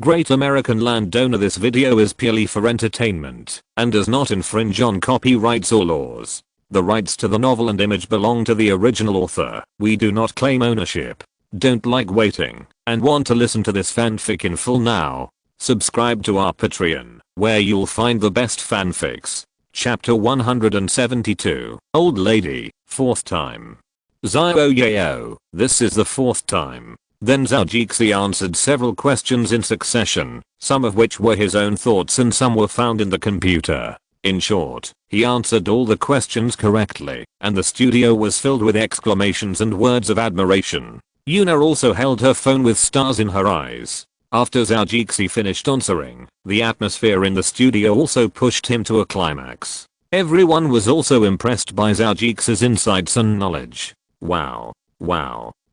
Great American Landowner. This video is purely for entertainment and does not infringe on copyrights or laws. The rights to the novel and image belong to the original author. We do not claim ownership. Don't like waiting and want to listen to this fanfic in full now? Subscribe to our Patreon, where you'll find the best fanfics. Chapter 172. Old Lady, 4th time. Zhou yayo, this is the 4th time. Then Zhou answered several questions in succession, some of which were his own thoughts and some were found in the computer. In short, he answered all the questions correctly, and the studio was filled with exclamations and words of admiration. Yuna also held her phone with stars in her eyes. After Zhou finished answering, the atmosphere in the studio also pushed him to a climax. Everyone was also impressed by Zhou's insights and knowledge. Wow.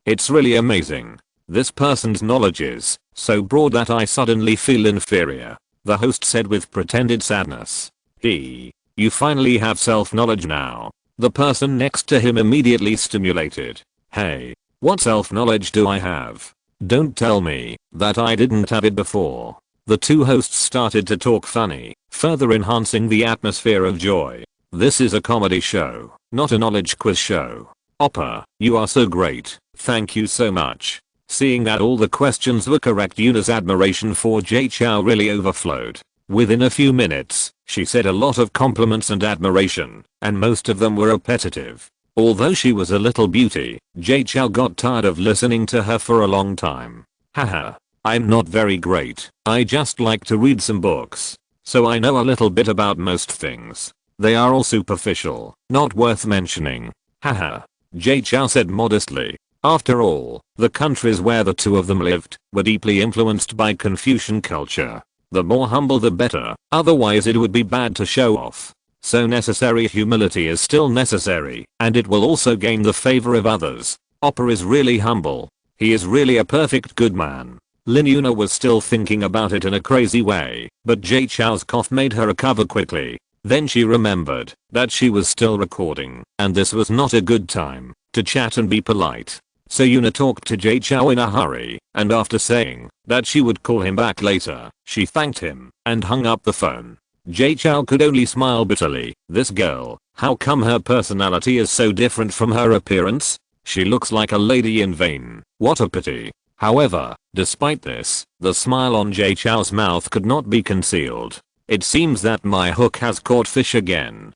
It's really amazing. This person's knowledge is so broad that I suddenly feel inferior, the host said with pretended sadness. You finally have self-knowledge now. The person next to him immediately stimulated. Hey, what self-knowledge do I have? Don't tell me that I didn't have it before. The two hosts started to talk funny, further enhancing the atmosphere of joy. This is a comedy show, not a knowledge quiz show. Oppa, you are so great, thank you so much. Seeing that all the questions were correct, Yuna's admiration for Zhou really overflowed. Within a few minutes, she said a lot of compliments and admiration, and most of them were repetitive. Although she was a little beauty, Zhou got tired of listening to her for a long time. Haha, I'm not very great, I just like to read some books. So I know a little bit about most things. They are all superficial, not worth mentioning. Haha, Zhou said modestly. After all, the countries where the two of them lived were deeply influenced by Confucian culture. The more humble the better, otherwise it would be bad to show off. So necessary humility is still necessary, and it will also gain the favor of others. Oppa is really humble. He is really a perfect good man. Yuna was still thinking about it in a crazy way, but Zhou's cough made her recover quickly. Then she remembered that she was still recording, and this was not a good time to chat and be polite. So Yuna talked to Zhou in a hurry, and after saying that she would call him back later, she thanked him and hung up the phone. Zhou could only smile bitterly. This girl, how come her personality is so different from her appearance? She looks like a lady in vain. What a pity. However, despite this, the smile on Zhou's mouth could not be concealed. It seems that my hook has caught fish again.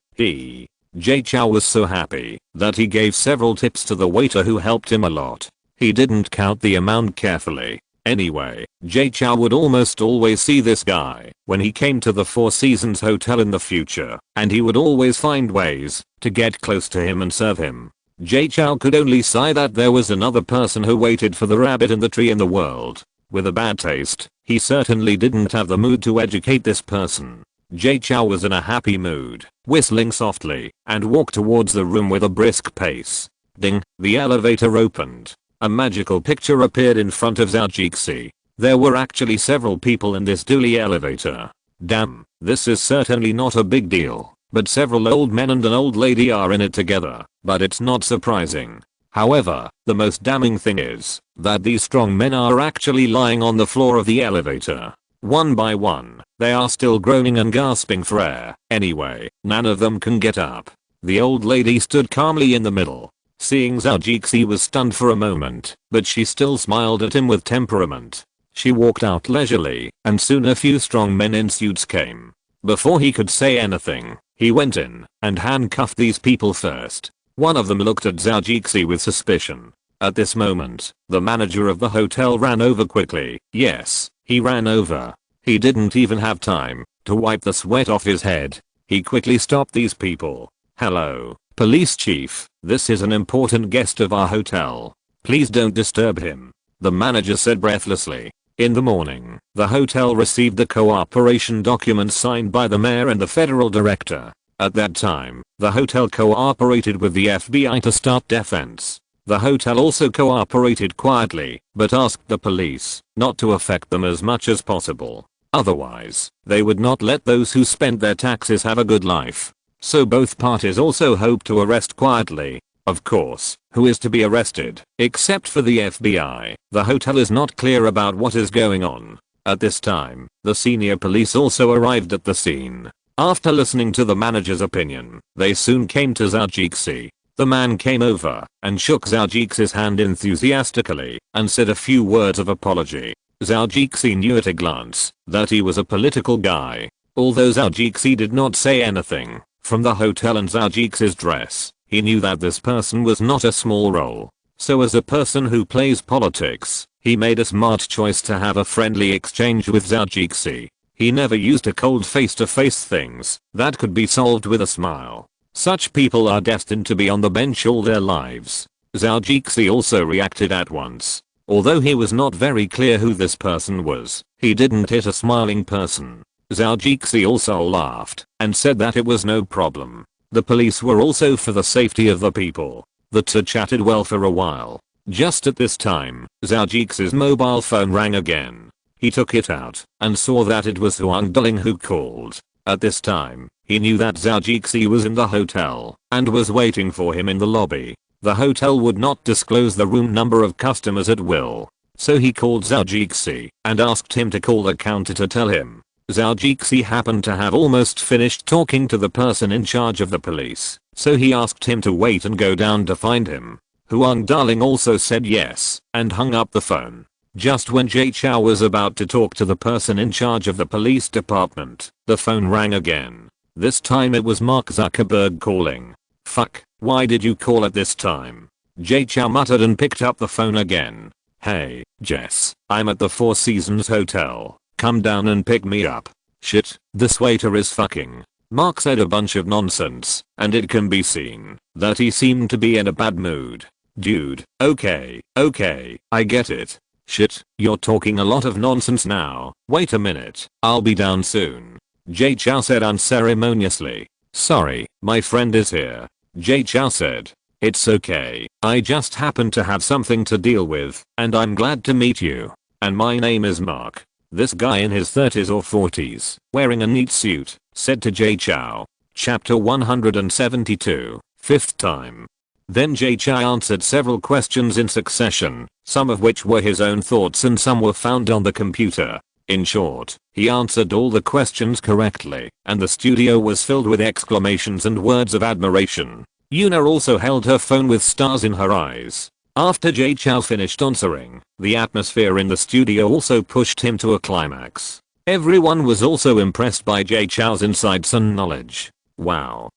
Zhou was so happy that he gave several tips to the waiter who helped him a lot. He didn't count the amount carefully. Anyway, Zhou would almost always see this guy when he came to the Four Seasons Hotel in the future, and he would always find ways to get close to him and serve him. Zhou could only sigh that there was another person who waited for the rabbit in the tree in the world. With a bad taste, he certainly didn't have the mood to educate this person. Zhou was in a happy mood, whistling softly, and walked towards the room with a brisk pace. Ding, the elevator opened. A magical picture appeared in front of Zhou. There were actually several people in this dually elevator. Damn, this is certainly not a big deal, but several old men and an old lady are in it together, but it's not surprising. However, the most damning thing is that these strong men are actually lying on the floor of the elevator. One by one, they are still groaning and gasping for air. Anyway, none of them can get up. The old lady stood calmly in the middle. Seeing Zhou was stunned for a moment, but she still smiled at him with temperament. She walked out leisurely, and soon a few strong men in suits came. Before he could say anything, he went in and handcuffed these people first. One of them looked at Zhou with suspicion. At this moment, the manager of the hotel ran over quickly. Yes, he ran over. He didn't even have time to wipe the sweat off his head. He quickly stopped these people. Hello, police chief, this is an important guest of our hotel. Please don't disturb him, the manager said breathlessly. In the morning, the hotel received the cooperation documents signed by the mayor and the federal director. At that time, the hotel cooperated with the FBI to start defense. The hotel also cooperated quietly, but asked the police not to affect them as much as possible. Otherwise, they would not let those who spent their taxes have a good life. So both parties also hope to arrest quietly. Of course, who is to be arrested? Except for the FBI, the hotel is not clear about what is going on. At this time, the senior police also arrived at the scene. After listening to the manager's opinion, they soon came to Zhou Jixi. The man came over and shook Zhou Jixi's hand enthusiastically and said a few words of apology. Zhou Jixi knew at a glance that he was a political guy. Although Zhou Jixi did not say anything, from the hotel and Zhou Jixi's dress, he knew that this person was not a small role. So as a person who plays politics, he made a smart choice to have a friendly exchange with Zhou Jixi. He never used a cold face-to-face things that could be solved with a smile. Such people are destined to be on the bench all their lives. Zhou Jixi also reacted at once. Although he was not very clear who this person was, he didn't hit a smiling person. Zhou Jixi also laughed and said that it was no problem. The police were also for the safety of the people. The two chatted well for a while. Just at this time, Zhou Jixi's mobile phone rang again. He took it out and saw that it was Huang Duling who called. At this time, he knew that Zhou Jixi was in the hotel and was waiting for him in the lobby. The hotel would not disclose the room number of customers at will. So he called Zhou Jixi and asked him to call the counter to tell him. Zhou Jixi happened to have almost finished talking to the person in charge of the police, so he asked him to wait and go down to find him. Huang Duling also said yes and hung up the phone. Just when Jay Chou was about to talk to the person in charge of the police department, the phone rang again. This time it was Mark Zuckerberg calling. Fuck, why did you call at this time? Jay Chou muttered and picked up the phone again. Hey, Jess, I'm at the Four Seasons Hotel. Come down and pick me up. Shit, this waiter is fucking. Mark said a bunch of nonsense, and it can be seen that he seemed to be in a bad mood. Dude, okay, I get it. Shit, you're talking a lot of nonsense now. Wait a minute, I'll be down soon. Jay Chou said unceremoniously. Sorry, my friend is here. Jay Chou said. It's okay, I just happen to have something to deal with, and I'm glad to meet you. And my name is Mark. This guy in his 30s or 40s, wearing a neat suit, said to Jay Chou. Chapter 172, 5th time. Then Jay Chou answered several questions in succession, some of which were his own thoughts and some were found on the computer. In short, he answered all the questions correctly, and the studio was filled with exclamations and words of admiration. Yuna also held her phone with stars in her eyes. After Jay Chou finished answering, the atmosphere in the studio also pushed him to a climax. Everyone was also impressed by Jay Chou's insights and knowledge. Wow.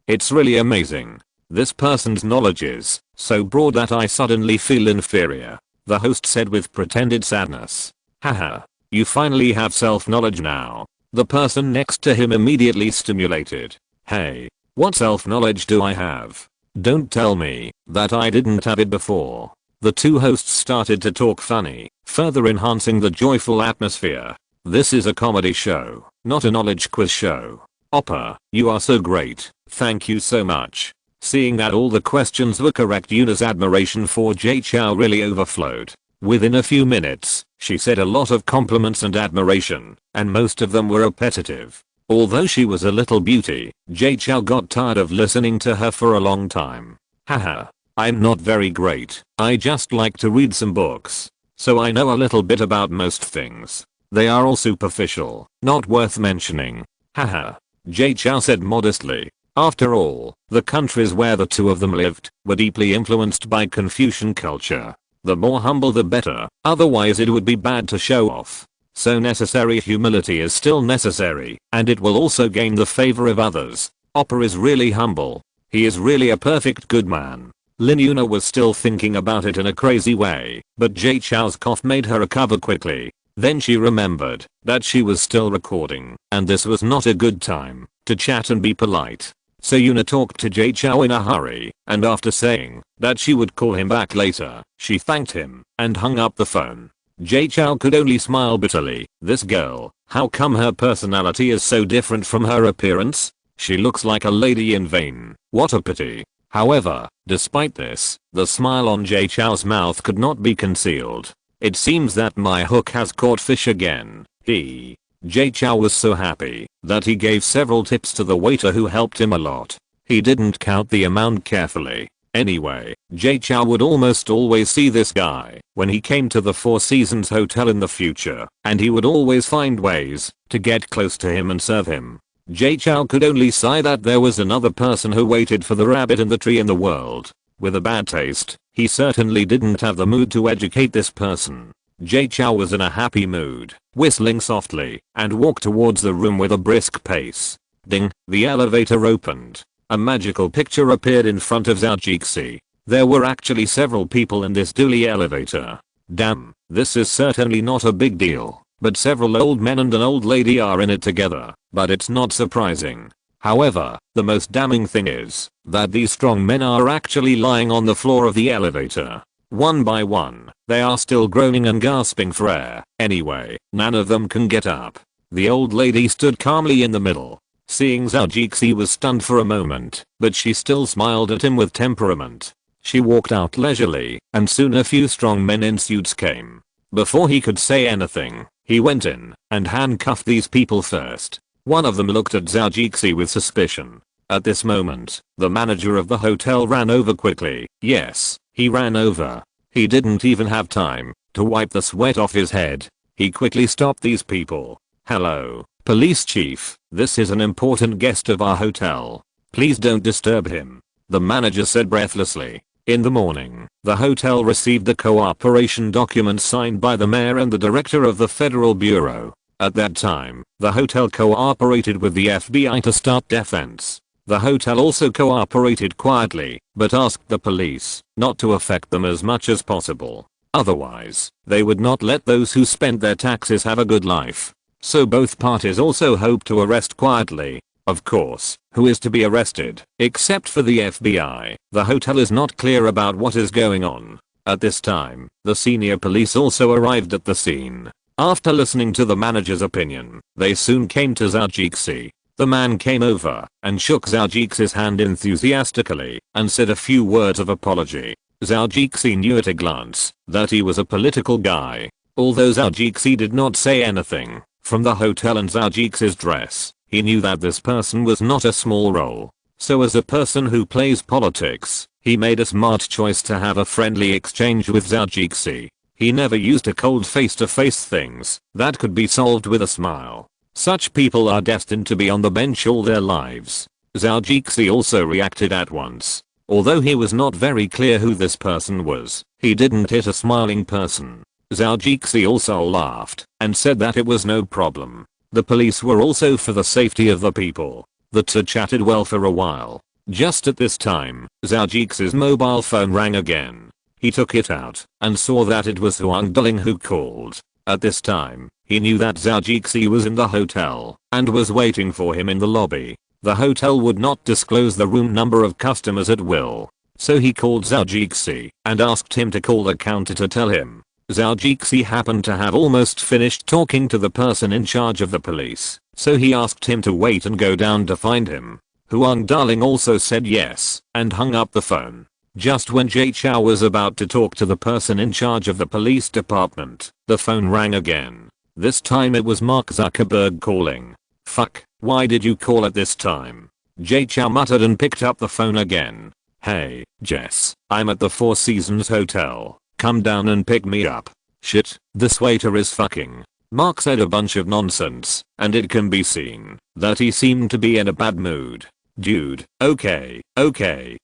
It's really amazing. This person's knowledge is so broad that I suddenly feel inferior, the host said with pretended sadness. Haha, you finally have self-knowledge now. The person next to him immediately stimulated. Hey, what self-knowledge do I have? Don't tell me that I didn't have it before. The two hosts started to talk funny, further enhancing the joyful atmosphere. This is a comedy show, not a knowledge quiz show. Oppa, you are so great, thank you so much. Seeing that all the questions were correct, Yuna's admiration for Jay Chou really overflowed. Within a few minutes, she said a lot of compliments and admiration, and most of them were repetitive. Although she was a little beauty, Jay Chou got tired of listening to her for a long time. Haha, I'm not very great, I just like to read some books. So I know a little bit about most things. They are all superficial, not worth mentioning. Haha, Jay Chou said modestly. After all, the countries where the two of them lived were deeply influenced by Confucian culture. The more humble the better, otherwise it would be bad to show off. So necessary humility is still necessary, and it will also gain the favor of others. Oppa is really humble. He is really a perfect good man. Yuna was still thinking about it in a crazy way, but Jay Chou's cough made her recover quickly. Then she remembered that she was still recording, and this was not a good time to chat and be polite. So Yuna talked to Jay Chou in a hurry, and after saying that she would call him back later, she thanked him and hung up the phone. Jay Chou could only smile bitterly. This girl, how come her personality is so different from her appearance? She looks like a lady in vain. What a pity. However, despite this, the smile on Jay Chou's mouth could not be concealed. It seems that my hook has caught fish again. Jay Chou was so happy that he gave several tips to the waiter who helped him a lot. He didn't count the amount carefully. Anyway, Jay Chow would almost always see this guy when he came to the Four Seasons Hotel in the future, and he would always find ways to get close to him and serve him. Jay Chow could only sigh that there was another person who waited for the rabbit in the tree in the world. With a bad taste, he certainly didn't have the mood to educate this person. Jay Chow was in a happy mood, whistling softly, and walked towards the room with a brisk pace. Ding, the elevator opened. A magical picture appeared in front of Zhou. There were actually several people in this dually elevator. Damn, this is certainly not a big deal, but several old men and an old lady are in it together, but it's not surprising. However, the most damning thing is that these strong men are actually lying on the floor of the elevator. One by one, they are still groaning and gasping for air. Anyway, none of them can get up. The old lady stood calmly in the middle. Seeing Zhou was stunned for a moment, but she still smiled at him with temperament. She walked out leisurely, and soon a few strong men in suits came. Before he could say anything, he went in and handcuffed these people first. One of them looked at Zhou with suspicion. At this moment, the manager of the hotel ran over quickly. Yes, he ran over. He didn't even have time to wipe the sweat off his head. He quickly stopped these people. Hello, police chief, this is an important guest of our hotel. Please don't disturb him, the manager said breathlessly. In the morning, the hotel received the cooperation documents signed by the mayor and the director of the Federal Bureau. At that time, the hotel cooperated with the FBI to start defense. The hotel also cooperated quietly, but asked the police not to affect them as much as possible. Otherwise, they would not let those who spent their taxes have a good life. So both parties also hope to arrest quietly. Of course, who is to be arrested? Except for the FBI, the hotel is not clear about what is going on. At this time, the senior police also arrived at the scene. After listening to the manager's opinion, they soon came to Zhou. The man came over and shook Zhou's hand enthusiastically and said a few words of apology. Zhou knew at a glance that he was a political guy. Although Zhou did not say anything, from the hotel and Zhou's dress, he knew that this person was not a small role. So as a person who plays politics, he made a smart choice to have a friendly exchange with Zhou. He never used a cold face-to-face things that could be solved with a smile. Such people are destined to be on the bench all their lives. Zhou also reacted at once. Although he was not very clear who this person was, he didn't hit a smiling person. Zhou also laughed and said that it was no problem. The police were also for the safety of the people. The two chatted well for a while. Just at this time, Zhou's mobile phone rang again. He took it out and saw that it was Huang Duling who called. At this time, he knew that Zhou was in the hotel and was waiting for him in the lobby. The hotel would not disclose the room number of customers at will. So he called Zhou and asked him to call the counter to tell him. Zhou happened to have almost finished talking to the person in charge of the police, so he asked him to wait and go down to find him. Huang Duling also said yes and hung up the phone. Just when Jay Chow was about to talk to the person in charge of the police department, the phone rang again. This time it was Mark Zuckerberg calling. Fuck, why did you call at this time? Jay Chow muttered and picked up the phone again. Hey, Jess, I'm at the Four Seasons Hotel. Come down and pick me up. Shit, this waiter is fucking. Mark said a bunch of nonsense, and it can be seen that he seemed to be in a bad mood. Dude, okay,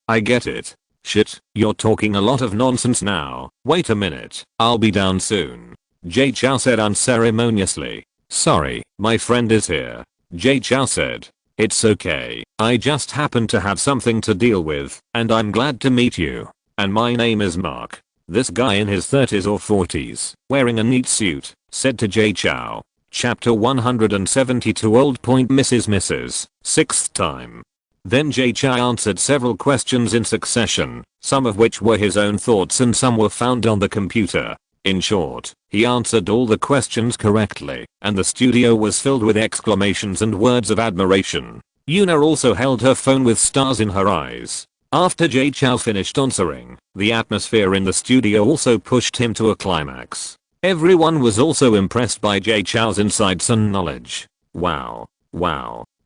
I get it. Shit, you're talking a lot of nonsense now. Wait a minute, I'll be down soon. Jay Chow said unceremoniously. Sorry, my friend is here. Jay Chow said. It's okay, I just happen to have something to deal with, and I'm glad to meet you. And my name is Mark. This guy in his 30s or 40s, wearing a neat suit, said to Jay Chow. Chapter 172 Old Point Mrs. 6th time. Then Jay Chow answered several questions in succession, some of which were his own thoughts and some were found on the computer. In short, he answered all the questions correctly, and the studio was filled with exclamations and words of admiration. Yuna also held her phone with stars in her eyes. After Jay Chow finished answering, the atmosphere in the studio also pushed him to a climax. Everyone was also impressed by Jay Chow's insights and knowledge. Wow.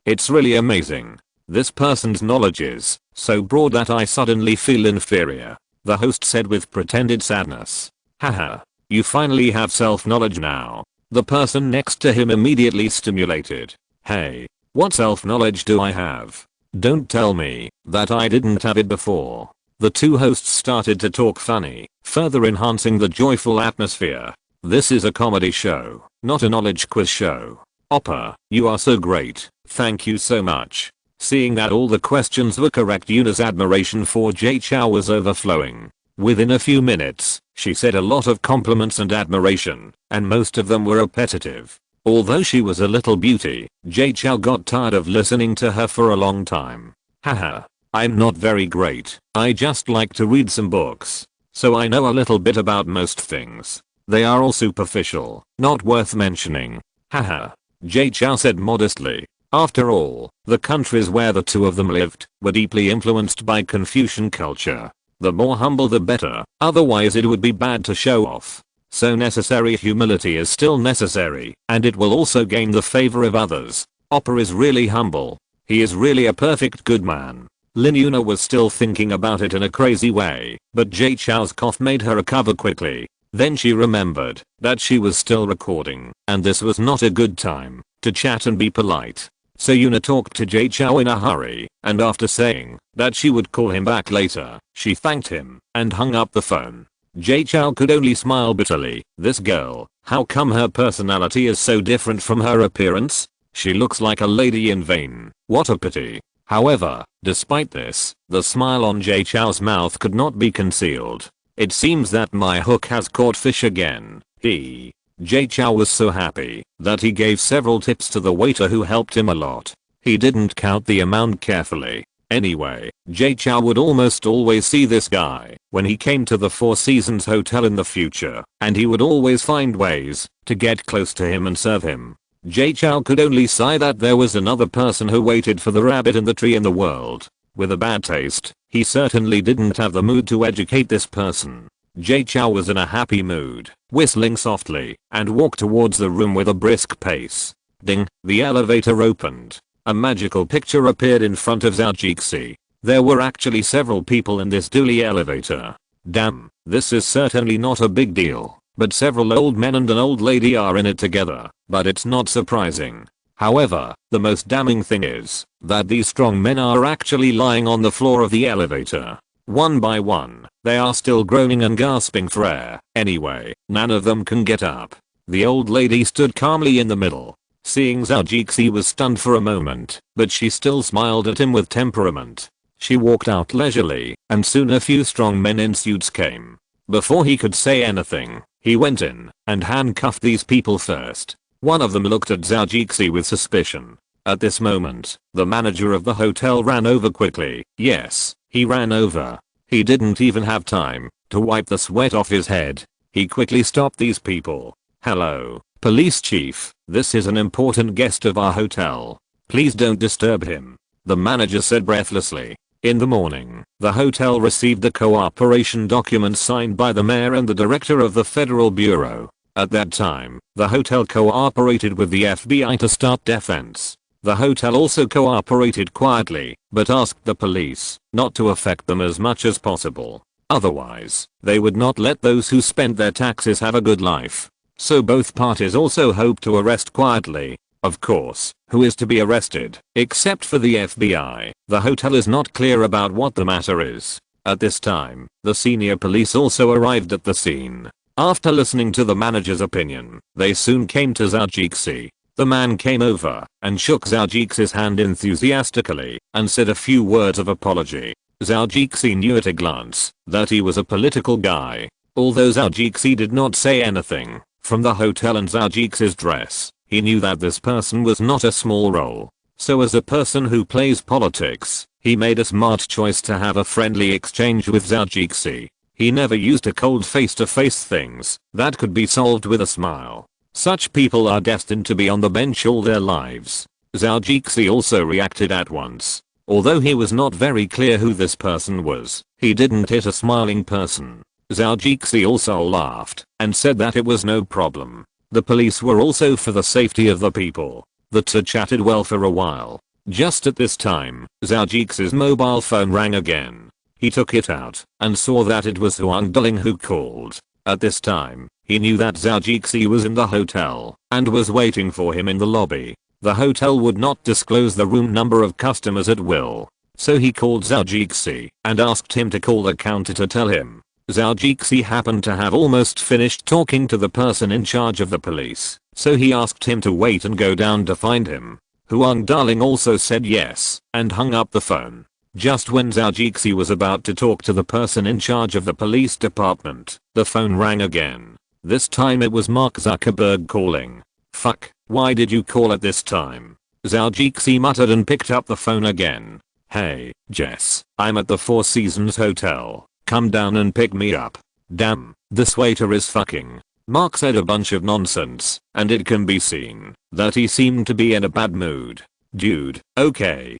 It's really amazing. This person's knowledge is So broad that I suddenly feel inferior, the host said with pretended sadness. Haha. You finally have self-knowledge now. The person next to him immediately stimulated. Hey. What self-knowledge do I have? Don't tell me that I didn't have it before. The two hosts started to talk funny, further enhancing the joyful atmosphere. This is a comedy show, not a knowledge quiz show. Oppa, you are so great. Thank you so much. Seeing that all the questions were correct, Yuna's admiration for Zhou was overflowing. Within a few minutes, she said a lot of compliments and admiration, and most of them were repetitive. Although she was a little beauty, Zhou got tired of listening to her for a long time. Haha. I'm not very great. I just like to read some books. So I know a little bit about most things. They are all superficial, not worth mentioning. Haha. Zhou said modestly. After all, the countries where the two of them lived were deeply influenced by Confucian culture. The more humble the better, otherwise it would be bad to show off. So necessary humility is still necessary, and it will also gain the favor of others. Oppa is really humble. He is really a perfect good man. Yuna was still thinking about it in a crazy way, but Zhou's cough made her recover quickly. Then she remembered that she was still recording, and this was not a good time to chat and be polite. So Yuna talked to Zhou in a hurry, and after saying that she would call him back later, she thanked him and hung up the phone. Zhou could only smile bitterly. This girl, how come her personality is so different from her appearance? She looks like a lady in vain. What a pity. However, despite this, the smile on Zhou's mouth could not be concealed. It seems that my hook has caught fish again. Zhou was so happy that he gave several tips to the waiter who helped him a lot. He didn't count the amount carefully. Anyway, Zhou would almost always see this guy when he came to the Four Seasons Hotel in the future, and he would always find ways to get close to him and serve him. Zhou could only sigh that there was another person who waited for the rabbit in the tree in the world. With a bad taste, he certainly didn't have the mood to educate this person. Zhou was in a happy mood, whistling softly, and walked towards the room with a brisk pace. Ding, the elevator opened. A magical picture appeared in front of Zhou. There were actually several people in this dually elevator. Damn, this is certainly not a big deal, but several old men and an old lady are in it together, but it's not surprising. However, the most damning thing is that these strong men are actually lying on the floor of the elevator. One by one, they are still groaning and gasping for air. Anyway, none of them can get up. The old lady stood calmly in the middle. Seeing Zhou was stunned for a moment, but she still smiled at him with temperament. She walked out leisurely, and soon a few strong men in suits came. Before he could say anything, he went in and handcuffed these people first. One of them looked at Zhou with suspicion. At this moment, the manager of the hotel ran over quickly. Yes, he ran over. He didn't even have time to wipe the sweat off his head. He quickly stopped these people. Hello, police chief, this is an important guest of our hotel. Please don't disturb him, the manager said breathlessly. In the morning, the hotel received the cooperation document signed by the mayor and the director of the Federal Bureau. At that time, the hotel cooperated with the FBI to start defense. The hotel also cooperated quietly, but asked the police not to affect them as much as possible. Otherwise, they would not let those who spent their taxes have a good life. So both parties also hope to arrest quietly. Of course, who is to be arrested? Except for the FBI, the hotel is not clear about what the matter is. At this time, the senior police also arrived at the scene. After listening to the manager's opinion, they soon came to Zhou. The man came over and shook Zhou's hand enthusiastically and said a few words of apology. Zhou knew at a glance that he was a political guy. Although Zhou did not say anything, from the hotel and Zhou's dress, he knew that this person was not a small role. So as a person who plays politics, he made a smart choice to have a friendly exchange with Zhou. He never used a cold face-to-face things that could be solved with a smile. Such people are destined to be on the bench all their lives. Zhou also reacted at once. Although he was not very clear who this person was, he didn't hit a smiling person. Zhou also laughed and said that it was no problem. The police were also for the safety of the people. The two chatted well for a while. Just at this time, Zhao mobile phone rang again. He took it out and saw that it was Huang Duling who called. At this time, he knew that Zhao was in the hotel and was waiting for him in the lobby. The hotel would not disclose the room number of customers at will. So he called Zhao and asked him to call the counter to tell him. Zhao happened to have almost finished talking to the person in charge of the police, so he asked him to wait and go down to find him. Huang Duling also said yes and hung up the phone. Just when Zhao was about to talk to the person in charge of the police department, the phone rang again. This time it was Mark Zuckerberg calling. Fuck, why did you call at this time? Zhao muttered and picked up the phone again. Hey, Jess, I'm at the Four Seasons Hotel. Come down and pick me up. Damn, this waiter is fucking. Mark said a bunch of nonsense, and it can be seen that he seemed to be in a bad mood. Dude, okay,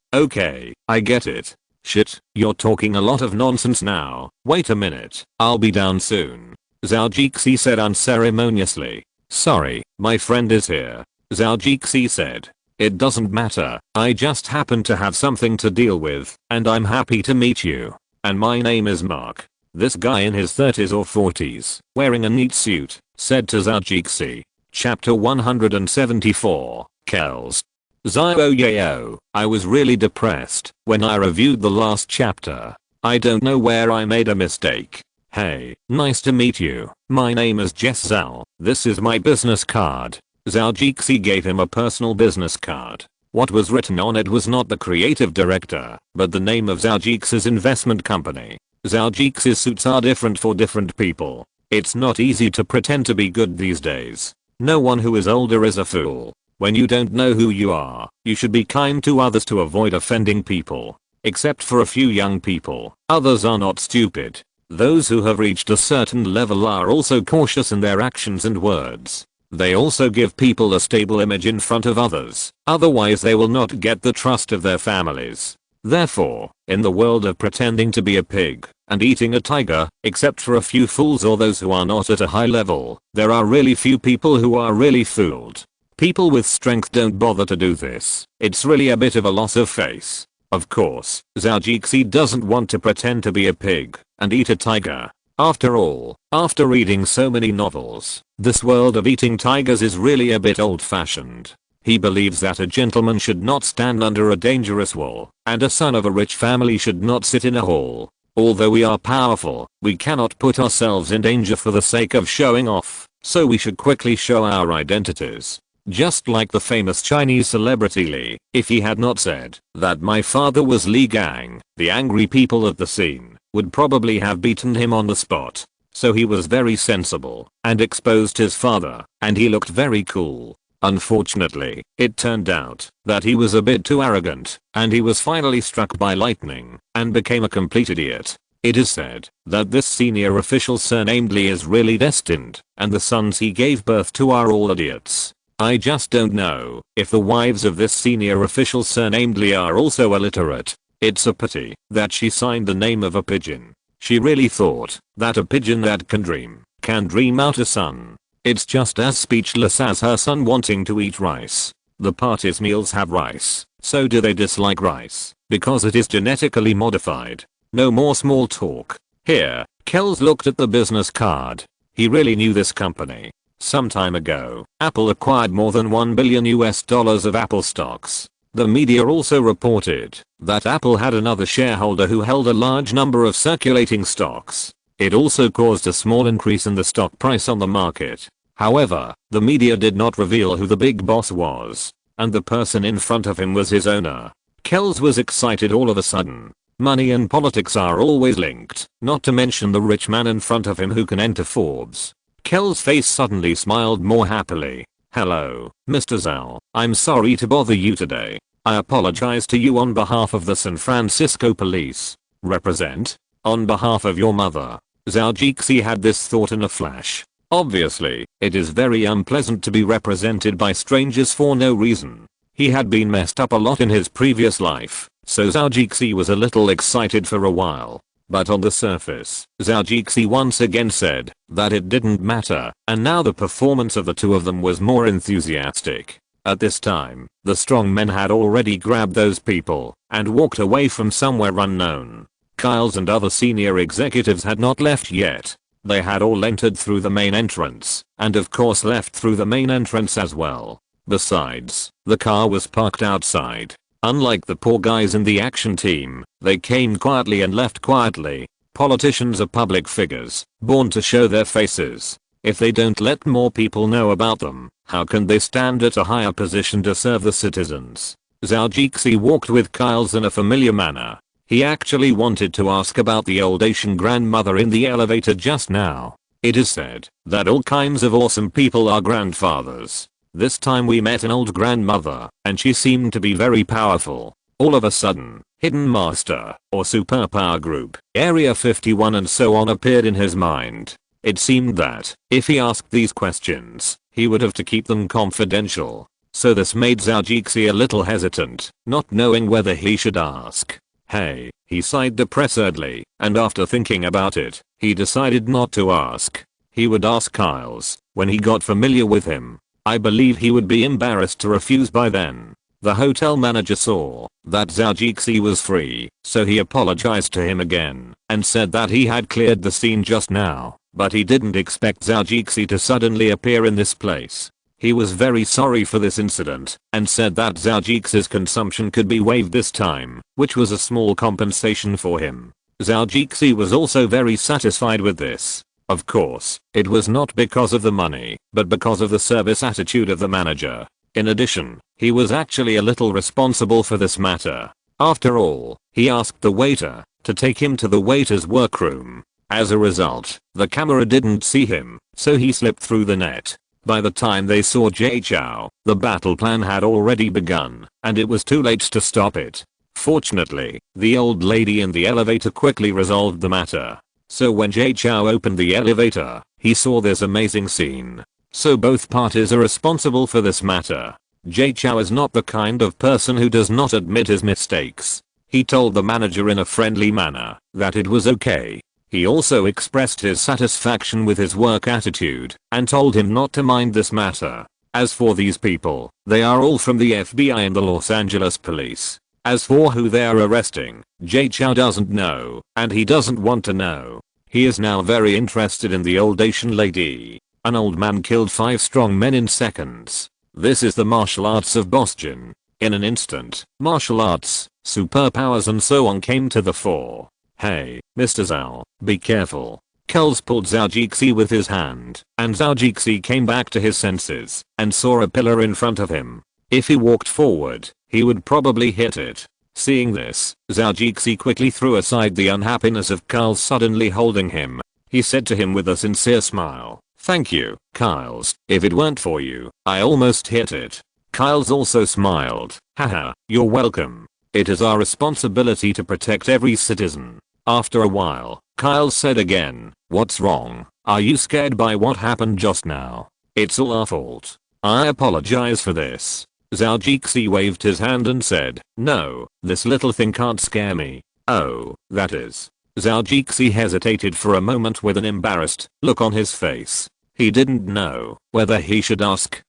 I get it. Shit, you're talking a lot of nonsense now. Wait a minute, I'll be down soon. Zhao said unceremoniously. Sorry, my friend is here. Zhao said. It doesn't matter, I just happen to have something to deal with, and I'm happy to meet you. And my name is Mark. This guy in his 30s or 40s, wearing a neat suit, said to Zhao. Chapter 174, Kells. Zhou, I was really depressed when I reviewed the last chapter. I don't know where I made a mistake. Hey, nice to meet you. My name is Jess Zhao. This is my business card. Zhao gave him a personal business card. What was written on it was not the creative director, but the name of Zhao investment company. Zhao suits are different for different people. It's not easy to pretend to be good these days. No one who is older is a fool. When you don't know who you are, you should be kind to others to avoid offending people. Except for a few young people, others are not stupid. Those who have reached a certain level are also cautious in their actions and words. They also give people a stable image in front of others, otherwise they will not get the trust of their families. Therefore, in the world of pretending to be a pig and eating a tiger, except for a few fools or those who are not at a high level, there are really few people who are really fooled. People with strength don't bother to do this. It's really a bit of a loss of face. Of course, Zhao doesn't want to pretend to be a pig and eat a tiger. After all, after reading so many novels, this world of eating tigers is really a bit old-fashioned. He believes that a gentleman should not stand under a dangerous wall, and a son of a rich family should not sit in a hall. Although we are powerful, we cannot put ourselves in danger for the sake of showing off, so we should quickly show our identities. Just like the famous Chinese celebrity Li, if he had not said that my father was Li Gang, the angry people at the scene would probably have beaten him on the spot. So he was very sensible and exposed his father, and he looked very cool. Unfortunately, it turned out that he was a bit too arrogant, and he was finally struck by lightning and became a complete idiot. It is said that this senior official surnamed Li is really destined, and the sons he gave birth to are all idiots. I just don't know if the wives of this senior official surnamed Li are also illiterate. It's a pity that she signed the name of a pigeon. She really thought that a pigeon that can dream out a son. It's just as speechless as her son wanting to eat rice. The party's meals have rice, so do they dislike rice because it is genetically modified? No more small talk. Here, Kells looked at the business card. He really knew this company. Some time ago, Apple acquired more than $1 billion of Apple stocks. The media also reported that Apple had another shareholder who held a large number of circulating stocks. It also caused a small increase in the stock price on the market. However, the media did not reveal who the big boss was, and the person in front of him was his owner. Kells was excited all of a sudden. Money and politics are always linked, not to mention the rich man in front of him who can enter Forbes. Kells' face suddenly smiled more happily. Hello, Mr. Zhao. I'm sorry to bother you today. I apologize to you on behalf of the San Francisco police. Represent? On behalf of your mother. Zhao had this thought in a flash. Obviously, it is very unpleasant to be represented by strangers for no reason. He had been messed up a lot in his previous life, so Zhao was a little excited for a while. But on the surface, Zhao once again said that it didn't matter, and now the performance of the two of them was more enthusiastic. At this time, The strong men had already grabbed those people and walked away from somewhere unknown. Kyle's and other senior executives had not left yet. They had all entered through the main entrance and of course left through the main entrance as well. Besides, the car was parked outside. Unlike the poor guys in the action team, they came quietly and left quietly. Politicians are public figures, born to show their faces. If they don't let more people know about them, how can they stand at a higher position to serve the citizens? Zhou walked with Kyle's in a familiar manner. He actually wanted to ask about the old Asian grandmother in the elevator just now. It is said that all kinds of awesome people are grandfathers. This time we met an old grandmother, and she seemed to be very powerful. All of a sudden, Hidden Master, or Superpower Group, Area 51 and so on appeared in his mind. It seemed that, if he asked these questions, he would have to keep them confidential. So this made Zhou a little hesitant, not knowing whether he should ask. Hey, he sighed depressedly, and after thinking about it, he decided not to ask. He would ask Kyle's, when he got familiar with him. I believe he would be embarrassed to refuse by then. The hotel manager saw that Zhou was free, so he apologized to him again, and said that he had cleared the scene just now, but he didn't expect Zhou to suddenly appear in this place. He was very sorry for this incident, and said that Zhou consumption could be waived this time, which was a small compensation for him. Zhou was also very satisfied with this. Of course, it was not because of the money, but because of the service attitude of the manager. In addition, he was actually a little responsible for this matter. After all, he asked the waiter to take him to the waiter's workroom. As a result, the camera didn't see him, so he slipped through the net. By the time they saw Zhou, the battle plan had already begun, and it was too late to stop it. Fortunately, the old lady in the elevator quickly resolved the matter. So when Zhou opened the elevator, he saw this amazing scene. So both parties are responsible for this matter. Zhou is not the kind of person who does not admit his mistakes. He told the manager in a friendly manner that it was okay. He also expressed his satisfaction with his work attitude and told him not to mind this matter. As for these people, they are all from the FBI and the Los Angeles police. As for who they are arresting, Zhou doesn't know, and he doesn't want to know. He is now very interested in the old Asian lady. An old man killed 5 strong men in seconds. This is the martial arts of Boston. In an instant, martial arts, superpowers and so on came to the fore. Hey, Mr. Zhou, be careful. Kells pulled Zhou with his hand, and Zhou came back to his senses and saw a pillar in front of him. If he walked forward, he would probably hit it. Seeing this, Zhou quickly threw aside the unhappiness of Kyle's suddenly holding him. He said to him with a sincere smile, "Thank you, Kyle's. If it weren't for you, I almost hit it." Kyle's also smiled. "Haha, you're welcome. It is our responsibility to protect every citizen." After a while, Kyle said again, "What's wrong? Are you scared by what happened just now? It's all our fault. I apologize for this." Zhou waved his hand and said, "No, this little thing can't scare me." "Oh, that is." Zhou hesitated for a moment with an embarrassed look on his face. He didn't know whether he should ask.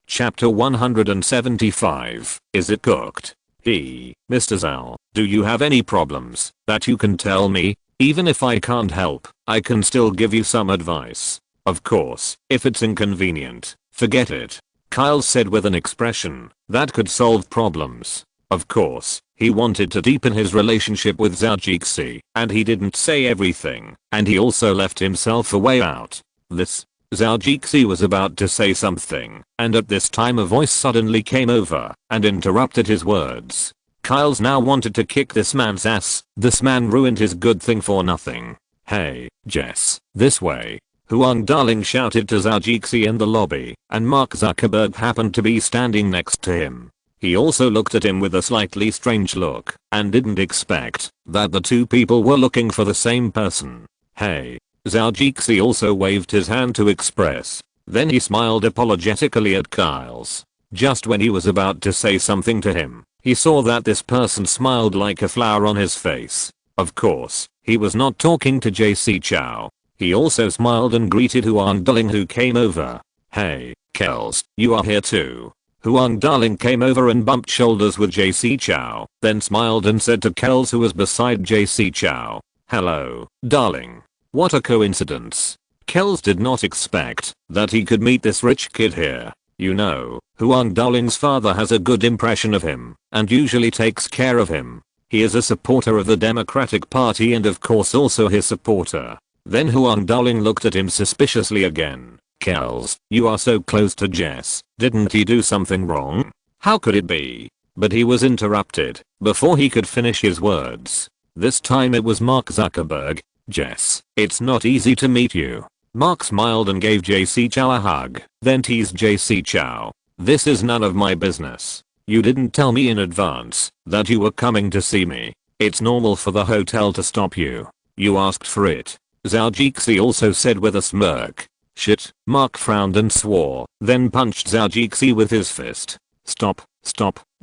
Chapter 175, Is it cooked? Mr. Zhou, do you have any problems that you can tell me? Even if I can't help, I can still give you some advice. Of course, if it's inconvenient, forget it. Kyle said with an expression that could solve problems. Of course, he wanted to deepen his relationship with Zhou, and he didn't say everything, and he also left himself a way out. Zhou was about to say something, and at this time a voice suddenly came over and interrupted his words. Kyle's now wanted to kick this man's ass. This man ruined his good thing for nothing. "Hey, Jess, this way." Huang Darling shouted to Zhou in the lobby, and Mark Zuckerberg happened to be standing next to him. He also looked at him with a slightly strange look, and didn't expect that the two people were looking for the same person. "Hey." Zhou also waved his hand to express. Then he smiled apologetically at Kyle's. Just when he was about to say something to him, he saw that this person smiled like a flower on his face. Of course, he was not talking to JC Chow. He also smiled and greeted Huang Darling who came over. "Hey, Kells, you are here too." Huang Darling came over and bumped shoulders with JC Chow, then smiled and said to Kells, who was beside JC Chow, "Hello, darling. What a coincidence." Kells did not expect that he could meet this rich kid here. You know, Huang Darling's father has a good impression of him and usually takes care of him. He is a supporter of the Democratic Party and of course also his supporter. Then Huang Darling looked at him suspiciously again. "Kells, you are so close to Jess. Didn't he do something wrong?" How could it be? But he was interrupted before he could finish his words. This time it was Mark Zuckerberg. "Jess, it's not easy to meet you." Mark smiled and gave JC Chow a hug, then teased JC Chow. "This is none of my business. You didn't tell me in advance that you were coming to see me. It's normal for the hotel to stop you. You asked for it." Zhao Jixi also said with a smirk. "Shit." Mark frowned and swore, then punched Zhao Jixi with his fist. Stop,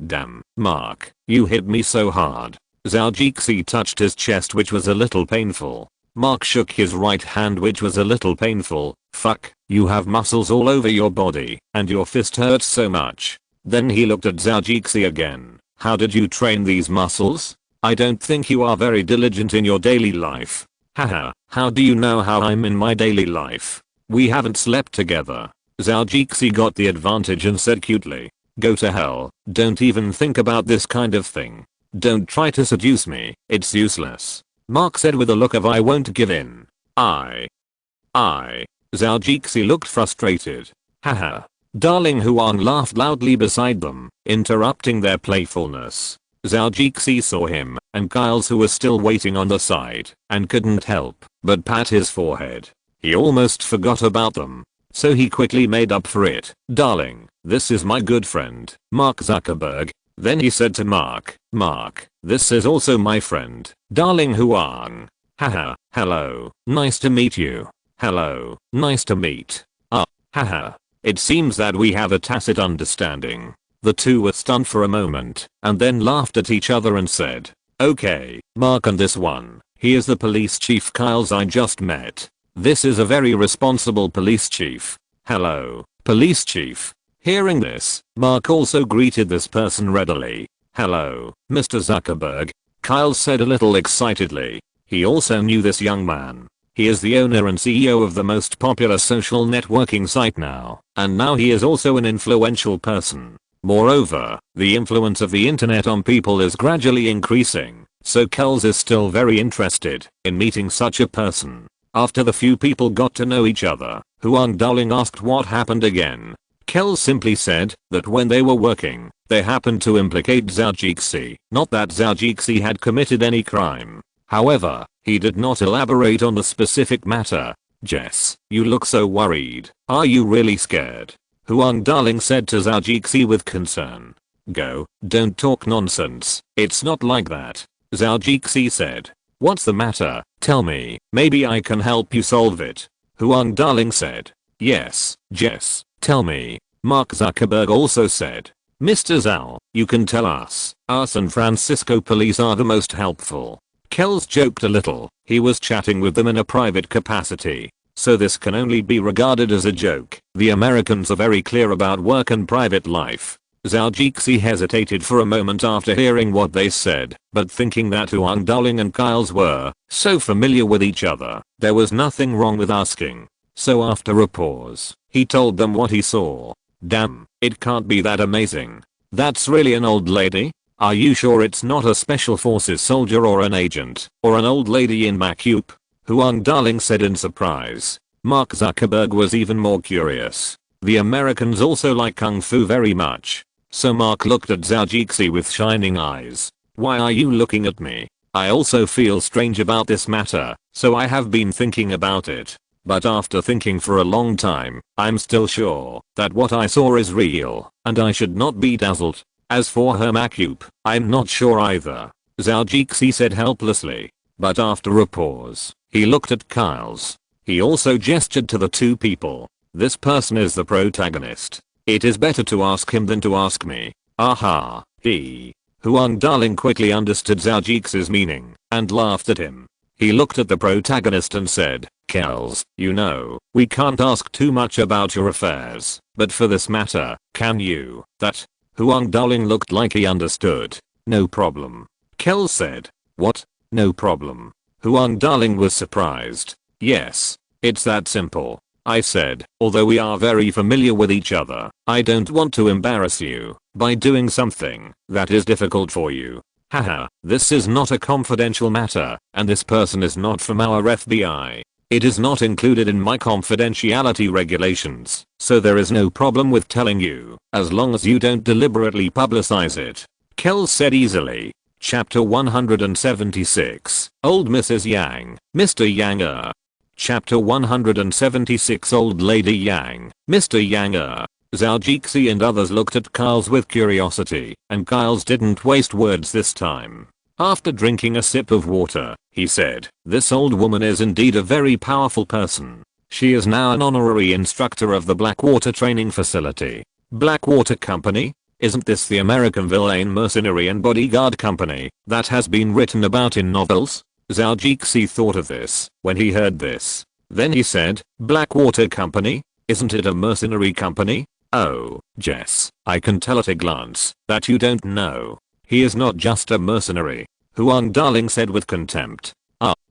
damn, Mark, you hit me so hard." Zhao Jixi touched his chest, which was a little painful. Mark shook his right hand, which was a little painful. "Fuck, you have muscles all over your body, and your fist hurts so much." Then he looked at Zhao Jixi again. "How did you train these muscles? I don't think you are very diligent in your daily life." "Haha, how do you know how I'm in my daily life? We haven't slept together." Zhao Jixi got the advantage and said cutely, "Go to hell, don't even think about this kind of thing. Don't try to seduce me, it's useless." Mark said with a look of "I won't give in." I. Zhao Jixi looked frustrated. "Haha." Darling Huang laughed loudly beside them, interrupting their playfulness. Zhao Jixi saw him and Kyles, who was still waiting on the side, and couldn't help but pat his forehead. He almost forgot about them, so he quickly made up for it. "Darling, this is my good friend, Mark Zuckerberg." Then he said to Mark, "Mark, this is also my friend, Darling Huang." "Haha, hello, nice to meet you." "Hello, nice to meet." Haha. It seems that we have a tacit understanding." The two were stunned for a moment, and then laughed at each other and said, "Okay, Mark and this one, he is the police chief Kyles I just met. This is a very responsible police chief." "Hello, police chief." Hearing this, Mark also greeted this person readily. "Hello, Mr. Zuckerberg," Kyles said a little excitedly. He also knew this young man. He is the owner and CEO of the most popular social networking site now, and now he is also an influential person. Moreover, the influence of the internet on people is gradually increasing, so Kells is still very interested in meeting such a person. After the few people got to know each other, Huang Darling asked what happened again. Kells simply said that when they were working, they happened to implicate Zhao Jixi, not that Zhao Jixi had committed any crime. However, he did not elaborate on the specific matter. "Jess, you look so worried. Are you really scared?" Huang Darling said to Zhao Jixi with concern. "Go, don't talk nonsense, it's not like that," Zhao Jixi said. "What's the matter? Tell me, maybe I can help you solve it," Huang Darling said. "Yes, Jess, tell me," Mark Zuckerberg also said. "Mr. Zhao, you can tell us. Our San Francisco police are the most helpful." Kells joked a little. He was chatting with them in a private capacity, so this can only be regarded as a joke. The Americans are very clear about work and private life. Zhao Jixi hesitated for a moment after hearing what they said, but thinking that Huang Darling and Kyles were so familiar with each other, there was nothing wrong with asking. So after a pause, he told them what he saw. "Damn, it can't be that amazing. That's really an old lady? Are you sure it's not a special forces soldier or an agent, or an old lady in makeup?" Huang Darling said in surprise. Mark Zuckerberg was even more curious. The Americans also like kung fu very much. So Mark looked at Zhao Jixi with shining eyes. "Why are you looking at me? I also feel strange about this matter, so I have been thinking about it. But after thinking for a long time, I'm still sure that what I saw is real, and I should not be dazzled. As for her makeup, I'm not sure either," Zhao Jixi said helplessly. But after a pause, he looked at Kyles. He also gestured to the two people. "This person is the protagonist. It is better to ask him than to ask me." "Aha, he." Huang Darling quickly understood Zhao Jixi's meaning and laughed at him. He looked at the protagonist and said, "Kels, you know, we can't ask too much about your affairs, but for this matter, can you?" That Huang Daling looked like he understood. "No problem." Kels said. "What? No problem?" Huang Daling was surprised. "Yes, it's that simple," I said, "although we are very familiar with each other, I don't want to embarrass you by doing something that is difficult for you. Haha, this is not a confidential matter, and this person is not from our FBI. It is not included in my confidentiality regulations, so there is no problem with telling you, as long as you don't deliberately publicize it," Kels said easily. Chapter 176, Old Mrs. Yang, Mr. Yang. Chapter 176, Old Lady Yang, Mr. Yang. Zhao Jixi and others looked at Kyles with curiosity, and Kyles didn't waste words this time. After drinking a sip of water, he said, "This old woman is indeed a very powerful person. She is now an honorary instructor of the Blackwater Training Facility." Blackwater Company? Isn't this the American villain mercenary and bodyguard company that has been written about in novels? Zhao Jixi thought of this when he heard this. Then he said, "Blackwater Company? Isn't it a mercenary company?" "Oh, Jess, I can tell at a glance that you don't know. He is not just a mercenary," Huang Daling said with contempt.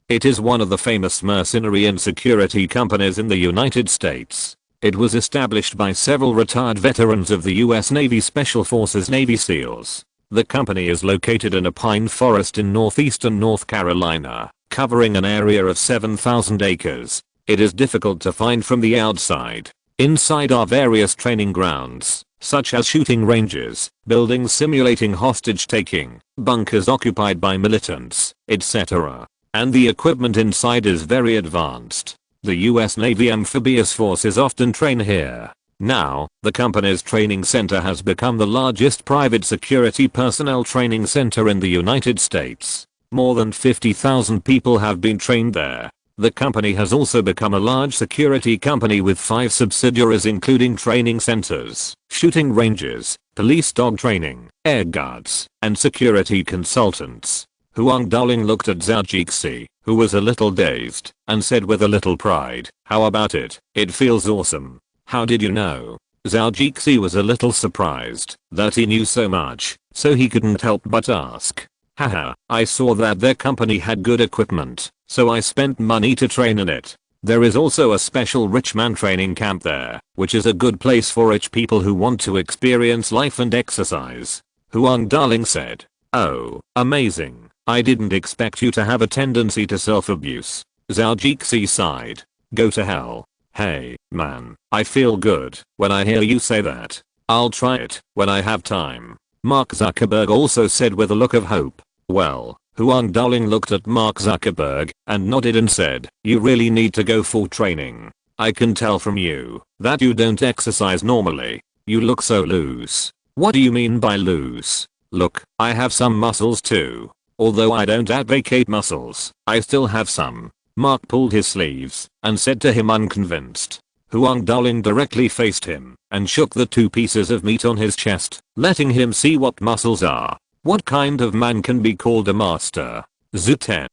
It is one of the famous mercenary and security companies in the United States. It was established by several retired veterans of the US Navy Special Forces Navy SEALs. The company is located in a pine forest in northeastern North Carolina, covering an area of 7,000 acres. It is difficult to find from the outside. Inside are various training grounds, such as shooting ranges, buildings simulating hostage taking, bunkers occupied by militants, etc. And the equipment inside is very advanced. The US Navy amphibious forces often train here. Now, the company's training center has become the largest private security personnel training center in the United States. More than 50,000 people have been trained there. The company has also become a large security company with 5 subsidiaries including training centers, shooting ranges, police dog training, air guards, and security consultants. Huang Daling looked at Zhao Jixi, who was a little dazed, and said with a little pride, "How about it? It feels awesome." "How did you know?" Zhao Jixi was a little surprised that he knew so much, so he couldn't help but ask. "Haha, I saw that their company had good equipment, so I spent money to train in it. There is also a special rich man training camp there, which is a good place for rich people who want to experience life and exercise," Huang Daling said. "Oh, amazing. I didn't expect you to have a tendency to self-abuse." Zhao Jixi sighed. "Go to hell. Hey, man, I feel good when I hear you say that. I'll try it when I have time," Mark Zuckerberg also said with a look of hope. Well, Huang Daling looked at Mark Zuckerberg and nodded and said, "You really need to go for training. I can tell from you that you don't exercise normally. You look so loose." "What do you mean by loose?" "Look, I have some muscles too. Although I don't advocate muscles, I still have some." Mark pulled his sleeves and said to him unconvinced. Huang Daling directly faced him and shook the 2 pieces of meat on his chest, letting him see what muscles are. "What kind of man can be called a master?" Zuten.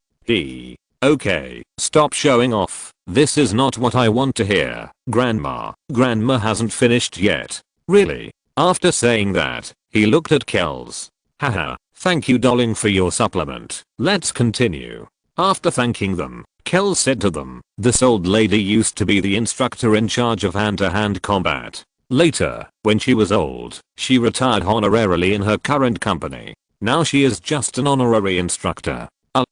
Okay, stop showing off. This is not what I want to hear. Grandma hasn't finished yet. Really? After saying that, he looked at Kels. "Haha, thank you Daling for your supplement. Let's continue." After thanking them, Kels said to them, "This old lady used to be the instructor in charge of hand-to-hand combat. Later, when she was old, she retired honorarily in her current company. Now she is just an honorary instructor."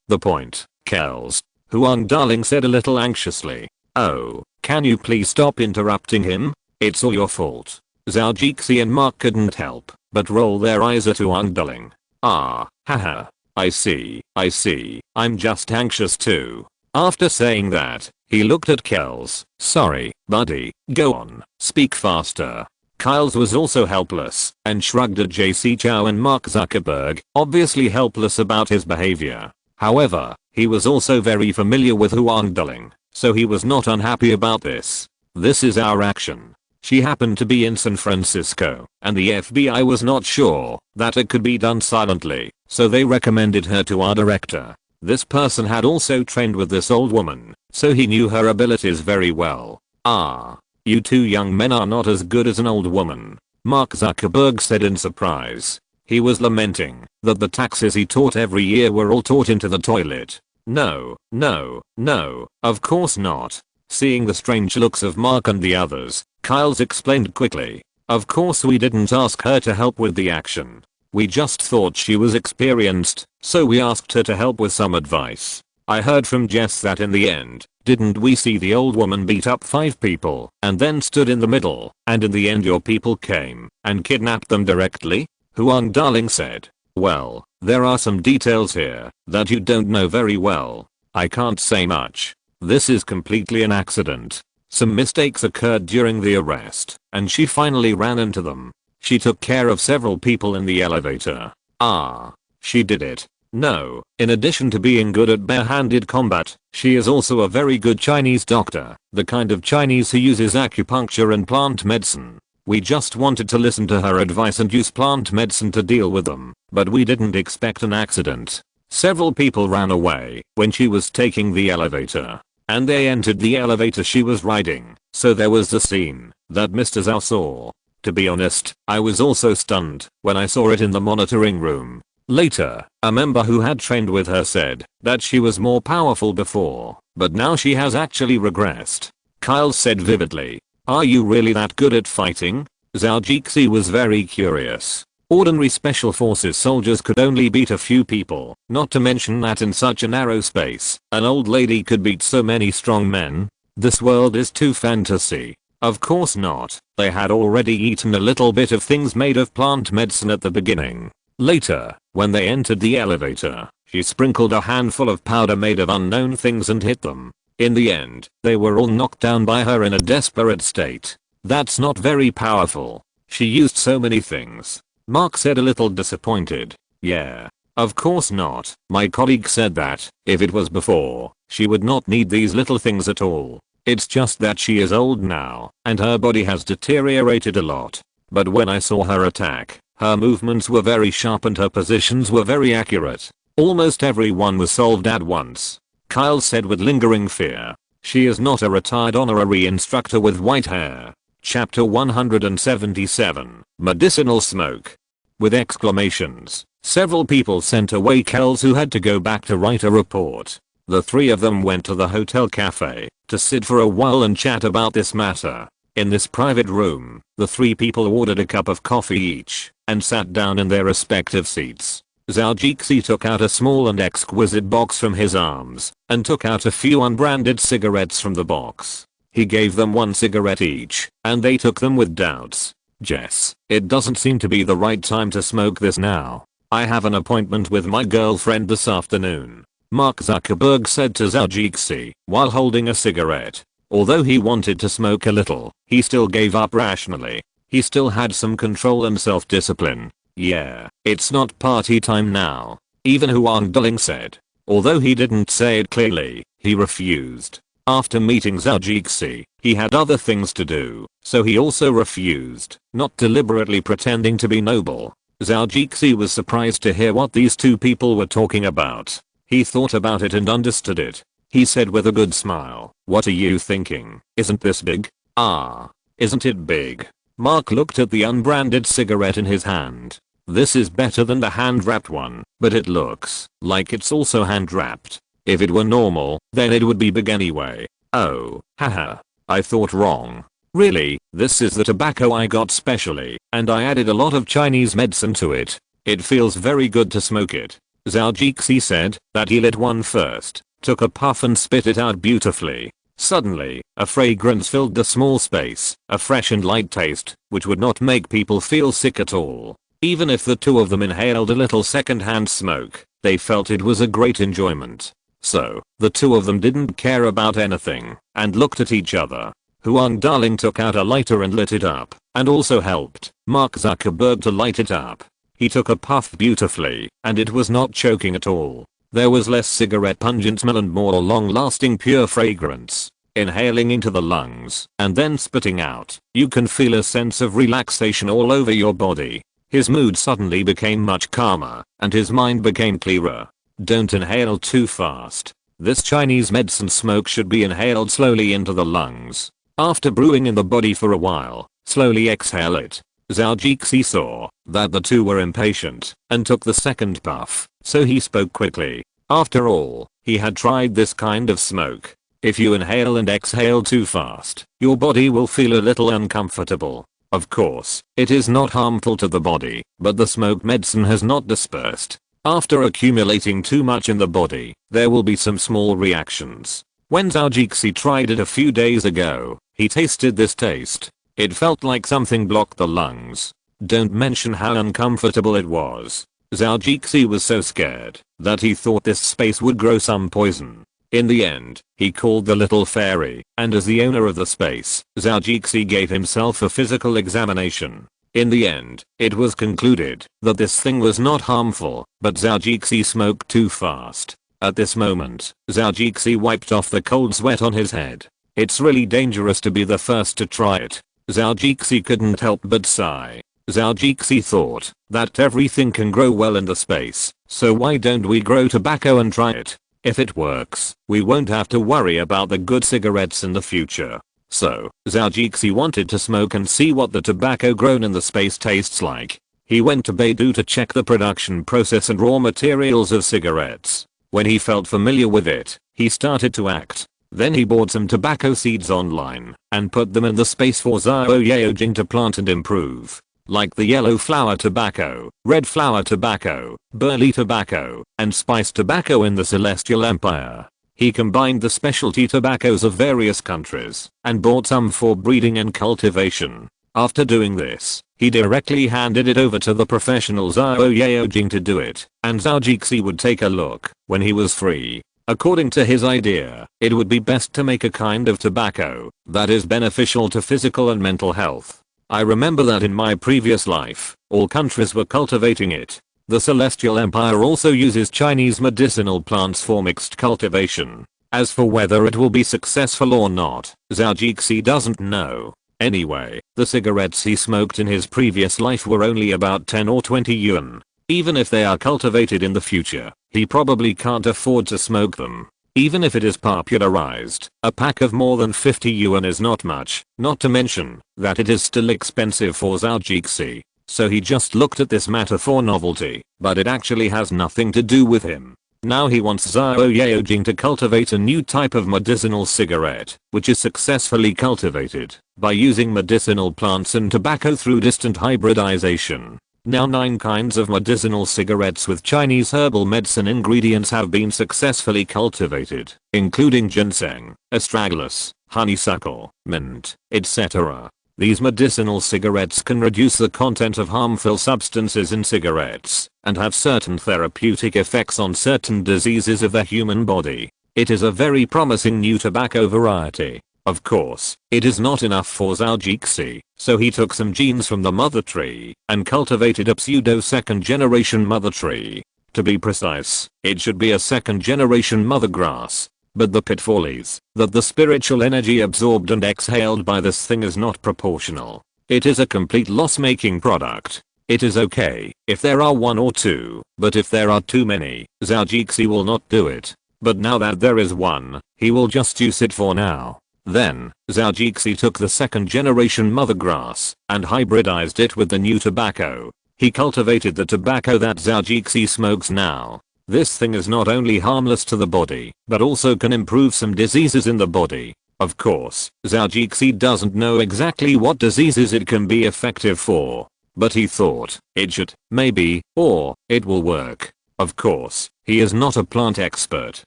The point, Kels," Huang Daling said a little anxiously. "Oh, can you please stop interrupting him? It's all your fault." Zhao Jixi and Mark couldn't help but roll their eyes at Huang Daling. Haha. I see. I'm just anxious too." After saying that, he looked at Kels. "Sorry, buddy, go on, speak faster." Kyles was also helpless and shrugged at JC Chow and Mark Zuckerberg, obviously helpless about his behavior. However, he was also very familiar with Huang Daling, so he was not unhappy about this. "This is our action. She happened to be in San Francisco, and the FBI was not sure that it could be done silently, so they recommended her to our director. This person had also trained with this old woman, so he knew her abilities very well. "Ah, you two young men are not as good as an old woman," Mark Zuckerberg said in surprise. He was lamenting that the taxes he taught every year were all taught into the toilet. No, no, no, of course not. Seeing the strange looks of Mark and the others, Kyles explained quickly. "Of course we didn't ask her to help with the action. We just thought she was experienced, so we asked her to help with some advice. I heard from Jess that in the end, didn't we see the old woman beat up 5 people and then stood in the middle, and in the end your people came and kidnapped them directly?" Huang Darling said. "Well, there are some details here that you don't know very well. I can't say much. This is completely an accident. Some mistakes occurred during the arrest, and she finally ran into them. She took care of several people in the elevator." "Ah, she did it." "No, in addition to being good at bare-handed combat, she is also a very good Chinese doctor, the kind of Chinese who uses acupuncture and plant medicine. We just wanted to listen to her advice and use plant medicine to deal with them, but we didn't expect an accident. Several people ran away when she was taking the elevator, and they entered the elevator she was riding, so there was the scene that Mr. Zhou saw. To be honest, I was also stunned when I saw it in the monitoring room. Later, a member who had trained with her said that she was more powerful before, but now she has actually regressed." Kyle said vividly. "Are you really that good at fighting?" Zhao Jixi was very curious. Ordinary special forces soldiers could only beat a few people, not to mention that in such a narrow space, an old lady could beat so many strong men. This world is too fantasy. Of course not. They had already eaten a little bit of things made of plant medicine at the beginning. Later, when they entered the elevator, she sprinkled a handful of powder made of unknown things and hit them. In the end, they were all knocked down by her in a desperate state. That's not very powerful. She used so many things." Mark said a little disappointed. "Yeah. Of course not. My colleague said that, if it was before, she would not need these little things at all. It's just that she is old now, and her body has deteriorated a lot. But when I saw her attack, her movements were very sharp and her positions were very accurate. Almost everyone was solved at once." Kyle said with lingering fear. "She is not a retired honorary instructor with white hair." Chapter 177, Medicinal Smoke. With exclamations, several people sent away Kells who had to go back to write a report. The 3 of them went to the hotel cafe to sit for a while and chat about this matter. In this private room, the 3 people ordered a cup of coffee each and sat down in their respective seats. Zhao Jixi took out a small and exquisite box from his arms and took out a few unbranded cigarettes from the box. He gave them 1 cigarette each, and they took them with doubts. "Jess, it doesn't seem to be the right time to smoke this now. I have an appointment with my girlfriend this afternoon," Mark Zuckerberg said to Zhao Jixi while holding a cigarette. Although he wanted to smoke a little, he still gave up rationally. He still had some control and self-discipline. "Yeah, it's not party time now," even Huang Duling said. Although he didn't say it clearly, he refused. After meeting Zhao Jixi, he had other things to do, so he also refused, not deliberately pretending to be noble. Zhao Jixi was surprised to hear what these 2 people were talking about. He thought about it and understood it. He said with a good smile, "What are you thinking? Isn't this big?" "Ah, isn't it big?" Mark looked at the unbranded cigarette in his hand. "This is better than the hand-wrapped one, but it looks like it's also hand-wrapped. If it were normal, then it would be big anyway." "Oh, haha. I thought wrong. Really, this is the tobacco I got specially, and I added a lot of Chinese medicine to it. It feels very good to smoke it." Zhao Jixi said that he lit one first, took a puff and spit it out beautifully. Suddenly, a fragrance filled the small space, a fresh and light taste, which would not make people feel sick at all. Even if the 2 of them inhaled a little second-hand smoke, they felt it was a great enjoyment. So, the 2 of them didn't care about anything, and looked at each other. Huang Darling took out a lighter and lit it up, and also helped Mark Zuckerberg to light it up. He took a puff beautifully, and it was not choking at all. There was less cigarette pungent smell and more long-lasting pure fragrance. Inhaling into the lungs, and then spitting out, you can feel a sense of relaxation all over your body. His mood suddenly became much calmer, and his mind became clearer. Don't inhale too fast. This Chinese medicine smoke should be inhaled slowly into the lungs. After brewing in the body for a while, slowly exhale it. Zhou Jixi saw that the two were impatient and took the second puff, so he spoke quickly. After all, he had tried this kind of smoke. If you inhale and exhale too fast, your body will feel a little uncomfortable. Of course, it is not harmful to the body, but the smoke medicine has not dispersed. After accumulating too much in the body, there will be some small reactions. When Zhou Jixi tried it a few days ago, he tasted this taste. It felt like something blocked the lungs. Don't mention how uncomfortable it was. Zhou Jixi was so scared that he thought this space would grow some poison. In the end, he called the little fairy, and as the owner of the space, Zhou Jixi gave himself a physical examination. In the end, it was concluded that this thing was not harmful, but Zhou Jixi smoked too fast. At this moment, Zhou Jixi wiped off the cold sweat on his head. It's really dangerous to be the first to try it. Zhou Jixi couldn't help but sigh. Zhou Jixi thought that everything can grow well in the space, so why don't we grow tobacco and try it? If it works, we won't have to worry about the good cigarettes in the future. So, Zhou Jixi wanted to smoke and see what the tobacco grown in the space tastes like. He went to Beidou to check the production process and raw materials of cigarettes. When he felt familiar with it, he started to act. Then he bought some tobacco seeds online and put them in the space for Zhou Jing to plant and improve. Like the yellow flower tobacco, red flower tobacco, burley tobacco, and spice tobacco in the Celestial Empire. He combined the specialty tobaccos of various countries and bought some for breeding and cultivation. After doing this, he directly handed it over to the professional Zhou Jing to do it, and Zhou Jixi would take a look when he was free. According to his idea, it would be best to make a kind of tobacco that is beneficial to physical and mental health. I remember that in my previous life, all countries were cultivating it. The Celestial Empire also uses Chinese medicinal plants for mixed cultivation. As for whether it will be successful or not, Zhou Jixi doesn't know. Anyway, the cigarettes he smoked in his previous life were only about 10 or 20 yuan. Even if they are cultivated in the future, he probably can't afford to smoke them. Even if it is popularized, a pack of more than 50 yuan is not much, not to mention that it is still expensive for Zhou Jixi. So he just looked at this matter for novelty, but it actually has nothing to do with him. Now he wants Zhou Jing to cultivate a new type of medicinal cigarette, which is successfully cultivated by using medicinal plants and tobacco through distant hybridization. Now 9 kinds of medicinal cigarettes with Chinese herbal medicine ingredients have been successfully cultivated, including ginseng, astragalus, honeysuckle, mint, etc. These medicinal cigarettes can reduce the content of harmful substances in cigarettes and have certain therapeutic effects on certain diseases of the human body. It is a very promising new tobacco variety. Of course, it is not enough for Zhou Jixi, so he took some genes from the mother tree and cultivated a pseudo second generation mother tree. To be precise, it should be a second generation mother grass. But the pitfall is that the spiritual energy absorbed and exhaled by this thing is not proportional. It is a complete loss-making product. It is okay if there are 1 or 2, but if there are too many, Zhou Jixi will not do it. But now that there is 1, he will just use it for now. Then, Zhou Jixi took the second generation mother grass and hybridized it with the new tobacco. He cultivated the tobacco that Zhou Jixi smokes now. This thing is not only harmless to the body, but also can improve some diseases in the body. Of course, Zhou Jixi doesn't know exactly what diseases it can be effective for. But he thought, it should, maybe, or, it will work. Of course, he is not a plant expert,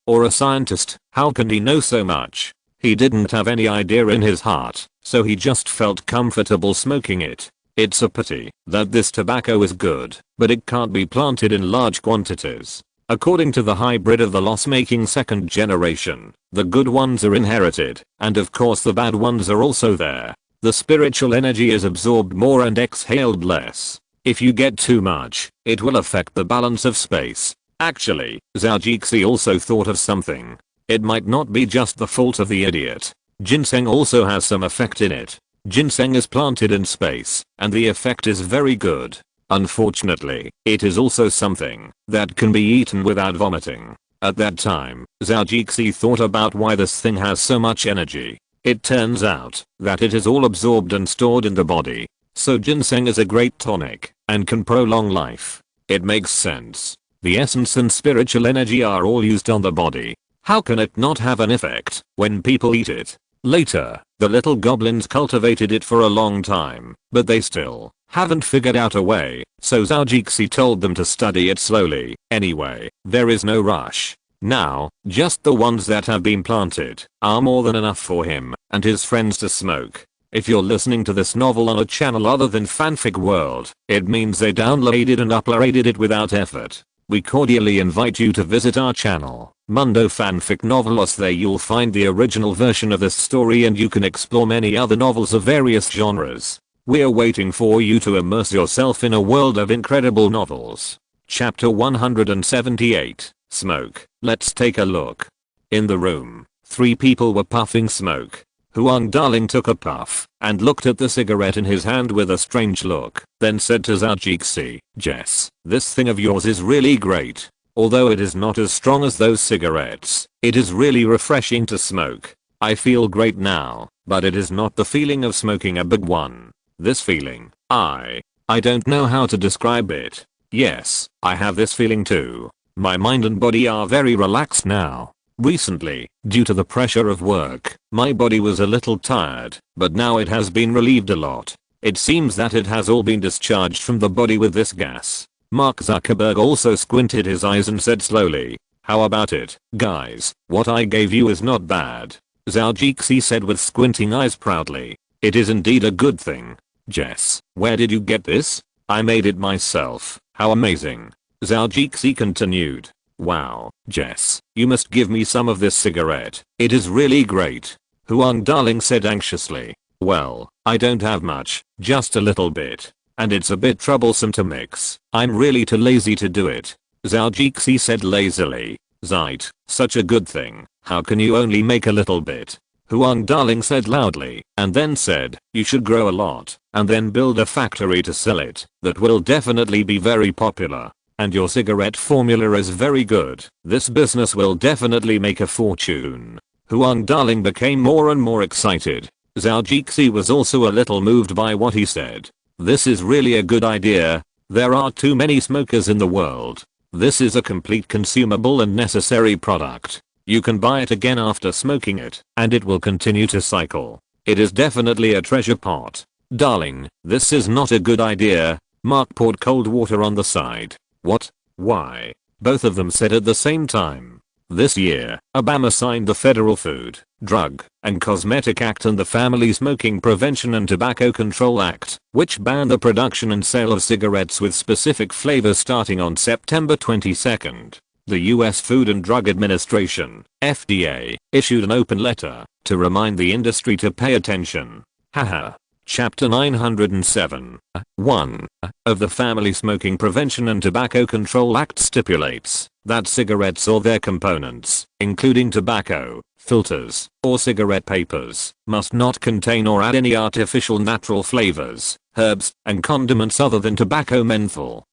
or a scientist, how can he know so much? He didn't have any idea in his heart, so he just felt comfortable smoking it. It's a pity that this tobacco is good, but it can't be planted in large quantities. According to the hybrid of the loss-making second generation, the good ones are inherited, and of course the bad ones are also there. The spiritual energy is absorbed more and exhaled less. If you get too much, it will affect the balance of space. Actually, Zhou Jixi also thought of something. It might not be just the fault of the idiot. Ginseng also has some effect in it. Ginseng is planted in space, and the effect is very good. Unfortunately, it is also something that can be eaten without vomiting. At that time, Zhou thought about why this thing has so much energy. It turns out that it is all absorbed and stored in the body. So ginseng is a great tonic and can prolong life. It makes sense. The essence and spiritual energy are all used on the body. How can it not have an effect when people eat it? Later, the little goblins cultivated it for a long time, but they still haven't figured out a way, so Zhou told them to study it slowly. Anyway, there is no rush. Now, just the ones that have been planted are more than enough for him and his friends to smoke. If you're listening to this novel on a channel other than Fanfic World, it means they downloaded and uploaded it without effort. We cordially invite you to visit our channel, Mundo Fanfic Novelos. There you'll find the original version of this story and you can explore many other novels of various genres. We're waiting for you to immerse yourself in a world of incredible novels. Chapter 178, Smoke. Let's take a look. In the room, 3 people were puffing smoke. Huang Darling took a puff and looked at the cigarette in his hand with a strange look, then said to Zhou, "Jess, this thing of yours is really great. Although it is not as strong as those cigarettes, it is really refreshing to smoke. I feel great now, but it is not the feeling of smoking a big one. This feeling, I don't know how to describe it. Yes, I have this feeling too. My mind and body are very relaxed now. Recently, due to the pressure of work, my body was a little tired, but now it has been relieved a lot. It seems that it has all been discharged from the body with this gas." Mark Zuckerberg also squinted his eyes and said slowly, "How about it, guys? What I gave you is not bad." Zhou said with squinting eyes proudly, "It is indeed a good thing. Jess, where did you get this?" "I made it myself. How amazing." Zhou continued, "Wow, Jess, you must give me some of this cigarette. It is really great." Huang Darling said anxiously, "Well, I don't have much, just a little bit. And it's a bit troublesome to mix. I'm really too lazy to do it." Zhou said lazily, "Zait, such a good thing. How can you only make a little bit?" Huang Darling said loudly, and then said, "You should grow a lot, and then build a factory to sell it. That will definitely be very popular. And your cigarette formula is very good. This business will definitely make a fortune." Huang Darling became more and more excited. Zhou was also a little moved by what he said. "This is really a good idea. There are too many smokers in the world. This is a complete consumable and necessary product. You can buy it again after smoking it, and it will continue to cycle. It is definitely a treasure pot." "Darling, this is not a good idea." Mark poured cold water on the side. "What? Why?" both of them said at the same time. This year, Obama signed the Federal Food, Drug, and Cosmetic Act and the Family Smoking Prevention and Tobacco Control Act, which ban the production and sale of cigarettes with specific flavors starting on September 22nd. The US Food and Drug Administration, FDA, issued an open letter to remind the industry to pay attention. Haha. Chapter 907, 1, of the Family Smoking Prevention and Tobacco Control Act stipulates that cigarettes or their components, including tobacco, filters, or cigarette papers, must not contain or add any artificial natural flavors, herbs, and condiments other than tobacco menthol.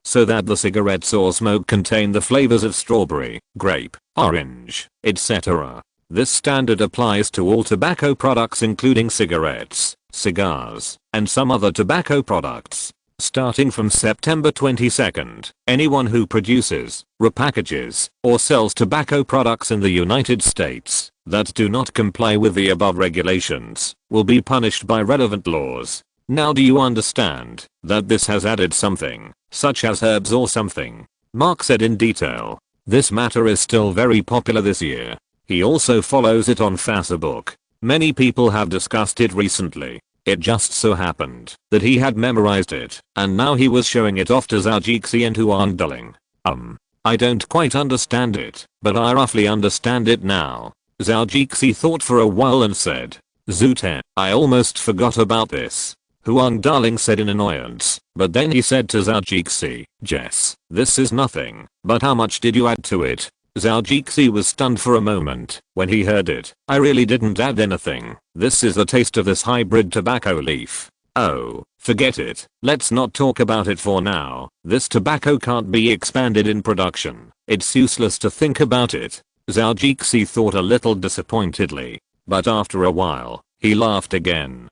So that the cigarettes or smoke contain the flavors of strawberry, grape, orange, etc. This standard applies to all tobacco products including cigarettes, cigars, and some other tobacco products. Starting from September 22nd, anyone who produces, repackages, or sells tobacco products in the United States that do not comply with the above regulations will be punished by relevant laws. Now do you understand that this has added something, such as herbs or something? Mark said in detail. This matter is still very popular this year. He also follows it on Facebook. Many people have discussed it recently. It just so happened that he had memorized it, and now he was showing it off to Zhou and Huang Darling. I don't quite understand it, but I roughly understand it now. Zhou thought for a while and said, "Zuten, I almost forgot about this." Huang Darling said in annoyance, but then he said to Zhou, "Jess, this is nothing, but how much did you add to it?" Zhou was stunned for a moment when he heard it. "I really didn't add anything. This is the taste of this hybrid tobacco leaf." "Oh, Forget it. Let's not talk about it for now. This tobacco can't be expanded in production. It's useless to think about it. Zhao Jixi thought a little disappointedly. But after a while, he laughed again.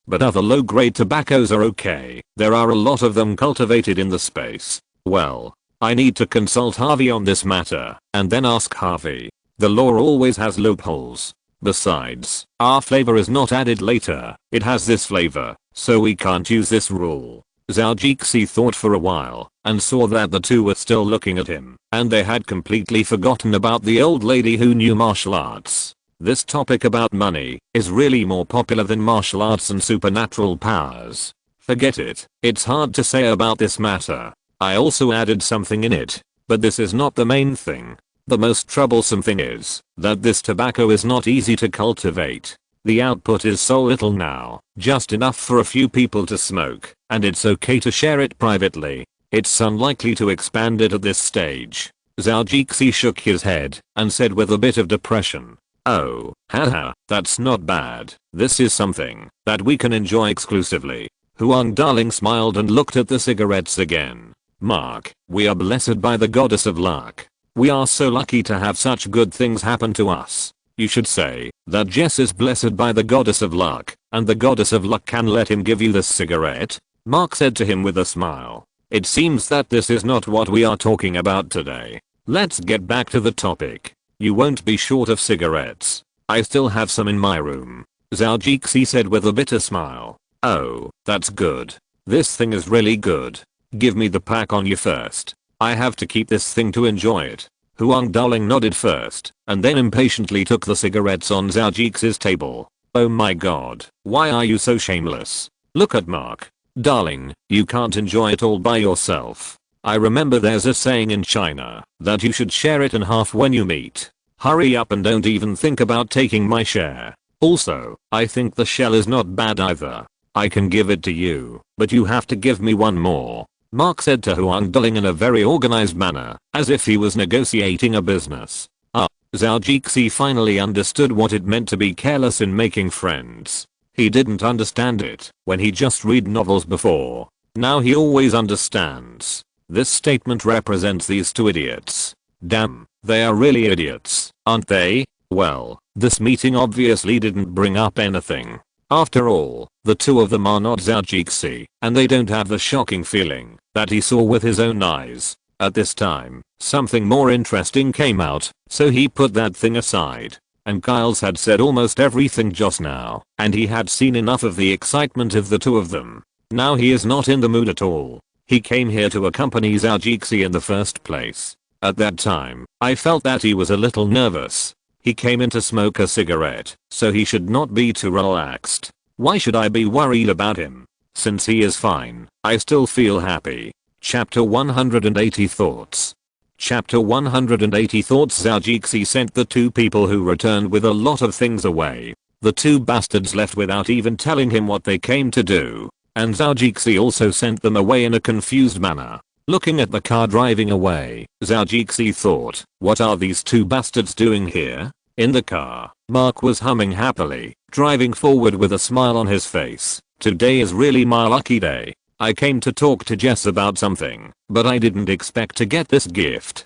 But other low-grade tobaccos are okay. There are a lot of them cultivated in the space. Well, I need to consult Harvey on this matter, and then ask Harvey. The law always has loopholes. Besides, our flavor is not added later. It has this flavor, so we can't use this rule. Zhao Jixi thought for a while, and saw that the two were still looking at him, and they had completely forgotten about the old lady who knew martial arts. This topic about money is really more popular than martial arts and supernatural powers. Forget it. It's hard to say about this matter. I also added something in it, but this is not the main thing. The most troublesome thing is that this tobacco is not easy to cultivate. The output is so little now, just enough for a few people to smoke, and it's okay to share it privately. It's unlikely to expand it at this stage. Zhao Jixi shook his head and said with a bit of depression, "Oh, haha, that's not bad. This is something that we can enjoy exclusively." Huang Darling smiled and looked at the cigarettes again. "Mark, we are blessed by the goddess of luck. We are so lucky to have such good things happen to us. You should say that Jess is blessed by the goddess of luck, and the goddess of luck can let him give you this cigarette," Mark said to him with a smile. "It seems that this is not what we are talking about today. Let's get back to the topic. You won't be short of cigarettes. I still have some in my room," Zhao Jixi said with a bitter smile. "Oh, that's good. This thing is really good. Give me the pack on you first. I have to keep this thing to enjoy it." Huang Darling nodded first, and then impatiently took the cigarettes on Zhao Jixi's table. "Oh my god, why are you so shameless? Look at Mark. Darling, you can't enjoy it all by yourself. I remember there's a saying in China that you should share it in half when you meet. Hurry up and don't even think about taking my share. Also, I think the shell is not bad either. I can give it to you, but you have to give me one more," Mark said to Huang Darling in a very organized manner, as if he was negotiating a business. Zhao Jixi finally understood what it meant to be careless in making friends. He didn't understand it when he just read novels before. Now he always understands. This statement represents these two idiots. Damn, they are really idiots, aren't they? Well, this meeting obviously didn't bring up anything. After all, the two of them are not Zhao Jixi, and they don't have the shocking feeling that he saw with his own eyes. At this time, something more interesting came out, so he put that thing aside. And Kyles had said almost everything just now, and he had seen enough of the excitement of the two of them. Now he is not in the mood at all. He came here to accompany Zhao Jixi in the first place. At that time, I felt that he was a little nervous. He came in to smoke a cigarette, so he should not be too relaxed. Why should I be worried about him? Since he is fine, I still feel happy. Chapter 180 Thoughts. Chapter 180 Thoughts. Zhao Jixi sent the two people who returned with a lot of things away. The two bastards left without even telling him what they came to do. And Zhao Jixi also sent them away in a confused manner. Looking at the car driving away, Zhao Jixi thought, what are these two bastards doing here? In the car, Mark was humming happily, driving forward with a smile on his face. Today is really my lucky day. I came to talk to Jess about something, but I didn't expect to get this gift.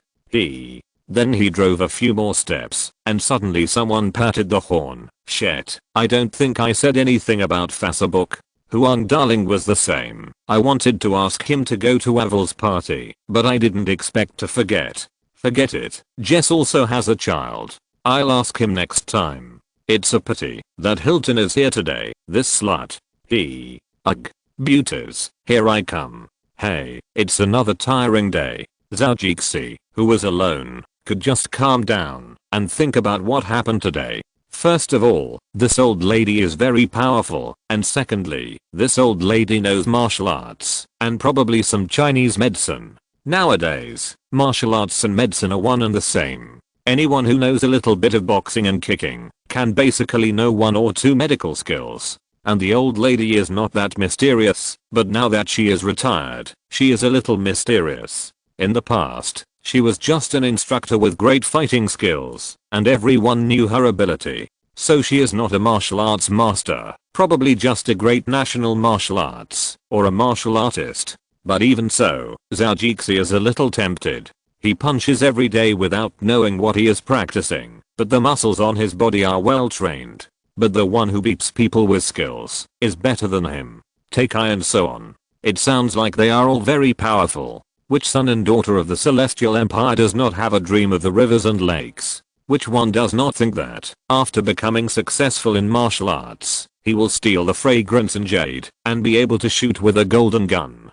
Then he drove a few more steps, and suddenly someone patted the horn. Shit, I don't think I said anything about Facebook. Huang Darling was the same. I wanted to ask him to go to Aval's party, but I didn't expect to forget. Forget it. Jess also has a child. I'll ask him next time. It's a pity that Hilton is here today, this slut. Ugh. Beauties, here I come. Hey, it's another tiring day. Zhao Jixi, who was alone, could just calm down and think about what happened today. First of all, this old lady is very powerful, and secondly, this old lady knows martial arts, and probably some Chinese medicine. Nowadays, martial arts and medicine are one and the same. Anyone who knows a little bit of boxing and kicking can basically know one or two medical skills. And the old lady is not that mysterious, but now that she is retired, she is a little mysterious. In the past, she was just an instructor with great fighting skills, and everyone knew her ability. So she is not a martial arts master, probably just a great national martial arts, or a martial artist. But even so, Zhou Jixi is a little tempted. He punches every day without knowing what he is practicing, but the muscles on his body are well trained. But the one who beats people with skills is better than him. Take I and so on. It sounds like they are all very powerful. Which son and daughter of the Celestial Empire does not have a dream of the rivers and lakes? Which one does not think that, after becoming successful in martial arts, he will steal the fragrance and jade, and be able to shoot with a golden gun?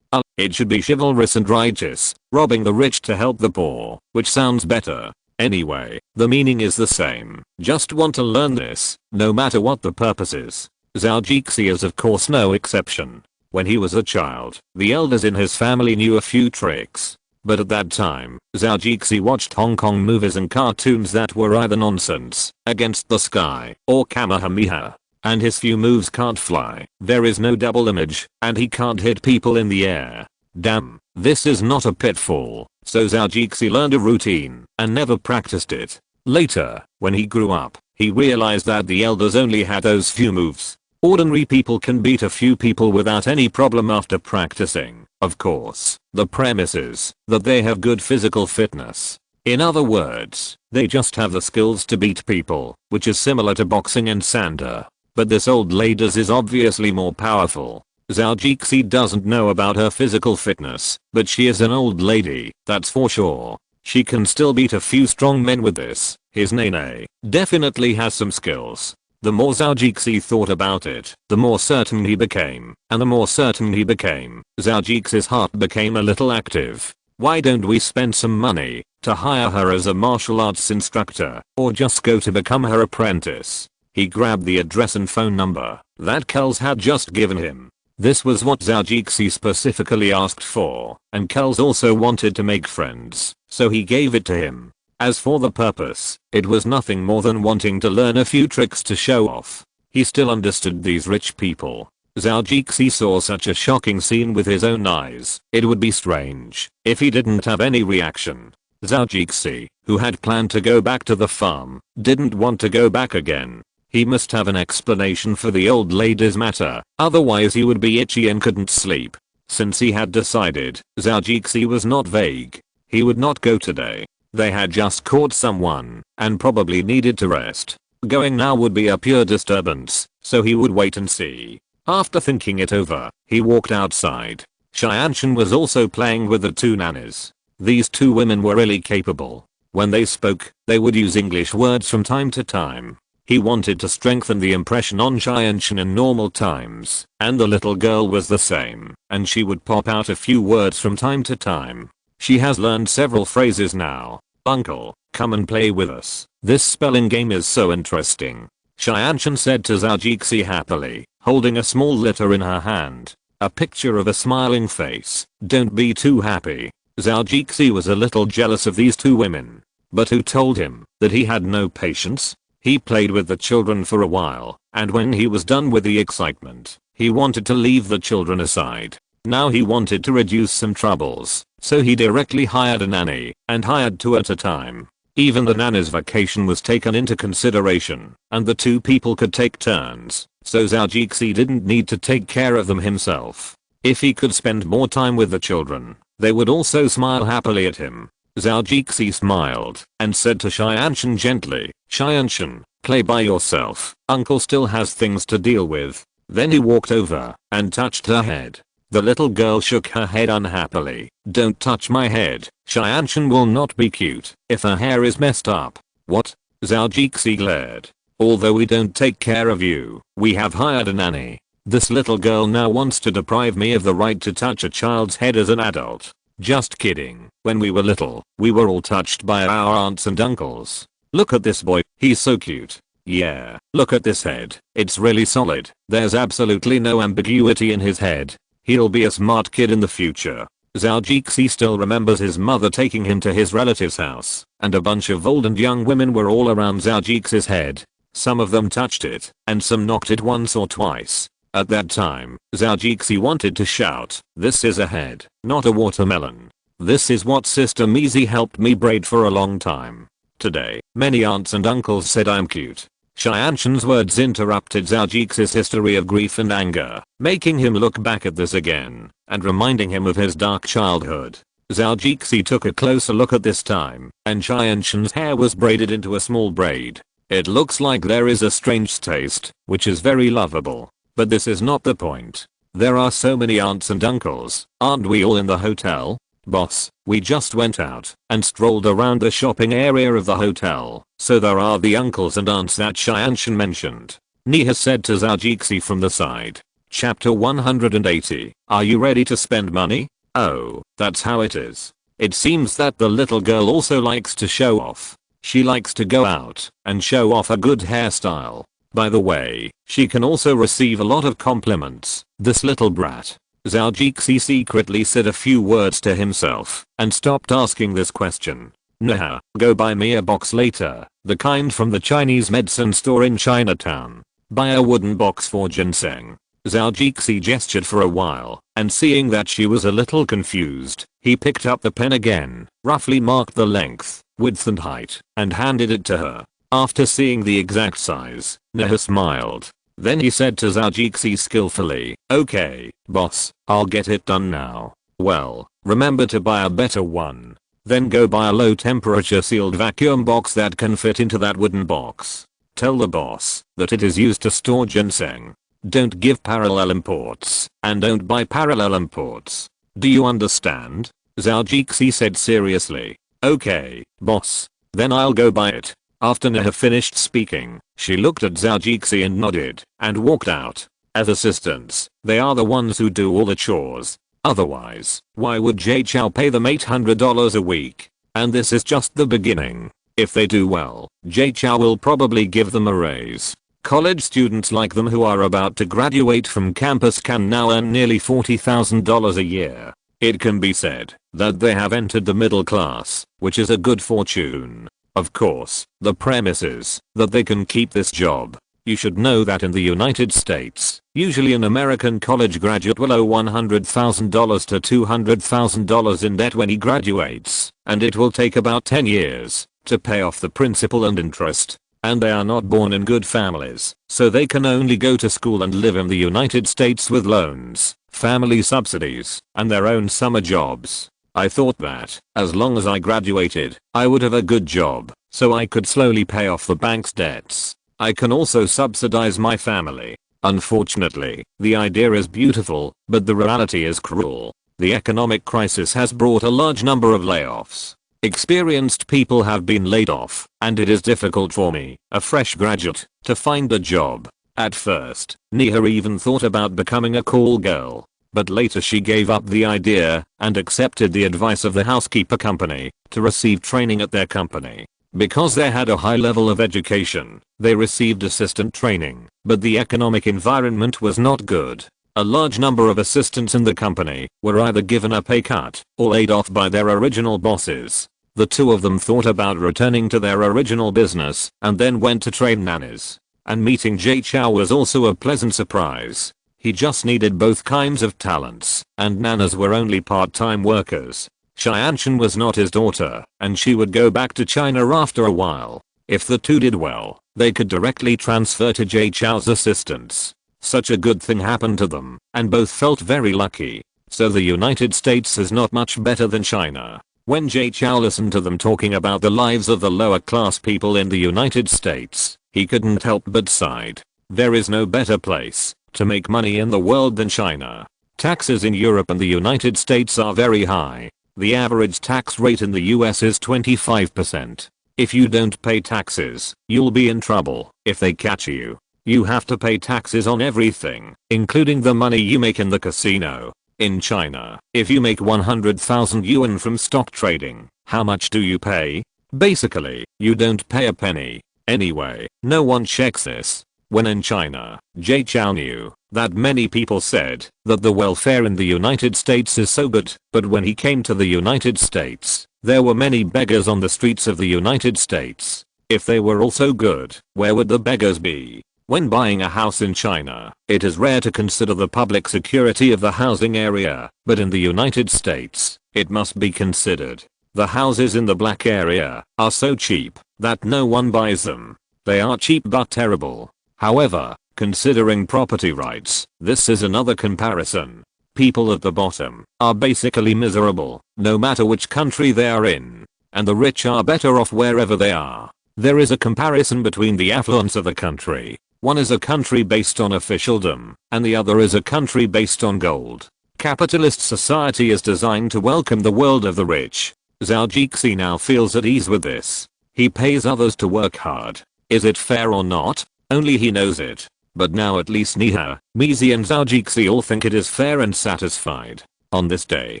It should be chivalrous and righteous, robbing the rich to help the poor, which sounds better. Anyway, the meaning is the same. Just want to learn this, no matter what the purpose is. Zhou Jixi is of course no exception. When he was a child, the elders in his family knew a few tricks. But at that time, Zhou Jixi watched Hong Kong movies and cartoons that were either nonsense, against the sky, or Kamehameha. And his few moves can't fly, there is no double image, and he can't hit people in the air. Damn, this is not a pitfall. So Zhou Jixi learned a routine, and never practiced it. Later, when he grew up, he realized that the elders only had those few moves. Ordinary people can beat a few people without any problem after practicing. Of course, the premise is that they have good physical fitness. In other words, they just have the skills to beat people, which is similar to boxing and sanda. But this old lady's is obviously more powerful. Zhou Jixi doesn't know about her physical fitness, but she is an old lady, that's for sure. She can still beat a few strong men with this. His nene definitely has some skills. The more Zhou Jixi thought about it, the more certain he became, and the more certain he became, Zhou Jixi's heart became a little active. Why don't we spend some money to hire her as a martial arts instructor, or just go to become her apprentice? He grabbed the address and phone number that Kells had just given him. This was what Zhou Jixi specifically asked for, and Kells also wanted to make friends, so he gave it to him. As for the purpose, it was nothing more than wanting to learn a few tricks to show off. He still understood these rich people. Zhou Jixi saw such a shocking scene with his own eyes. It would be strange if he didn't have any reaction. Zhou Jixi, who had planned to go back to the farm, didn't want to go back again. He must have an explanation for the old lady's matter, otherwise he would be itchy and couldn't sleep. Since he had decided, Zhou Jixi was not vague. He would not go today. They had just caught someone, and probably needed to rest. Going now would be a pure disturbance, so he would wait and see. After thinking it over, he walked outside. Xianshan was also playing with the two nannies. These two women were really capable. When they spoke, they would use English words from time to time. He wanted to strengthen the impression on Xianshan in normal times, and the little girl was the same, and she would pop out a few words from time to time. She has learned several phrases now. Uncle, come and play with us. This spelling game is so interesting. Xianshan said to Zhou Jixi happily, holding a small letter in her hand. A picture of a smiling face. Don't be too happy. Zhou Jixi was a little jealous of these two women. But who told him that he had no patience? He played with the children for a while, and when he was done with the excitement, he wanted to leave the children aside. Now he wanted to reduce some troubles, so he directly hired a nanny, and hired two at a time. Even the nanny's vacation was taken into consideration, and the two people could take turns, so Zhou Jixi didn't need to take care of them himself. If he could spend more time with the children, they would also smile happily at him. Zhou Jixi smiled, and said to Xianshan gently, Xianshan, play by yourself, uncle still has things to deal with. Then he walked over, and touched her head. The little girl shook her head unhappily. Don't touch my head, Xianshan will not be cute if her hair is messed up. What? Zhou Jixi glared. Although we don't take care of you, we have hired a nanny. This little girl now wants to deprive me of the right to touch a child's head as an adult. Just kidding. When we were little, we were all touched by our aunts and uncles. Look at this boy, he's so cute. Yeah, look at this head, it's really solid. There's absolutely no ambiguity in his head. He'll be a smart kid in the future. Zhou Jixi still remembers his mother taking him to his relative's house, and a bunch of old and young women were all around Zhou Jixi's head. Some of them touched it, and some knocked it once or twice. At that time, Zhou Jixi wanted to shout, this is a head, not a watermelon. This is what Sister Mizi helped me braid for a long time. Today, many aunts and uncles said I'm cute. Xianshan's words interrupted Zhao Jixi's history of grief and anger, making him look back at this again, and reminding him of his dark childhood. Zhao Jixi took a closer look at this time, and Xianshan's hair was braided into a small braid. It looks like there is a strange taste, which is very lovable. But this is not the point. There are so many aunts and uncles, aren't we all in the hotel? Boss, we just went out and strolled around the shopping area of the hotel, so there are the uncles and aunts that Xianshan mentioned. Nia said to Zhao Jixi from the side. Chapter 180. Are you ready to spend money? Oh, that's how it is. It seems that the little girl also likes to show off. She likes to go out and show off a good hairstyle. By the way, she can also receive a lot of compliments, this little brat. Zhao Jixi secretly said a few words to himself and stopped asking this question. Nah, go buy me a box later, the kind from the Chinese medicine store in Chinatown. Buy a wooden box for ginseng. Zhao Jixi gestured for a while, and seeing that she was a little confused, he picked up the pen again, roughly marked the length, width and height, and handed it to her. After seeing the exact size, Neha smiled. Then he said to Zhao Jixi skillfully, okay, boss, I'll get it done now. Well, remember to buy a better one. Then go buy a low temperature sealed vacuum box that can fit into that wooden box. Tell the boss that it is used to store ginseng. Don't give parallel imports, and don't buy parallel imports. Do you understand? Zhao Jixi said seriously. Okay, boss. Then I'll go buy it. After Neha finished speaking, she looked at Zhao Jixi and nodded, and walked out. As assistants, they are the ones who do all the chores. Otherwise, why would Jay Chou pay them $800 a week? And this is just the beginning. If they do well, Jay Chou will probably give them a raise. College students like them who are about to graduate from campus can now earn nearly $40,000 a year. It can be said that they have entered the middle class, which is a good fortune. Of course, the premise is that they can keep this job. You should know that in the United States, usually an American college graduate will owe $100,000 to $200,000 in debt when he graduates, and it will take about 10 years to pay off the principal and interest. And they are not born in good families, so they can only go to school and live in the United States with loans, family subsidies, and their own summer jobs. I thought that, as long as I graduated, I would have a good job, so I could slowly pay off the bank's debts. I can also subsidize my family. Unfortunately, the idea is beautiful, but the reality is cruel. The economic crisis has brought a large number of layoffs. Experienced people have been laid off, and it is difficult for me, a fresh graduate, to find a job. At first, Neha even thought about becoming a call girl. But later she gave up the idea and accepted the advice of the housekeeper company to receive training at their company. Because they had a high level of education, they received assistant training, but the economic environment was not good. A large number of assistants in the company were either given a pay cut or laid off by their original bosses. The two of them thought about returning to their original business and then went to train nannies. And meeting Jay Chou was also a pleasant surprise. He just needed both kinds of talents, and nanas were only part-time workers. Xianshan was not his daughter, and she would go back to China after a while. If the two did well, they could directly transfer to Jay Chou's assistants. Such a good thing happened to them, and both felt very lucky. So the United States is not much better than China. When Jay Chou listened to them talking about the lives of the lower class people in the United States, he couldn't help but sighed. There is no better place to make money in the world than China. Taxes in Europe and the United States are very high. The average tax rate in the US is 25%. If you don't pay taxes, you'll be in trouble if they catch you. You have to pay taxes on everything, including the money you make in the casino. In China, if you make 100,000 yuan from stock trading, how much do you pay? Basically, you don't pay a penny. Anyway, no one checks this. When in China, Jay Chou knew that many people said that the welfare in the United States is so good, but when he came to the United States, there were many beggars on the streets of the United States. If they were all so good, where would the beggars be? When buying a house in China, it is rare to consider the public security of the housing area, but in the United States, it must be considered. The houses in the black area are so cheap that no one buys them. They are cheap but terrible. However, considering property rights, this is another comparison. People at the bottom are basically miserable, no matter which country they are in. And the rich are better off wherever they are. There is a comparison between the affluence of a country. One is a country based on officialdom, and the other is a country based on gold. Capitalist society is designed to welcome the world of the rich. Zhou now feels at ease with this. He pays others to work hard. Is it fair or not? Only he knows it. But now at least Niha, Mizi and Zhou all think it is fair and satisfied. On this day,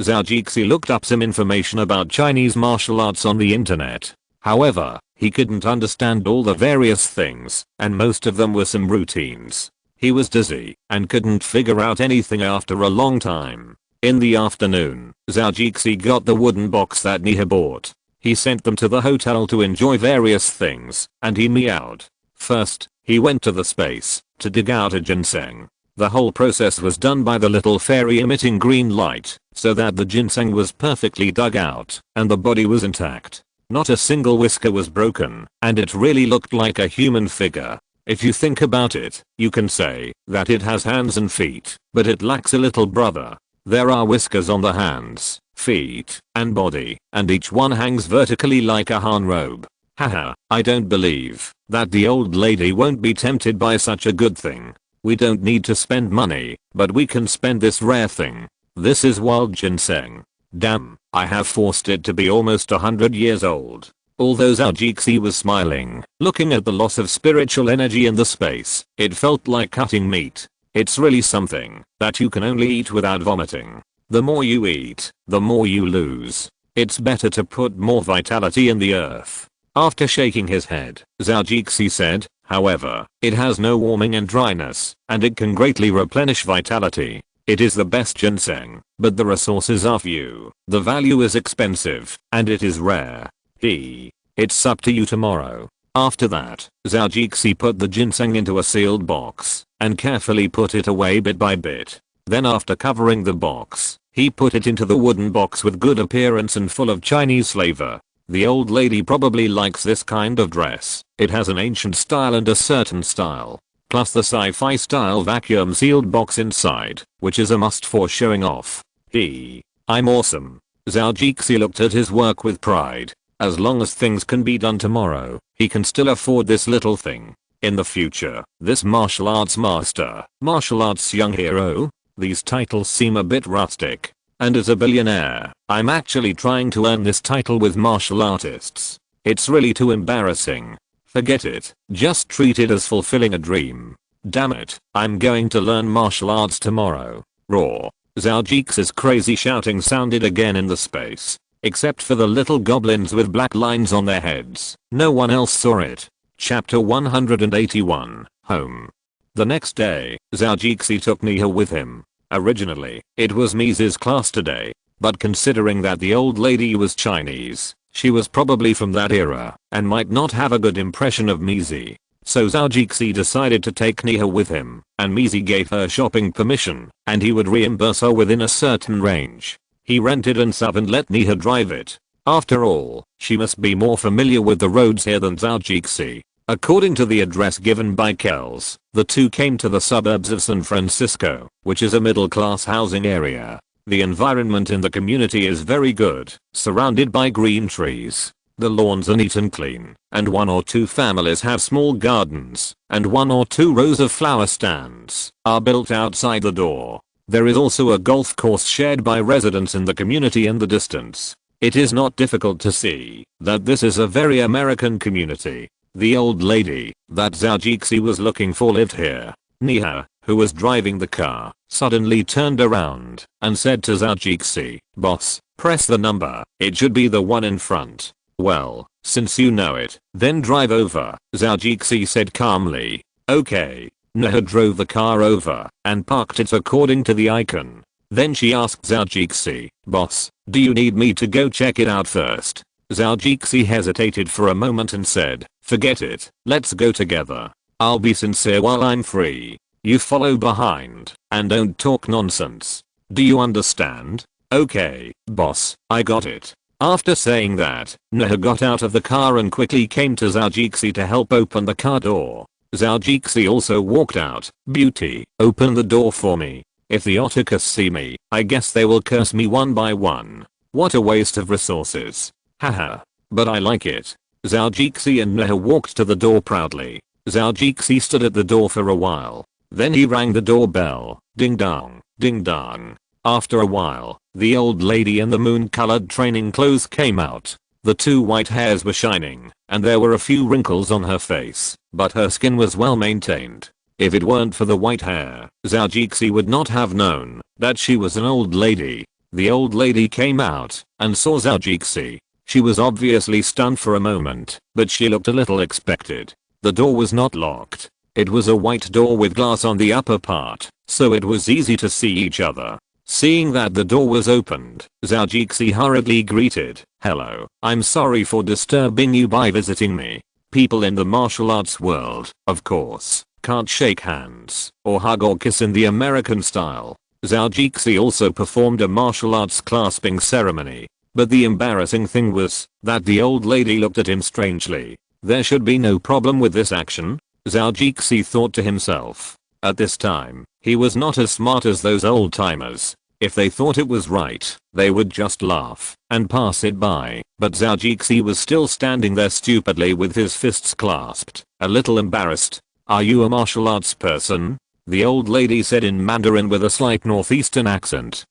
Zhou looked up some information about Chinese martial arts on the internet. However, he couldn't understand all the various things, and most of them were some routines. He was dizzy and couldn't figure out anything after a long time. In the afternoon, Zhou got the wooden box that Niha bought. He sent them to the hotel to enjoy various things, and he meowed. First, he went to the space to dig out a ginseng. The whole process was done by the little fairy emitting green light, so that the ginseng was perfectly dug out, and the body was intact. Not a single whisker was broken, and it really looked like a human figure. If you think about it, you can say that it has hands and feet, but it lacks a little brother. There are whiskers on the hands, feet, and body, and each one hangs vertically like a Han robe. Haha, I don't believe that the old lady won't be tempted by such a good thing. We don't need to spend money, but we can spend this rare thing. This is wild ginseng. Damn, I have forced it to be almost 100 years old. Although Zhou was smiling, looking at the loss of spiritual energy in the space, it felt like cutting meat. It's really something that you can only eat without vomiting. The more you eat, the more you lose. It's better to put more vitality in the earth. After shaking his head, Zhou said, however, it has no warming and dryness, and it can greatly replenish vitality. It is the best ginseng, but the resources are few, the value is expensive, and it is rare. It's up to you tomorrow. After that, Zhou put the ginseng into a sealed box, and carefully put it away bit by bit. Then after covering the box, he put it into the wooden box with good appearance and full of Chinese flavor. The old lady probably likes this kind of dress. It has an ancient style and a certain style. Plus the sci-fi style vacuum sealed box inside, which is a must for showing off. I'm awesome. Zhou looked at his work with pride. As long as things can be done tomorrow, he can still afford this little thing. In the future, this martial arts master, martial arts young hero, these titles seem a bit rustic. And as a billionaire, I'm actually trying to earn this title with martial artists. It's really too embarrassing. Forget it, just treat it as fulfilling a dream. Damn it, I'm going to learn martial arts tomorrow. Roar. Zhou's crazy shouting sounded again in the space. Except for the little goblins with black lines on their heads. No one else saw it. Chapter 181, Home. The next day, Zhou took Niha with him. Originally, it was Mizi's class today, but considering that the old lady was Chinese, she was probably from that era, and might not have a good impression of Mizi. So Zhou decided to take Niha with him, and Mizi gave her shopping permission, and he would reimburse her within a certain range. He rented an sub and let Niha drive it. After all, she must be more familiar with the roads here than Zhou. According to the address given by Kells, the two came to the suburbs of San Francisco, which is a middle-class housing area. The environment in the community is very good, surrounded by green trees. The lawns are neat and clean, and 1 or 2 families have small gardens, and 1 or 2 rows of flower stands are built outside the door. There is also a golf course shared by residents in the community in the distance. It is not difficult to see that this is a very American community. The old lady that Zhou was looking for lived here. Niha, who was driving the car, suddenly turned around and said to Zhou, "Boss, press the number. It should be the one in front." "Well, since you know it, then drive over," Zhou said calmly. "Okay." Niha drove the car over and parked it according to the icon. Then she asked Zhou, "Boss, do you need me to go check it out first?" Zhou hesitated for a moment and said, "Forget it, let's go together. I'll be sincere while I'm free. You follow behind, and don't talk nonsense. Do you understand?" "Okay, boss, I got it." After saying that, Neha got out of the car and quickly came to Zhao Jixi to help open the car door. Zhao Jixi also walked out. Beauty, open the door for me. If the Otakus see me, I guess they will curse me one by one. What a waste of resources. Haha. But I like it. Zhao Jixi and Neha walked to the door proudly. Zhao Jixi stood at the door for a while. Then he rang the doorbell. Ding dong, ding dong. After a while, the old lady in the moon-colored training clothes came out. The two white hairs were shining, and there were a few wrinkles on her face, but her skin was well maintained. If it weren't for the white hair, Zhao Jixi would not have known that she was an old lady. The old lady came out and saw Zhao Jixi. She was obviously stunned for a moment, but she looked a little expected. The door was not locked. It was a white door with glass on the upper part, so it was easy to see each other. Seeing that the door was opened, Zhao Jixi hurriedly greeted, "Hello, I'm sorry for disturbing you by visiting me. People in the martial arts world, of course, can't shake hands or hug or kiss in the American style." Zhao Jixi also performed a martial arts clasping ceremony. But the embarrassing thing was that the old lady looked at him strangely. There should be no problem with this action, Zhao Jixi thought to himself. At this time, he was not as smart as those old timers. If they thought it was right, they would just laugh and pass it by. But Zhao Jixi was still standing there stupidly with his fists clasped, a little embarrassed. "Are you a martial arts person?" the old lady said in Mandarin with a slight northeastern accent.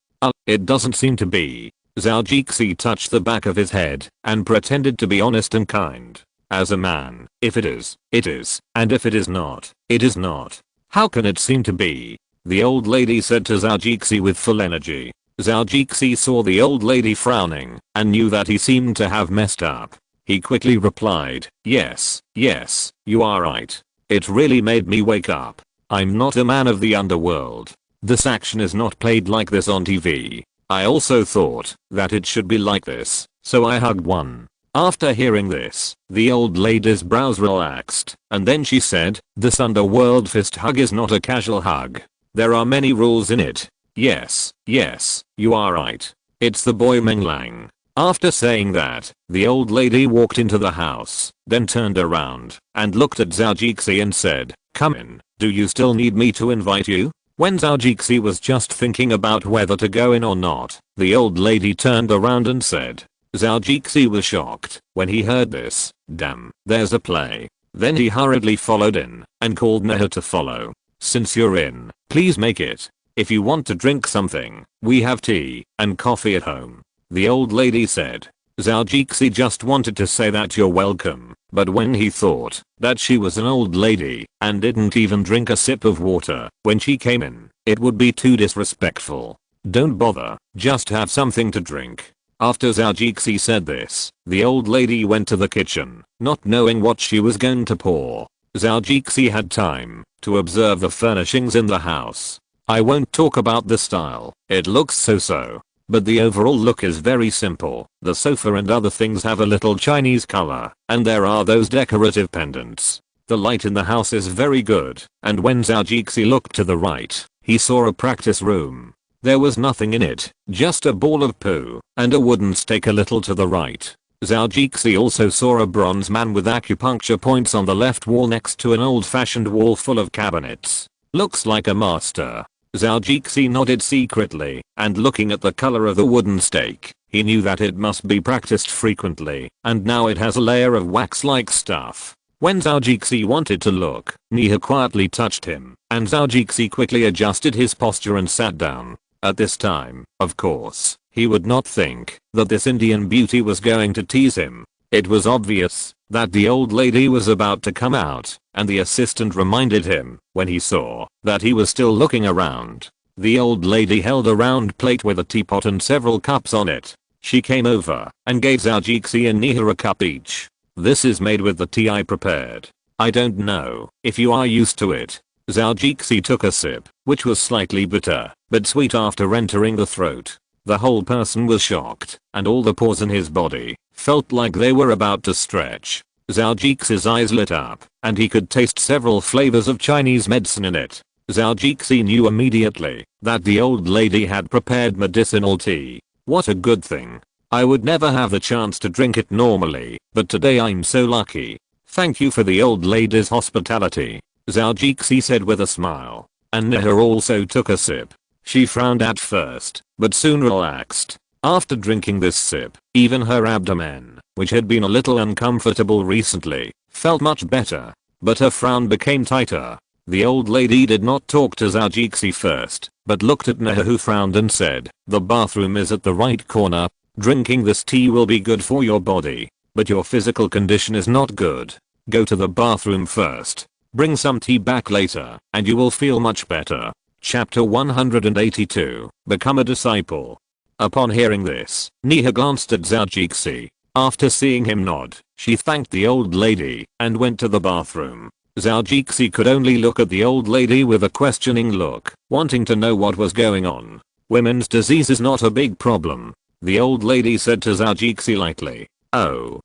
It doesn't seem to be." Zhao Jixi touched the back of his head and pretended to be honest and kind. "As a man, if it is, it is, and if it is not, it is not. How can it seem to be?" the old lady said to Zhao Jixi with full energy. Zhao Jixi saw the old lady frowning and knew that he seemed to have messed up. He quickly replied, "Yes, yes, you are right. It really made me wake up. I'm not a man of the underworld. This action is not played like this on TV. I also thought that it should be like this, so I hugged one." After hearing this, the old lady's brows relaxed, and then she said, "This underworld fist hug is not a casual hug. There are many rules in it. Yes, yes, you are right. It's the boy Meng Lang." After saying that, the old lady walked into the house, then turned around and looked at Zhao Jixi and said, "Come in. Do you still need me to invite you?" When Zhao Jixi was just thinking about whether to go in or not, the old lady turned around and said. Zhao Jixi was shocked when he heard this. "Damn, there's a play." Then he hurriedly followed in and called Neha to follow. "Since you're in, please make it. If you want to drink something, we have tea and coffee at home," the old lady said. Zhao Jixi just wanted to say that you're welcome, but when he thought that she was an old lady and didn't even drink a sip of water when she came in, it would be too disrespectful. "Don't bother, just have something to drink." After Zhao Jixi said this, the old lady went to the kitchen, not knowing what she was going to pour. Zhao Jixi had time to observe the furnishings in the house. I won't talk about the style, it looks so-so. But the overall look is very simple. The sofa and other things have a little Chinese color, and there are those decorative pendants. The light in the house is very good, and when Zhao Jixi looked to the right, he saw a practice room. There was nothing in it, just a ball of poo, and a wooden stake a little to the right. Zhao Jixi also saw a bronze man with acupuncture points on the left wall next to an old-fashioned wall full of cabinets. Looks like a master. Zhao Jixi nodded secretly, and looking at the color of the wooden stake, he knew that it must be practiced frequently, and now it has a layer of wax-like stuff. When Zhao Jixi wanted to look, Neha quietly touched him, and Zhao Jixi quickly adjusted his posture and sat down. At this time, of course, he would not think that this Indian beauty was going to tease him. It was obvious that the old lady was about to come out, and the assistant reminded him when he saw that he was still looking around. The old lady held a round plate with a teapot and several cups on it. She came over and gave Zhao Jixi and Neha a cup each. "This is made with the tea I prepared. I don't know if you are used to it." Zhao Jixi took a sip, which was slightly bitter, but sweet after entering the throat. The whole person was shocked, and all the pores in his body felt like they were about to stretch. Zhao Jixi's eyes lit up, and he could taste several flavors of Chinese medicine in it. Zhao Jixi knew immediately that the old lady had prepared medicinal tea. What a good thing. I would never have the chance to drink it normally, but today I'm so lucky. Thank you for the old lady's hospitality, Zhou Jixi said with a smile. And Neha also took a sip. She frowned at first, but soon relaxed. After drinking this sip, even her abdomen, which had been a little uncomfortable recently, felt much better. But her frown became tighter. The old lady did not talk to Zhou Jixi first, but looked at Neha, who frowned and said, "The bathroom is at the right corner. Drinking this tea will be good for your body, but your physical condition is not good. Go to the bathroom first. Bring some tea back later, and you will feel much better." Chapter 182, Become a Disciple. Upon hearing this, Neha glanced at Zhou Jixi. After seeing him nod, she thanked the old lady and went to the bathroom. Zhou Jixi could only look at the old lady with a questioning look, wanting to know what was going on. Women's disease is not a big problem, the old lady said to Zhou Jixi lightly. Oh,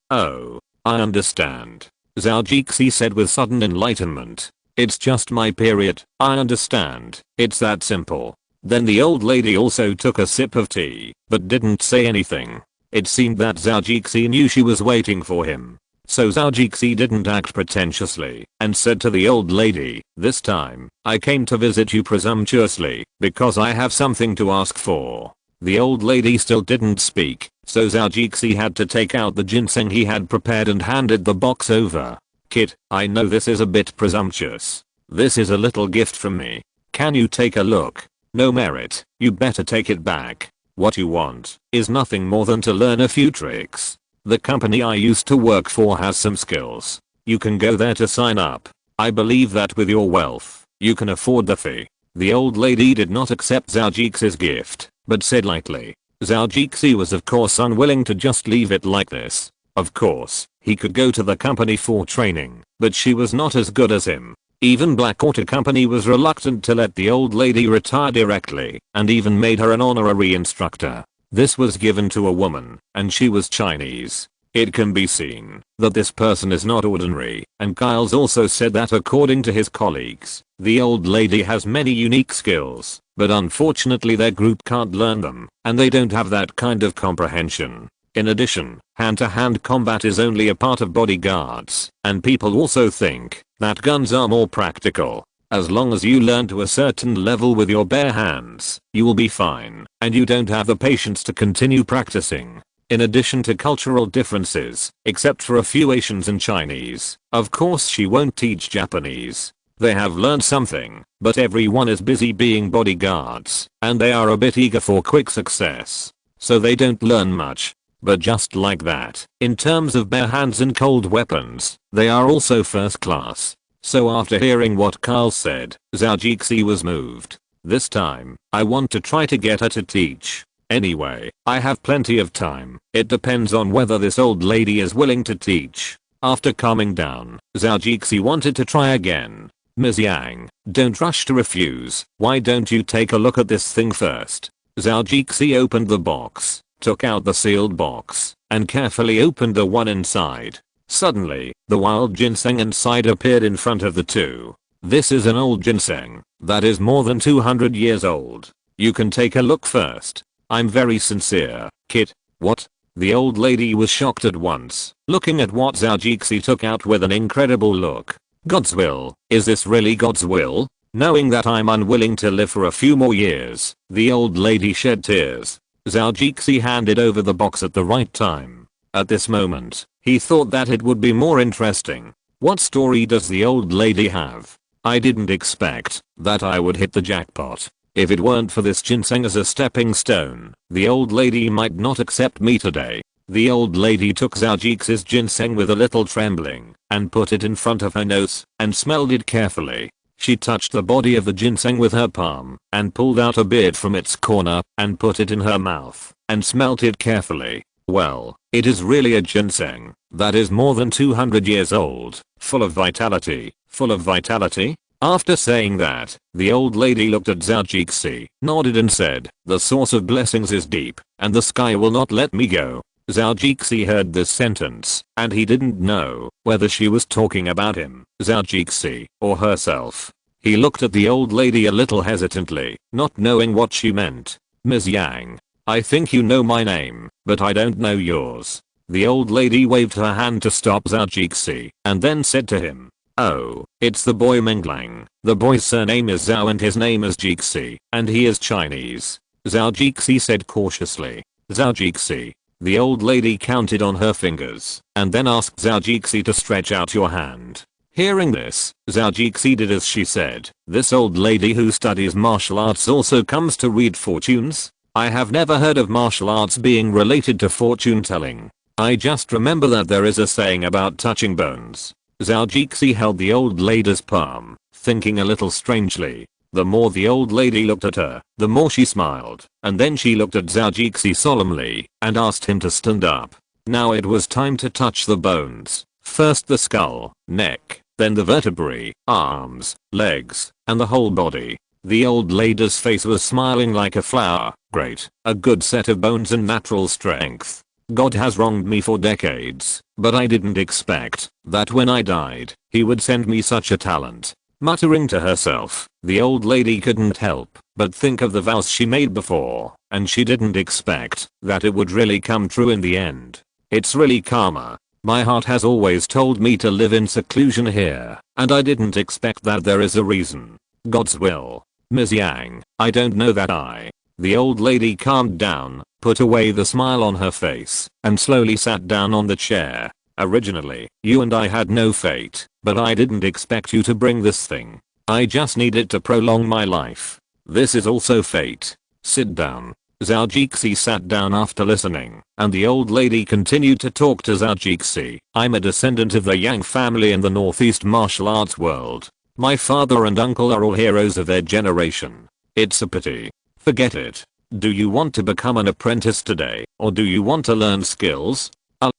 I understand, Zhou Jixi said with sudden enlightenment. It's just my period, I understand, it's that simple. Then the old lady also took a sip of tea, but didn't say anything. It seemed that Zhou Jixi knew she was waiting for him. So Zhou Jixi didn't act pretentiously, and said to the old lady, "This time, I came to visit you presumptuously, because I have something to ask for." The old lady still didn't speak, so Zhou Jixi had to take out the ginseng he had prepared and handed the box over. "Kid, I know this is a bit presumptuous. This is a little gift from me. Can you take a look? No merit, you better take it back. What you want is nothing more than to learn a few tricks. The company I used to work for has some skills. You can go there to sign up. I believe that with your wealth, you can afford the fee." The old lady did not accept Zhou Jixi's gift, but said lightly. Zhou Jixi was of course unwilling to just leave it like this. Of course, he could go to the company for training, but she was not as good as him. Even Blackwater Company was reluctant to let the old lady retire directly, and even made her an honorary instructor. This was given to a woman, and she was Chinese. It can be seen that this person is not ordinary, and Kyle's also said that according to his colleagues, the old lady has many unique skills, but unfortunately their group can't learn them, and they don't have that kind of comprehension. In addition, hand-to-hand combat is only a part of bodyguards, and people also think that guns are more practical. As long as you learn to a certain level with your bare hands, you will be fine, and you don't have the patience to continue practicing. In addition to cultural differences, except for a few Asians and Chinese, of course she won't teach Japanese. They have learned something, but everyone is busy being bodyguards, and they are a bit eager for quick success. So they don't learn much. But just like that, in terms of bare hands and cold weapons, they are also first class. So after hearing what Carl said, Zhou Jixi was moved. This time, I want to try to get her to teach. Anyway, I have plenty of time. It depends on whether this old lady is willing to teach. After calming down, Zhou Jixi wanted to try again. "Ms. Yang, don't rush to refuse. Why don't you take a look at this thing first?" Zhou Jixi opened the box, took out the sealed box, and carefully opened the one inside. Suddenly, the wild ginseng inside appeared in front of the two. "This is an old ginseng that is more than 200 years old. You can take a look first. I'm very sincere, kid." "What?" The old lady was shocked at once, looking at what Zhou Jixi took out with an incredible look. "God's will? Is this really God's will? Knowing that I'm unwilling to live for a few more years." The old lady shed tears. Zhou Jixi handed over the box at the right time. At this moment, he thought that it would be more interesting. What story does the old lady have? I didn't expect that I would hit the jackpot. If it weren't for this ginseng as a stepping stone, the old lady might not accept me today. The old lady took Zhou Jixi's ginseng with a little trembling, and put it in front of her nose, and smelled it carefully. She touched the body of the ginseng with her palm, and pulled out a bit from its corner, and put it in her mouth, and smelt it carefully. Well, it is really a ginseng that is more than 200 years old, full of vitality. Full of vitality? After saying that, the old lady looked at Zhou Jixi, nodded and said, "The source of blessings is deep, and the sky will not let me go." Zhou Jixi heard this sentence, and he didn't know whether she was talking about him, Zhou Jixi, or herself. He looked at the old lady a little hesitantly, not knowing what she meant. "Ms. Yang, I think you know my name." but I don't know yours. The old lady waved her hand to stop Zhao and then said to him, "Oh, it's the boy Minglang. The boy's surname is Zhao and his name is Jixi, and he is Chinese." Zhao Jixi said cautiously. "Zhao Jixi." The old lady counted on her fingers and then asked Zhao Jixi to stretch out your hand. Hearing this, Zhao Jixi did as she said. This old lady who studies martial arts also comes to read fortunes? I have never heard of martial arts being related to fortune telling. I just remember that there is a saying about touching bones. Zhao Jixi held the old lady's palm, thinking a little strangely. The more the old lady looked at her, the more she smiled, and then she looked at Zhao Jixi solemnly and asked him to stand up. Now it was time to touch the bones. First the skull, neck, then the vertebrae, arms, legs, and the whole body. The old lady's face was smiling like a flower. Great, a good set of bones and natural strength. God has wronged me for decades, but I didn't expect that when I died, he would send me such a talent. Muttering to herself, the old lady couldn't help but think of the vows she made before, and she didn't expect that it would really come true in the end. It's really karma. My heart has always told me to live in seclusion here, and I didn't expect that there is a reason. God's will. Ms. Yang, I don't know that I. The old lady calmed down, put away the smile on her face, and slowly sat down on the chair. Originally, you and I had no fate, but I didn't expect you to bring this thing. I just need it to prolong my life. This is also fate. Sit down. Zhao Jixi sat down after listening, and the old lady continued to talk to Zhao Jixi. I'm a descendant of the Yang family in the northeast martial arts world. My father and uncle are all heroes of their generation. It's a pity. Forget it. Do you want to become an apprentice today, or do you want to learn skills?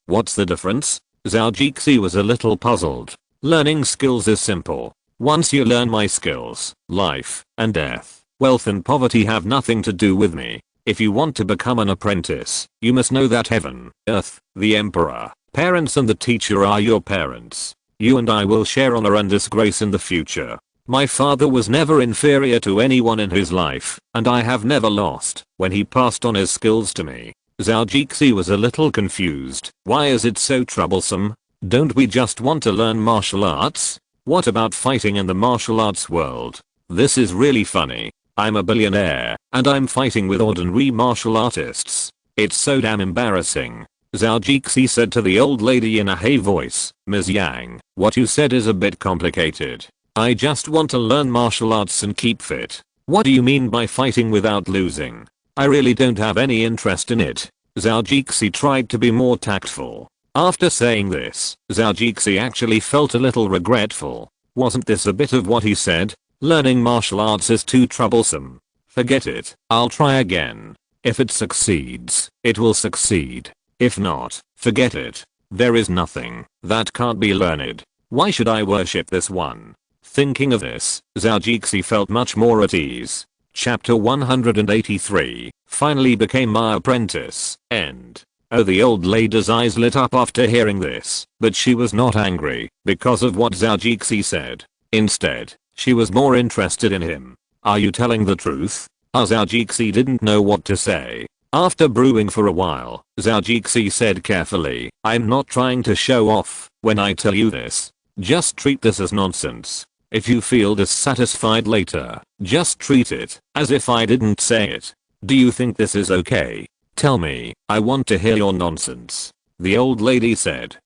What's the difference? Zhao Jixi was a little puzzled. Learning skills is simple. Once you learn my skills, life and death, wealth and poverty have nothing to do with me. If you want to become an apprentice, you must know that heaven, earth, the emperor, parents and the teacher are your parents. You and I will share honor and disgrace in the future. My father was never inferior to anyone in his life, and I have never lost when he passed on his skills to me. Zhao Jixi was a little confused. Why is it so troublesome? Don't we just want to learn martial arts? What about fighting in the martial arts world? This is really funny. I'm a billionaire, and I'm fighting with ordinary martial artists. It's so damn embarrassing. Zhao Jixi said to the old lady in a hey voice. Ms. Yang, what you said is a bit complicated. I just want to learn martial arts and keep fit. What do you mean by fighting without losing? I really don't have any interest in it. Zhao Jixi tried to be more tactful. After saying this, Zhao Jixi actually felt a little regretful. Wasn't this a bit of what he said? Learning martial arts is too troublesome. Forget it. I'll try again. If it succeeds, it will succeed. If not, forget it. There is nothing that can't be learned. Why should I worship this one? Thinking of this, Zhao Jixi felt much more at ease. Chapter 183, finally became my apprentice, end. Oh, the old lady's eyes lit up after hearing this, but she was not angry because of what Zhao Jixi said. Instead, she was more interested in him. Are you telling the truth? Zhao Jixi didn't know what to say. After brewing for a while, Zhao Jixi said carefully, I'm not trying to show off when I tell you this. Just treat this as nonsense. If you feel dissatisfied later, just treat it as if I didn't say it. Do you think this is okay? Tell me, I want to hear your nonsense. The old lady said.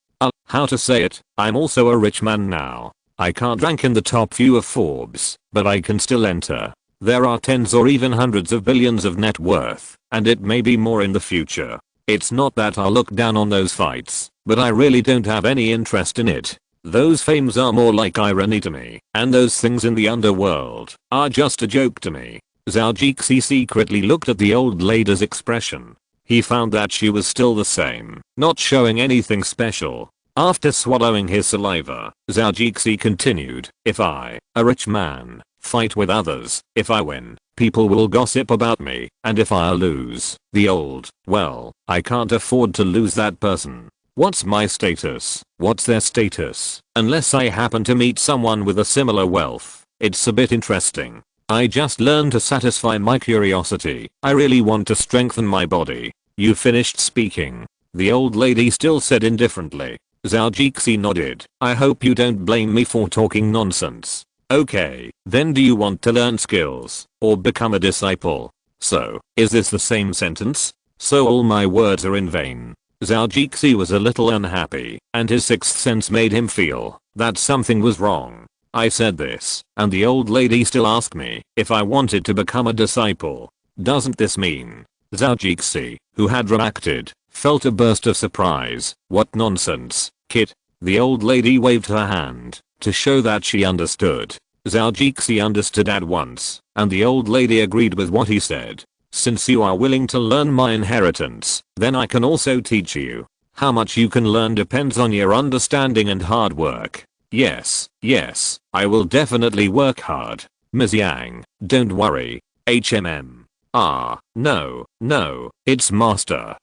How to say it? I'm also a rich man now. I can't rank in the top few of Forbes, but I can still enter. There are tens or even hundreds of billions of net worth, and it may be more in the future. It's not that I look down on those fights, but I really don't have any interest in it. Those fames are more like irony to me, and those things in the underworld are just a joke to me. Zhao Jixi secretly looked at the old lady's expression. He found that she was still the same, not showing anything special. After swallowing his saliva, Zhao Jixi continued, if I, a rich man, fight with others, if I win, people will gossip about me, and if I lose, well, I can't afford to lose that person. What's my status? What's their status? Unless I happen to meet someone with a similar wealth, it's a bit interesting. I just learned to satisfy my curiosity. I really want to strengthen my body. You finished speaking? The old lady still said indifferently. Zhao Jixi nodded. I hope you don't blame me for talking nonsense. Okay, then do you want to learn skills or become a disciple? So, is this the same sentence? So all my words are in vain. Zhao Jixi was a little unhappy, and his sixth sense made him feel that something was wrong. I said this, and the old lady still asked me if I wanted to become a disciple. Doesn't this mean? Zhao Jixi, who had reacted, felt a burst of surprise. What nonsense, kid. The old lady waved her hand to show that she understood. Zhao Jixi understood at once, and the old lady agreed with what he said. Since you are willing to learn my inheritance, then I can also teach you. How much you can learn depends on your understanding and hard work. Yes, I will definitely work hard. Ms. Yang, don't worry. No, it's master.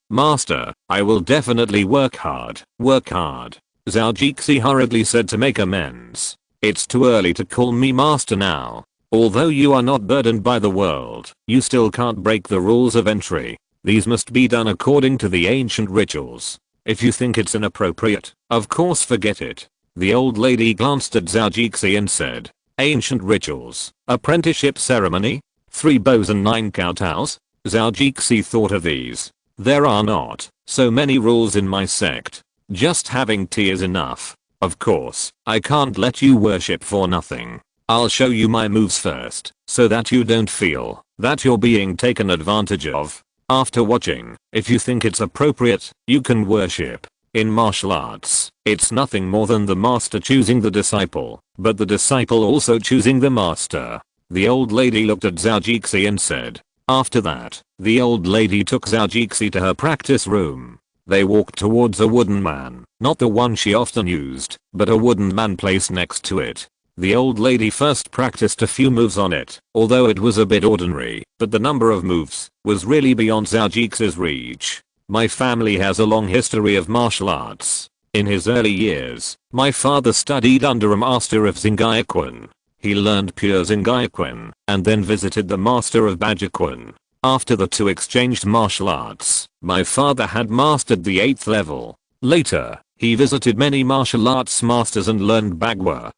I will definitely work hard. Zhao Jixi hurriedly said to make amends. It's too early to call me master now. Although you are not burdened by the world, you still can't break the rules of entry. These must be done according to the ancient rituals. If you think it's inappropriate, of course forget it. The old lady glanced at Zhao Jixi and said, ancient rituals, apprenticeship ceremony, 3 bows and 9 kowtows? Zhao Jixi thought of these. There are not so many rules in my sect. Just having tea is enough. Of course, I can't let you worship for nothing. I'll show you my moves first, so that you don't feel that you're being taken advantage of. After watching, if you think it's appropriate, you can worship. In martial arts, it's nothing more than the master choosing the disciple, but the disciple also choosing the master. The old lady looked at Zhao Jixi and said. After that, the old lady took Zhao Jixi to her practice room. They walked towards a wooden man, not the one she often used, but a wooden man placed next to it. The old lady first practiced a few moves on it, although it was a bit ordinary, but the number of moves was really beyond Zhao Jixi's reach. My family has a long history of martial arts. In his early years, my father studied under a master of Xingaiquan. He learned pure Xingaiquan, and then visited the master of Bajiquan. After the two exchanged martial arts, my father had mastered the 8th level. Later, he visited many martial arts masters and learned Bagua,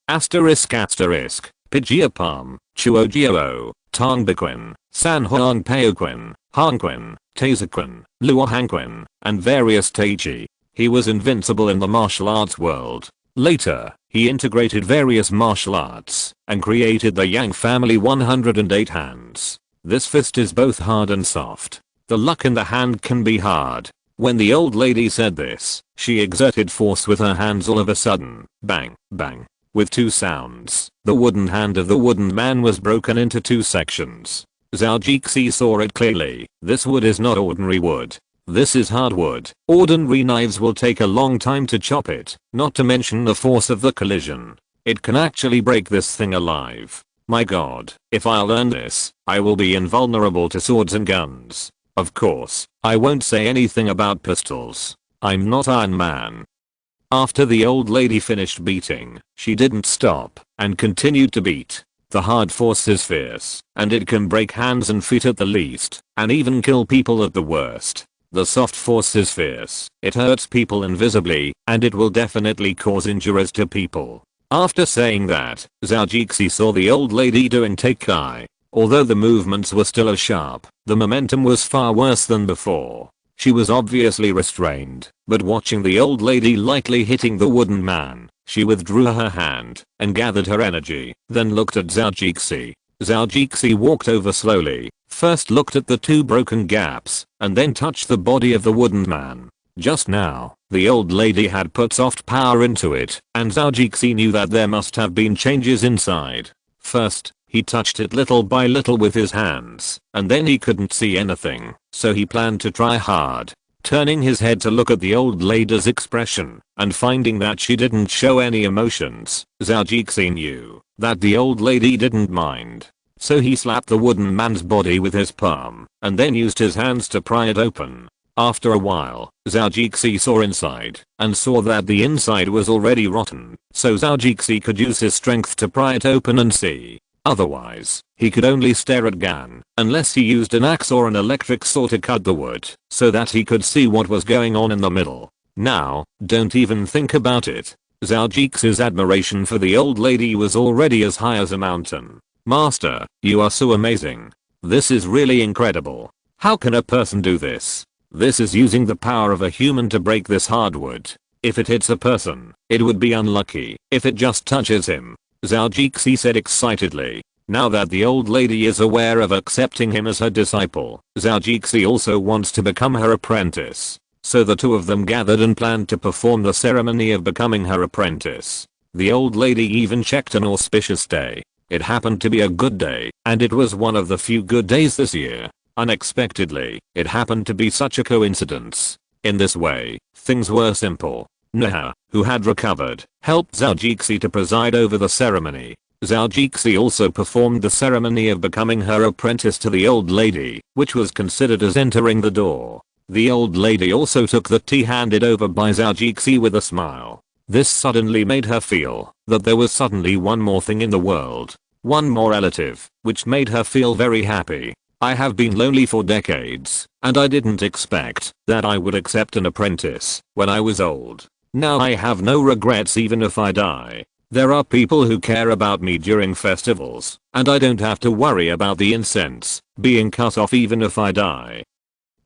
Pijiapam, Chuojiao, Tongbiquan, Sanhuang Paoquan, Hangquan, Taizaquan, Luohangquan, and various Taichi. He was invincible in the martial arts world. Later, he integrated various martial arts and created the Yang family 108 hands. This fist is both hard and soft. The luck in the hand can be hard. When the old lady said this, she exerted force with her hands. All of a sudden, bang, bang. With 2 sounds, the wooden hand of the wooden man was broken into 2 sections. Zhao Jixi saw it clearly. This wood is not ordinary wood. This is hardwood. Ordinary knives will take a long time to chop it, not to mention the force of the collision. It can actually break this thing alive. My god, if I learn this, I will be invulnerable to swords and guns. Of course, I won't say anything about pistols. I'm not Iron Man. After the old lady finished beating, she didn't stop and continued to beat. The hard force is fierce, and it can break hands and feet at the least, and even kill people at the worst. The soft force is fierce, it hurts people invisibly, and it will definitely cause injuries to people. After saying that, Zhao Jixi saw the old lady doing Teikai. Although the movements were still as sharp, the momentum was far worse than before. She was obviously restrained, but watching the old lady lightly hitting the wooden man, she withdrew her hand and gathered her energy, then looked at Zhao Jixi. Zhao Jixi walked over slowly, first looked at the 2 broken gaps, and then touched the body of the wooden man. Just now, the old lady had put soft power into it, and Zhao Jixi knew that there must have been changes inside. First, he touched it little by little with his hands, and then he couldn't see anything, so he planned to try hard. Turning his head to look at the old lady's expression, and finding that she didn't show any emotions, Zhao Jixi knew that the old lady didn't mind. So he slapped the wooden man's body with his palm, and then used his hands to pry it open. After a while, Zhao Jixi saw inside, and saw that the inside was already rotten, so Zhao Jixi could use his strength to pry it open and see. Otherwise, he could only stare at Gan, unless he used an axe or an electric saw to cut the wood, so that he could see what was going on in the middle. Now, don't even think about it. Zhou Jix's admiration for the old lady was already as high as a mountain. Master, you are so amazing. This is really incredible. How can a person do this? This is using the power of a human to break this hardwood. If it hits a person, it would be unlucky. If it just touches him. Zhou Jixi said excitedly. Now that the old lady is aware of accepting him as her disciple, Zhou Jixi also wants to become her apprentice. So the two of them gathered and planned to perform the ceremony of becoming her apprentice. The old lady even checked an auspicious day. It happened to be a good day, and it was one of the few good days this year. Unexpectedly, it happened to be such a coincidence. In this way, things were simple. Neha, who had recovered, helped Zhou Jixi to preside over the ceremony. Zhou Jixi also performed the ceremony of becoming her apprentice to the old lady, which was considered as entering the door. The old lady also took the tea handed over by Zhou Jixi with a smile. This suddenly made her feel that there was suddenly one more thing in the world. One more relative, which made her feel very happy. I have been lonely for decades, and I didn't expect that I would accept an apprentice when I was old. Now I have no regrets even if I die. There are people who care about me during festivals, and I don't have to worry about the incense being cut off even if I die.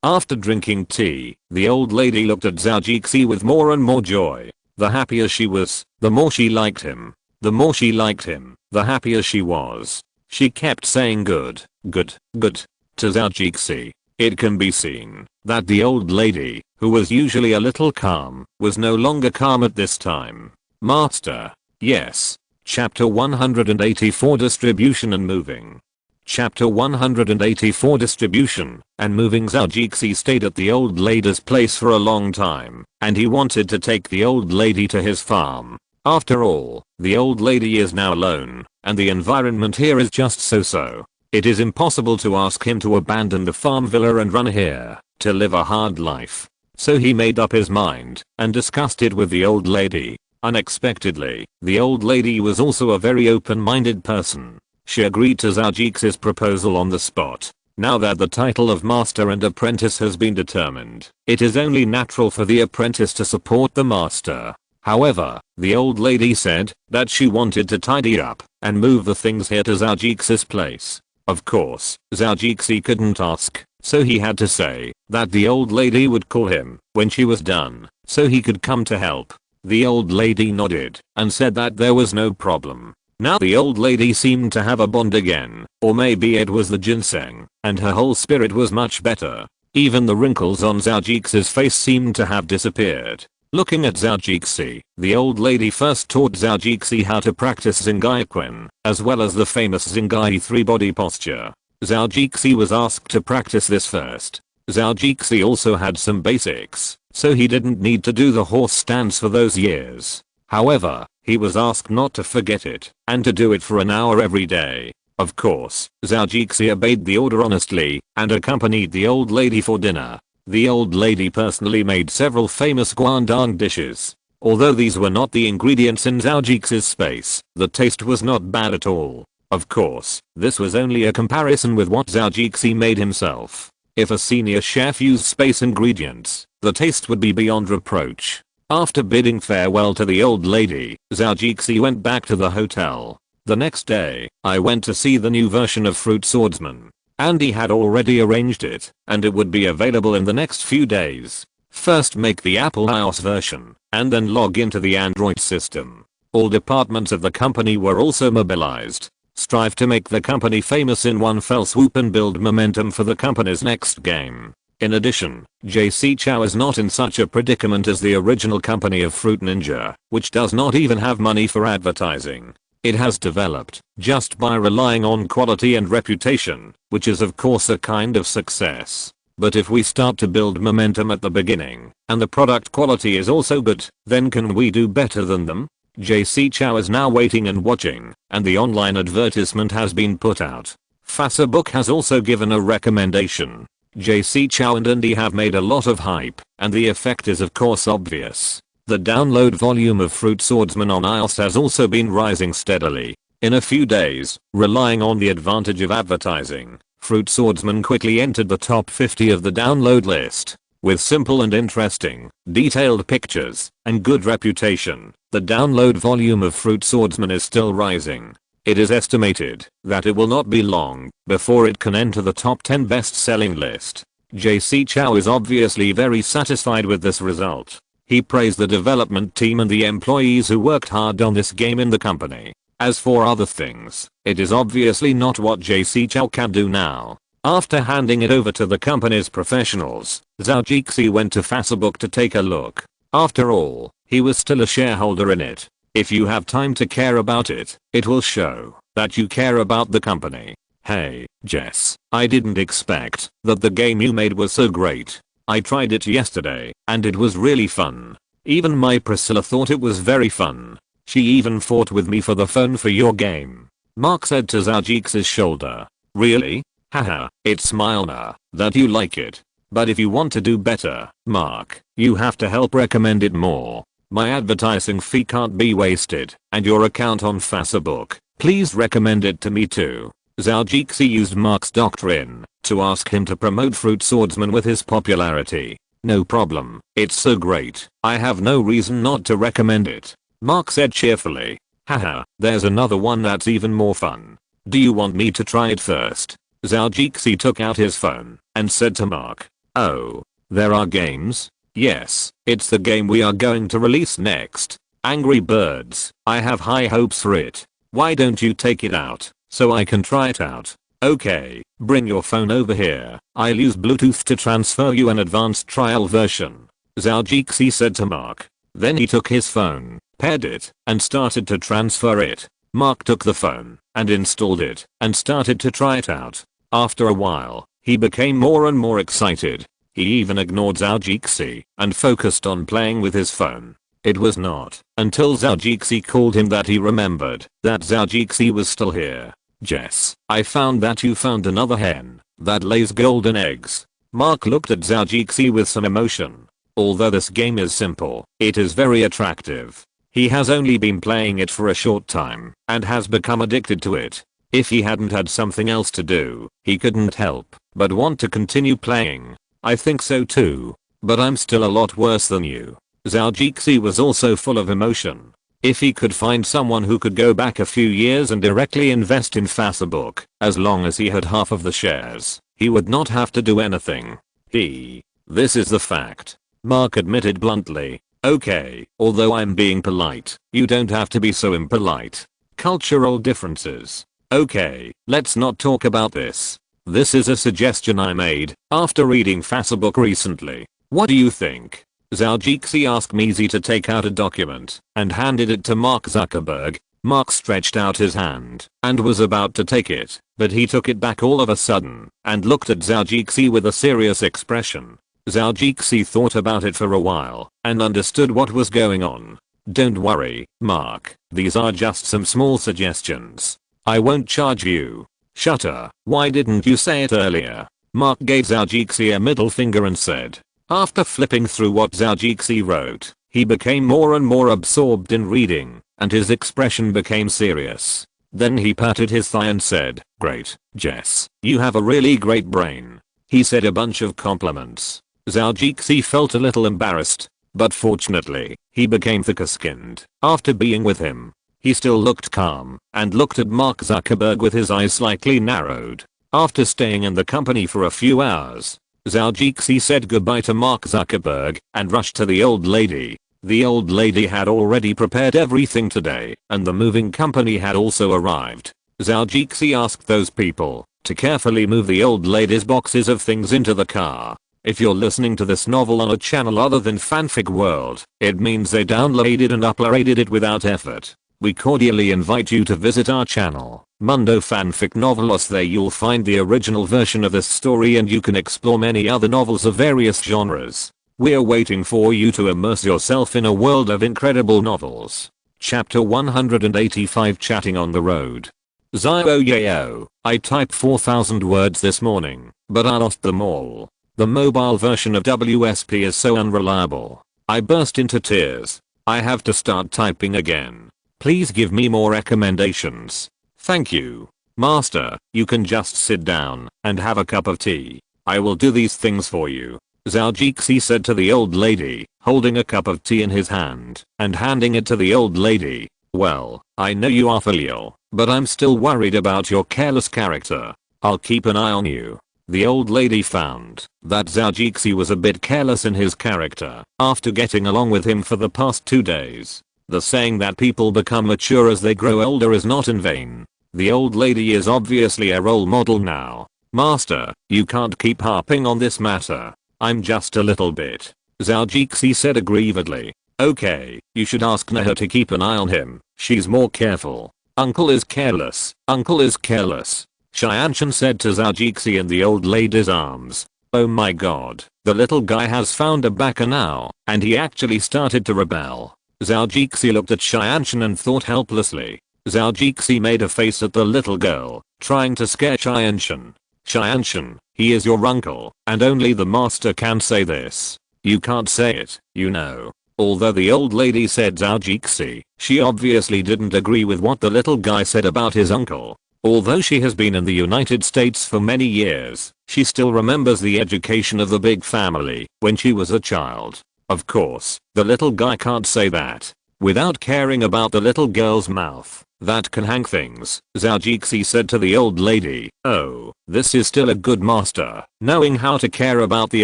After drinking tea, the old lady looked at Zhou Jixi with more and more joy. The happier she was, the more she liked him. The more she liked him, the happier she was. She kept saying good, good, good to Zhou Jixi. It can be seen that the old lady, who was usually a little calm, was no longer calm at this time. Master. Yes. Chapter 184 Distribution and Moving. Chapter 184 Distribution and Moving. Zhou Jixi stayed at the old lady's place for a long time, and he wanted to take the old lady to his farm. After all, the old lady is now alone, and the environment here is just so-so. It is impossible to ask him to abandon the farm villa and run here to live a hard life. So he made up his mind and discussed it with the old lady. Unexpectedly, the old lady was also a very open-minded person. She agreed to Zhou Jixi's proposal on the spot. Now that the title of master and apprentice has been determined, it is only natural for the apprentice to support the master. However, the old lady said that she wanted to tidy up and move the things here to Zhou Jixi's place. Of course, Zhou Jixi couldn't ask, so he had to say that the old lady would call him when she was done, so he could come to help. The old lady nodded and said that there was no problem. Now the old lady seemed to have a bond again, or maybe it was the ginseng, and her whole spirit was much better. Even the wrinkles on Zhou Jixi's face seemed to have disappeared. Looking at Zhou Jixi, the old lady first taught Zhou Jixi how to practice Zingaiquan, as well as the famous Zingai 3-body posture. Zhou Jixi was asked to practice this first. Zhou Jixi also had some basics, so he didn't need to do the horse stance for those years. However, he was asked not to forget it, and to do it for an hour every day. Of course, Zhou Jixi obeyed the order honestly, and accompanied the old lady for dinner. The old lady personally made several famous Guangdong dishes. Although these were not the ingredients in Zhou Jixi's space, the taste was not bad at all. Of course, this was only a comparison with what Zhou Jixi made himself. If a senior chef used space ingredients, the taste would be beyond reproach. After bidding farewell to the old lady, Zhou Jixi went back to the hotel. The next day, I went to see the new version of Fruit Swordsman. Andy had already arranged it, and it would be available in the next few days. First make the Apple iOS version, and then log into the Android system. All departments of the company were also mobilized. Strive to make the company famous in one fell swoop and build momentum for the company's next game. In addition, JC Chou is not in such a predicament as the original company of Fruit Ninja, which does not even have money for advertising. It has developed just by relying on quality and reputation, which is of course a kind of success. But if we start to build momentum at the beginning, and the product quality is also good, then can we do better than them? JC Chou is now waiting and watching, and the online advertisement has been put out. Facebook has also given a recommendation. JC Chou and Andy have made a lot of hype, and the effect is of course obvious. The download volume of Fruit Swordsman on iOS has also been rising steadily. In a few days, relying on the advantage of advertising, Fruit Swordsman quickly entered the top 50 of the download list. With simple and interesting, detailed pictures, and good reputation, the download volume of Fruit Swordsman is still rising. It is estimated that it will not be long before it can enter the top 10 best-selling list. JC Zhou is obviously very satisfied with this result. He praised the development team and the employees who worked hard on this game in the company. As for other things, it is obviously not what JC Zhou can do now. After handing it over to the company's professionals, Zhou went to Facebook to take a look. After all, he was still a shareholder in it. If you have time to care about it, it will show that you care about the company. Hey, Jess, I didn't expect that the game you made was so great. I tried it yesterday, and it was really fun. Even my Priscilla thought it was very fun. She even fought with me for the phone for your game. Mark said to Zhou shoulder. Really? Haha, it's minor that you like it. But if you want to do better, Mark, you have to help recommend it more. My advertising fee can't be wasted, and your account on Facebook, please recommend it to me too. Zhou used Mark's doctrine to ask him to promote Fruit Swordsman with his popularity. No problem, it's so great, I have no reason not to recommend it. Mark said cheerfully. Haha, there's another one that's even more fun. Do you want me to try it first? Zhou took out his phone and said to Mark. Oh, there are games? Yes, it's the game we are going to release next. Angry Birds. I have high hopes for it. Why don't you take it out so I can try it out? Okay, bring your phone over here. I'll use Bluetooth to transfer you an advanced trial version. Zhou said to Mark. Then he took his phone, paired it, and started to transfer it. Mark took the phone and installed it and started to try it out. After a while, he became more and more excited. He even ignored Zhou and focused on playing with his phone. It was not until Zhou called him that he remembered that Zhou was still here. Jess, I found that you found another hen that lays golden eggs. Mark looked at Zhou with some emotion. Although this game is simple, it is very attractive. He has only been playing it for a short time and has become addicted to it. If he hadn't had something else to do, he couldn't help but want to continue playing. I think so too, but I'm still a lot worse than you. Zhou was also full of emotion. If he could find someone who could go back a few years and directly invest in Facebook, as long as he had half of the shares, he would not have to do anything. This is the fact. Mark admitted bluntly. Okay, although I'm being polite, you don't have to be so impolite. Cultural differences. Okay, let's not talk about this. This is a suggestion I made after reading Facebook recently. What do you think? Zhou asked Mizi to take out a document and handed it to Mark Zuckerberg. Mark stretched out his hand and was about to take it, but he took it back all of a sudden and looked at Zhou with a serious expression. Zhou thought about it for a while and understood what was going on. Don't worry, Mark, these are just some small suggestions. I won't charge you. Shutter, why didn't you say it earlier? Mark gave Zhou a middle finger and said. After flipping through what Zhou wrote, he became more and more absorbed in reading, and his expression became serious. Then he patted his thigh and said, Great, Jess, you have a really great brain. He said a bunch of compliments. Zhou felt a little embarrassed, but fortunately, he became thicker-skinned after being with him. He still looked calm and looked at Mark Zuckerberg with his eyes slightly narrowed. After staying in the company for a few hours, Zhou said goodbye to Mark Zuckerberg and rushed to the old lady. The old lady had already prepared everything today, and the moving company had also arrived. Zhou asked those people to carefully move the old lady's boxes of things into the car. If you're listening to this novel on a channel other than Fanfic World, it means they downloaded and uploaded it without effort. We cordially invite you to visit our channel, Mundo Fanfic Novelos. There you'll find the original version of this story and you can explore many other novels of various genres. We're waiting for you to immerse yourself in a world of incredible novels. Chapter 185, Chatting on the Road. Zio, I typed 4,000 words this morning, but I lost them all. The mobile version of WSP is so unreliable. I burst into tears. I have to start typing again. Please give me more recommendations. Thank you. Master, you can just sit down and have a cup of tea. I will do these things for you. Zhao said to the old lady, holding a cup of tea in his hand and handing it to the old lady. Well, I know you are filial, but I'm still worried about your careless character. I'll keep an eye on you. The old lady found that Zhao was a bit careless in his character after getting along with him for the past 2 days. The saying that people become mature as they grow older is not in vain. The old lady is obviously a role model now. Master, you can't keep harping on this matter. I'm just a little bit. Zhao said aggrievedly. Okay, you should ask Neha to keep an eye on him. She's more careful. Uncle is careless. Uncle is careless. Xianshan said to Zhao in the old lady's arms. Oh my god, the little guy has found a backer now, and he actually started to rebel. Zhao looked at Xianshan and thought helplessly. Zhao made a face at the little girl, trying to scare Xianshan. Xianshan, he is your uncle, and only the master can say this. You can't say it, you know. Although the old lady said Zhao, she obviously didn't agree with what the little guy said about his uncle. Although she has been in the United States for many years, she still remembers the education of the big family when she was a child. Of course, the little guy can't say that without caring about the little girl's mouth that can hang things. Zhao said to the old lady, oh, this is still a good master, knowing how to care about the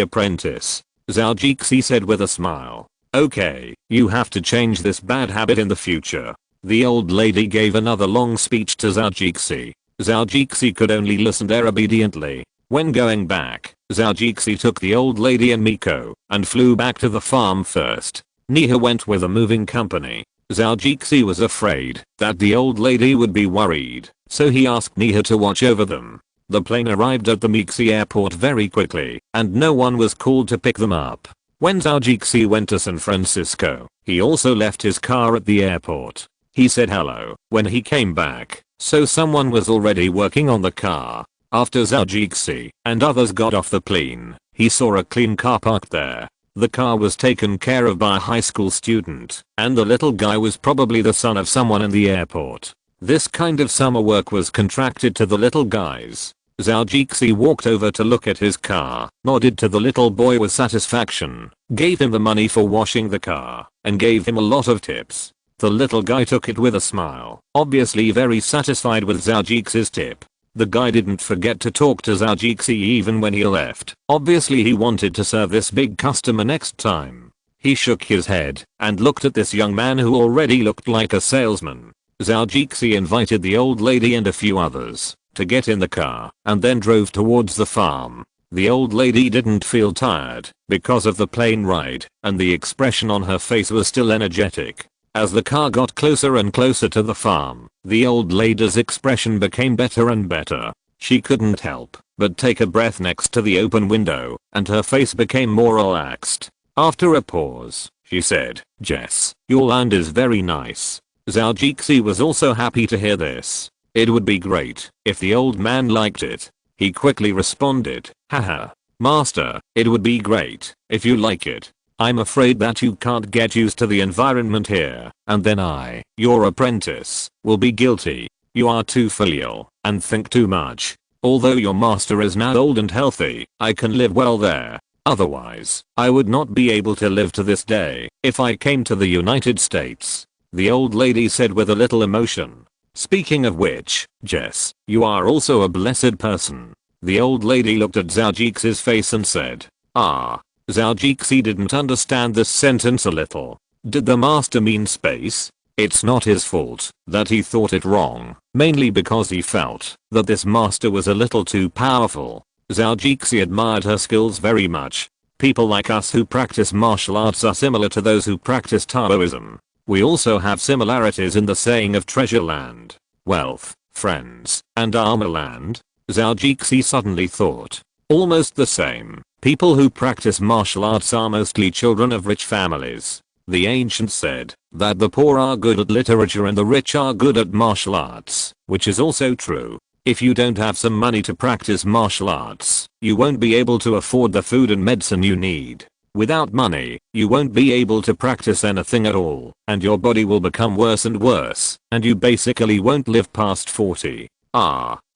apprentice. Zhao said with a smile. Okay, you have to change this bad habit in the future. The old lady gave another long speech to Zhao. Zhao could only listen there obediently. When going back, Zhao took the old lady and Miko and flew back to the farm first. Neha went with a moving company. Zhao was afraid that the old lady would be worried, so he asked Neha to watch over them. The plane arrived at the Mixi airport very quickly, and no one was called to pick them up. When Zhao went to San Francisco, he also left his car at the airport. He said hello when he came back, so someone was already working on the car. After Zhao and others got off the plane, he saw a clean car parked there. The car was taken care of by a high school student, and the little guy was probably the son of someone in the airport. This kind of summer work was contracted to the little guys. Zhao walked over to look at his car, nodded to the little boy with satisfaction, gave him the money for washing the car, and gave him a lot of tips. The little guy took it with a smile, obviously very satisfied with Zhao tip. The guy didn't forget to talk to Zhao even when he left. Obviously he wanted to serve this big customer next time. He shook his head and looked at this young man who already looked like a salesman. Zhao invited the old lady and a few others to get in the car and then drove towards the farm. The old lady didn't feel tired because of the plane ride, and the expression on her face was still energetic. As the car got closer and closer to the farm, the old lady's expression became better and better. She couldn't help but take a breath next to the open window, and her face became more relaxed. After a pause, she said, Jess, your land is very nice. Zhao was also happy to hear this. It would be great if the old man liked it. He quickly responded, haha. Master, it would be great if you like it. I'm afraid that you can't get used to the environment here, and then I, your apprentice, will be guilty. You are too filial and think too much. Although your master is now old and healthy, I can live well there. Otherwise, I would not be able to live to this day if I came to the United States. The old lady said with a little emotion. Speaking of which, Jess, you are also a blessed person. The old lady looked at Zhao face and said, ah. Zhao didn't understand this sentence a little. Did the master mean space? It's not his fault that he thought it wrong, mainly because he felt that this master was a little too powerful. Zhao admired her skills very much. People like us who practice martial arts are similar to those who practice Taoism. We also have similarities in the saying of treasure land, wealth, friends, and armor land. Zhao suddenly thought. Almost the same. People who practice martial arts are mostly children of rich families. The ancients said that the poor are good at literature and the rich are good at martial arts, which is also true. If you don't have some money to practice martial arts, you won't be able to afford the food and medicine you need. Without money, you won't be able to practice anything at all, and your body will become worse and worse, and you basically won't live past 40.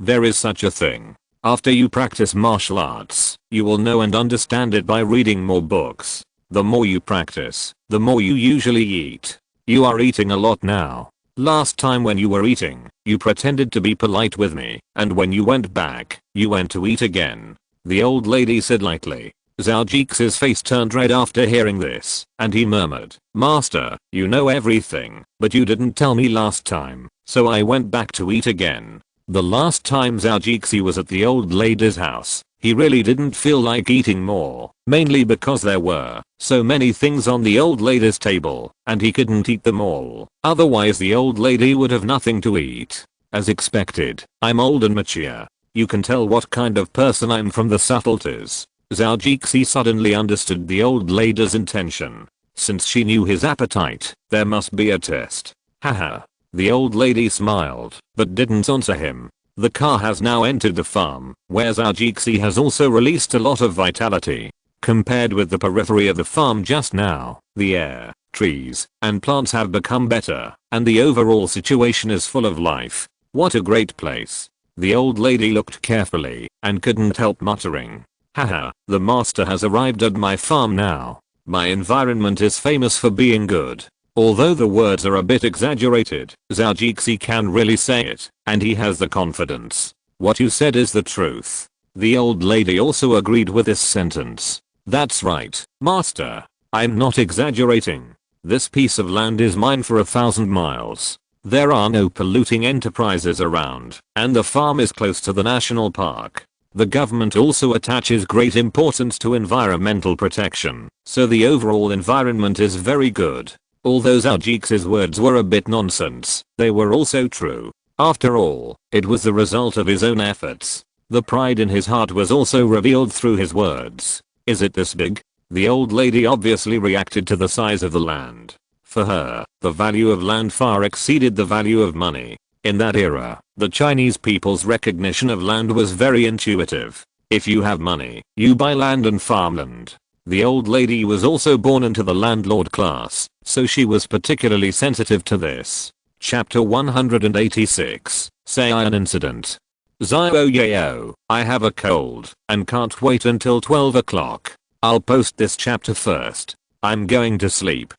There is such a thing. After you practice martial arts, you will know and understand it by reading more books. The more you practice, the more you usually eat. You are eating a lot now. Last time when you were eating, you pretended to be polite with me, and when you went back, you went to eat again. The old lady said lightly. Zhou Jix's face turned red after hearing this, and he murmured, "Master, you know everything, but you didn't tell me last time, so I went back to eat again." The last time Zhou Jixi was at the old lady's house, he really didn't feel like eating more, mainly because there were so many things on the old lady's table, and he couldn't eat them all, otherwise the old lady would have nothing to eat. As expected, I'm old and mature. You can tell what kind of person I'm from the subtleties. Zhou Jixi suddenly understood the old lady's intention. Since she knew his appetite, there must be a test. Haha. The old lady smiled, but didn't answer him. The car has now entered the farm, where Zhou Jixi has also released a lot of vitality. Compared with the periphery of the farm just now, the air, trees, and plants have become better, and the overall situation is full of life. What a great place. The old lady looked carefully, and couldn't help muttering. Haha, the master has arrived at my farm now. My environment is famous for being good. Although the words are a bit exaggerated, Zhou Jixi can really say it, and he has the confidence. What you said is the truth. The old lady also agreed with this sentence. That's right, master. I'm not exaggerating. This piece of land is mine for 1,000 miles. There are no polluting enterprises around, and the farm is close to the national park. The government also attaches great importance to environmental protection, so the overall environment is very good. Although Zhou Jixi's words were a bit nonsense, they were also true. After all, it was the result of his own efforts. The pride in his heart was also revealed through his words. Is it this big? The old lady obviously reacted to the size of the land. For her, the value of land far exceeded the value of money. In that era, the Chinese people's recognition of land was very intuitive. If you have money, you buy land and farmland. The old lady was also born into the landlord class, so she was particularly sensitive to this. Chapter 186, Say an Incident. Zio yayo, I have a cold, and can't wait until 12 o'clock. I'll post this chapter first. I'm going to sleep.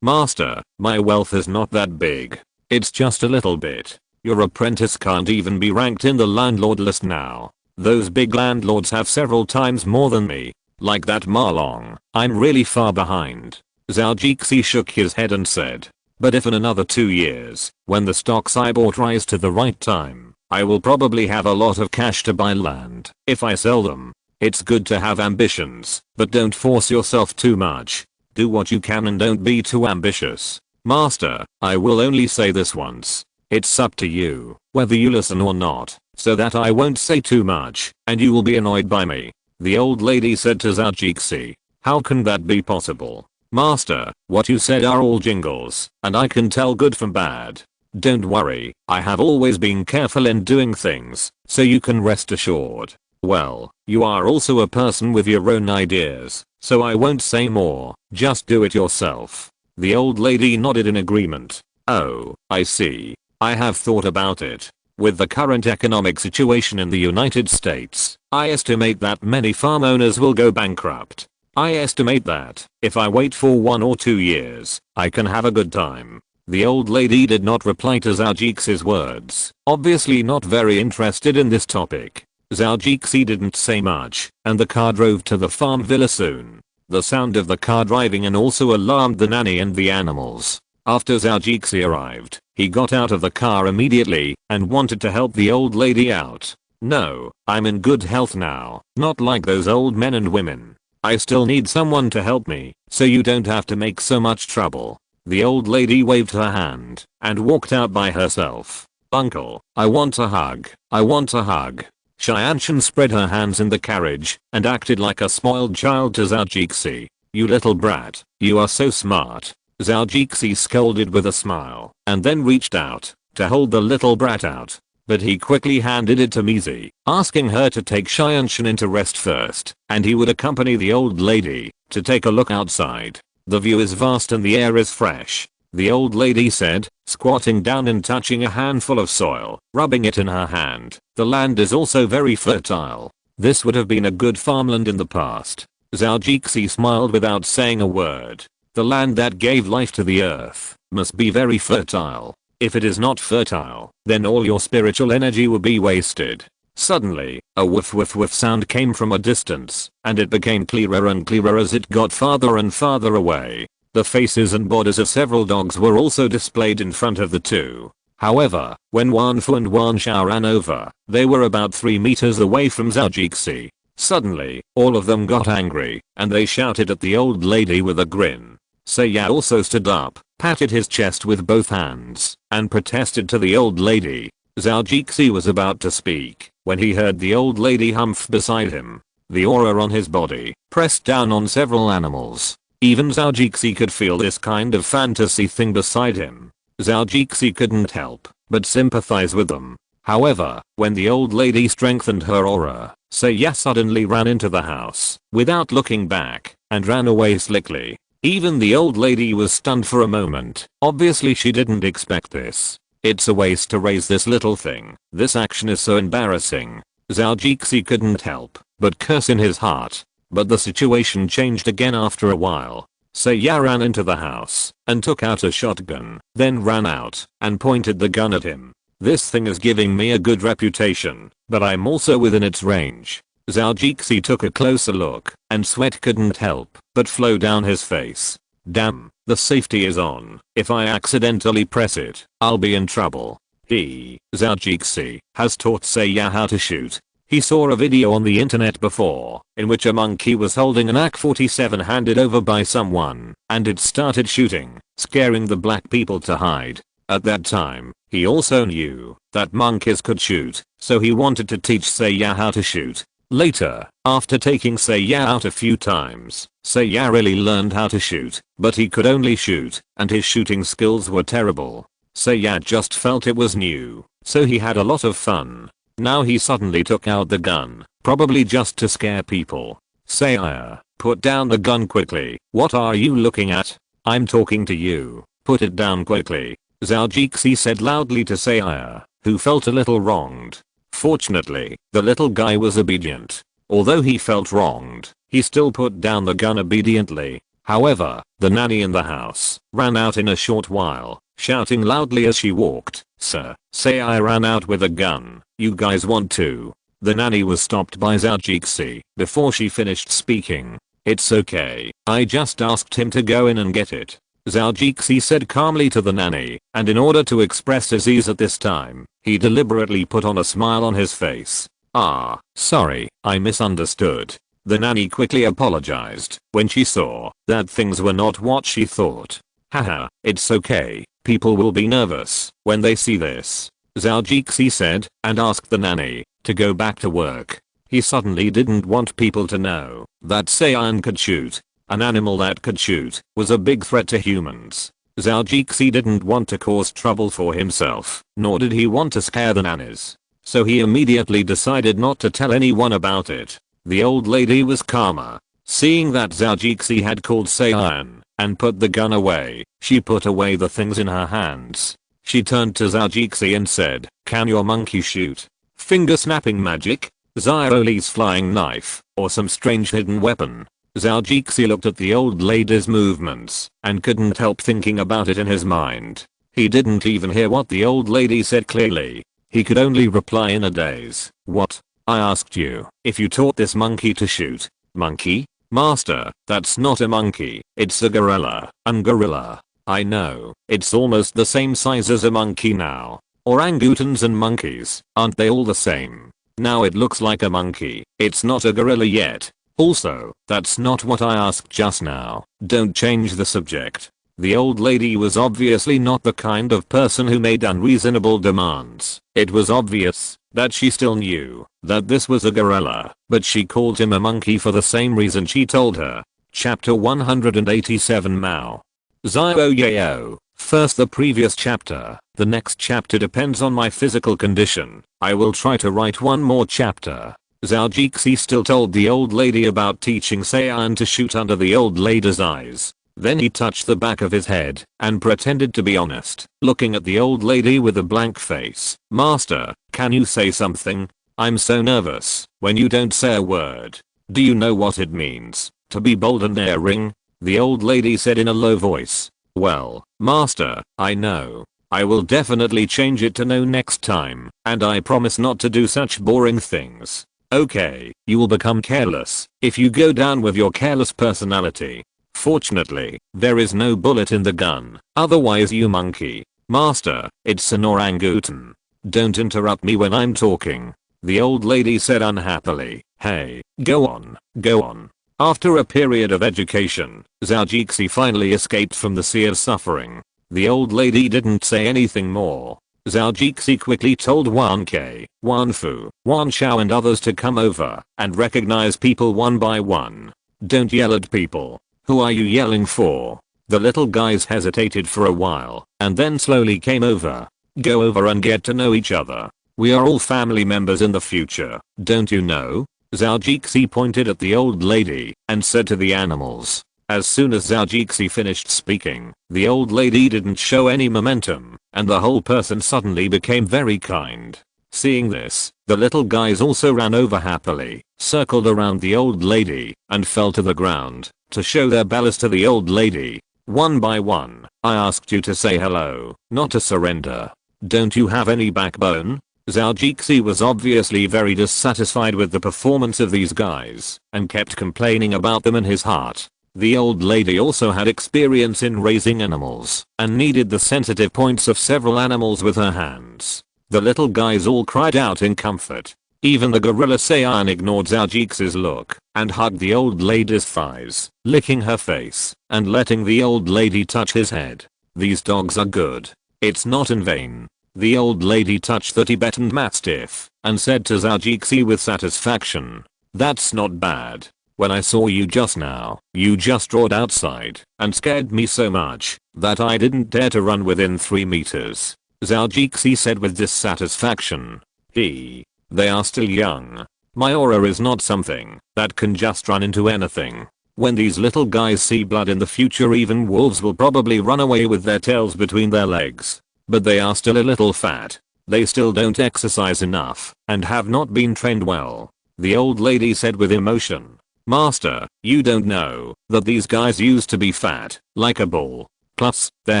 Master, my wealth is not that big. It's just a little bit. Your apprentice can't even be ranked in the landlord list now. Those big landlords have several times more than me. Like that Ma Long, I'm really far behind. Zhou Jixi shook his head and said. But if in another 2 years, when the stocks I bought rise to the right time, I will probably have a lot of cash to buy land. If I sell them. It's good to have ambitions, but don't force yourself too much. Do what you can and don't be too ambitious. Master, I will only say this once. It's up to you, whether you listen or not, so that I won't say too much, and you will be annoyed by me. The old lady said to Zhou Jixi. How can that be possible? Master, what you said are all jingles, and I can tell good from bad. Don't worry, I have always been careful in doing things, so you can rest assured. Well, you are also a person with your own ideas, so I won't say more, just do it yourself. The old lady nodded in agreement. Oh, I see. I have thought about it. With the current economic situation in the United States, I estimate that many farm owners will go bankrupt. I estimate that, if I wait for 1 or 2 years, I can have a good time. The old lady did not reply to Zhou Jixi's words, obviously not very interested in this topic. Zhou Jixi didn't say much, and the car drove to the farm villa soon. The sound of the car driving in also alarmed the nanny and the animals. After Zhou Jixi arrived, he got out of the car immediately and wanted to help the old lady out. No, I'm in good health now, not like those old men and women. I still need someone to help me, so you don't have to make so much trouble. The old lady waved her hand and walked out by herself. Uncle, I want a hug. I want a hug. Xianshan spread her hands in the carriage and acted like a spoiled child to Zhou Jixi. You little brat, you are so smart. Zhou Jixi scolded with a smile and then reached out to hold the little brat out. but he quickly handed it to Mizi, asking her to take Xianshan into rest first, and he would accompany the old lady to take a look outside. The view is vast and the air is fresh, the old lady said, squatting down and touching a handful of soil, rubbing it in her hand. The land is also very fertile. This would have been a good farmland in the past. Zhao Jixi smiled without saying a word. The land that gave life to the earth must be very fertile. If it is not fertile, then all your spiritual energy will be wasted. Suddenly, a woof woof woof sound came from a distance, and it became clearer and clearer as it got farther and farther away. The faces and bodies of several dogs were also displayed in front of the two. However, when Wan Fu and Wan Xiao ran over, they were about 3 meters away from Zhao Jixi. Suddenly, all of them got angry, and they shouted at the old lady with a grin. Seiya also stood up, patted his chest with both hands, and protested to the old lady. Zhao Jixi was about to speak when he heard the old lady humph beside him. The aura on his body pressed down on several animals. Even Zhao Jixi could feel this kind of fantasy thing beside him. Zhao Jixi couldn't help but sympathize with them. However, when the old lady strengthened her aura, Seiya suddenly ran into the house without looking back and ran away slickly. Even the old lady was stunned for a moment. Obviously she didn't expect this. It's a waste to raise this little thing. This action is so embarrassing. Zhao Jixi couldn't help but curse in his heart. But the situation changed again after a while. Seiya ran into the house and took out a shotgun, then ran out and pointed the gun at him. This thing is giving me a good reputation, but I'm also within its range. Zhao Jixi took a closer look, and sweat couldn't help but flow down his face. Damn, the safety is on. If I accidentally press it, I'll be in trouble. Zhao Jixi has taught Seiya how to shoot. He saw a video on the internet before, in which a monkey was holding an AK-47 handed over by someone, and it started shooting, scaring the black people to hide. At that time, he also knew that monkeys could shoot, so he wanted to teach Seiya how to shoot. Later, after taking Seiya out a few times, Seiya really learned how to shoot, but he could only shoot, and his shooting skills were terrible. Seiya just felt it was new, so he had a lot of fun. Now he suddenly took out the gun, probably just to scare people. Seiya, put down the gun quickly. What are you looking at? I'm talking to you. Put it down quickly. Zhao Jixi said loudly to Seiya, who felt a little wronged. Fortunately, the little guy was obedient. Although he felt wronged, he still put down the gun obediently. However, the nanny in the house ran out in a short while, shouting loudly as she walked, "Sir, Seiya ran out with a gun. You guys want to?" The nanny was stopped by Zhao Jixi before she finished speaking. "It's okay, I just asked him to go in and get it," Zhao Jixi said calmly to the nanny, and in order to express his ease at this time, he deliberately put on a smile on his face. "Ah, sorry, I misunderstood." The nanny quickly apologized when she saw that things were not what she thought. "Haha, it's okay, people will be nervous when they see this," Zhao Jixi said, and asked the nanny to go back to work. He suddenly didn't want people to know that Seiyan could shoot. An animal that could shoot was a big threat to humans. Zhao Jixi didn't want to cause trouble for himself, nor did he want to scare the nannies. So he immediately decided not to tell anyone about it. The old lady was calmer. Seeing that Zhao Jixi had called Seiyan and put the gun away, she put away the things in her hands. She turned to Zhao Jixi and said, "Can your monkey shoot? Finger snapping magic? Xiaoli's flying knife? Or some strange hidden weapon?" Zhao Jixi looked at the old lady's movements and couldn't help thinking about it in his mind. He didn't even hear what the old lady said clearly. He could only reply in a daze. "What? I asked you if you taught this monkey to shoot." "Monkey? Master, that's not a monkey, it's a gorilla." "Gorilla? I know, it's almost the same size as a monkey now. Orangutans and monkeys, aren't they all the same? Now it looks like a monkey, it's not a gorilla yet. Also, that's not what I asked just now. Don't change the subject." The old lady was obviously not the kind of person who made unreasonable demands. It was obvious that she still knew that this was a gorilla, but she called him a monkey for the same reason she told her. Chapter 187 Mao. Zio Yao. first the previous chapter. The next chapter depends on my physical condition. I will try to write one more chapter. Zhou Jixi still told the old lady about teaching Saiyan to shoot under the old lady's eyes. Then he touched the back of his head and pretended to be honest, looking at the old lady with a blank face. Master, can you say something? I'm so nervous when you don't say a word. Do you know what it means to be bold and daring? The old lady said in a low voice. Well, master, I know. I will definitely change it to no next time, and I promise not to do such boring things. Okay, you will become careless if you go down with your careless personality. Fortunately, there is no bullet in the gun, otherwise you monkey. Master, it's an orangutan. Don't interrupt me when I'm talking. The old lady said unhappily. Hey, go on, go on. After a period of education, Zhou Jixi finally escaped from the sea of suffering. The old lady didn't say anything more. Zhou Jixi quickly told Wan Ke, Wan Fu, Wan Xiao and others to come over and recognize people one by one. Don't yell at people. Who are you yelling for? The little guys hesitated for a while and then slowly came over. Go over and get to know each other. We are all family members in the future, don't you know? Zhou Jixi pointed at the old lady and said to the animals. As soon as Zhou Jixi finished speaking, the old lady didn't show any momentum and the whole person suddenly became very kind. Seeing this, the little guys also ran over happily, circled around the old lady, and fell to the ground to show their bellies to the old lady. One by one, I asked you to say hello, not to surrender. Don't you have any backbone? Zhou Jixi was obviously very dissatisfied with the performance of these guys and kept complaining about them in his heart. The old lady also had experience in raising animals and needed the sensitive points of several animals with her hands. The little guys all cried out in comfort. Even the gorilla Saiyan ignored Zhou Jixi's look and hugged the old lady's thighs, licking her face and letting the old lady touch his head. These dogs are good. It's not in vain. The old lady touched the Tibetan Mastiff and said to Zhou Jixi with satisfaction. That's not bad. When I saw you just now, you just roared outside and scared me so much that I didn't dare to run within 3 meters. Zhou Jixi said with dissatisfaction. They are still young. My aura is not something that can just run into anything. When these little guys see blood in the future, even wolves will probably run away with their tails between their legs. But they are still a little fat. They still don't exercise enough and have not been trained well. The old lady said with emotion. Master, you don't know that these guys used to be fat, like a bull. Plus, their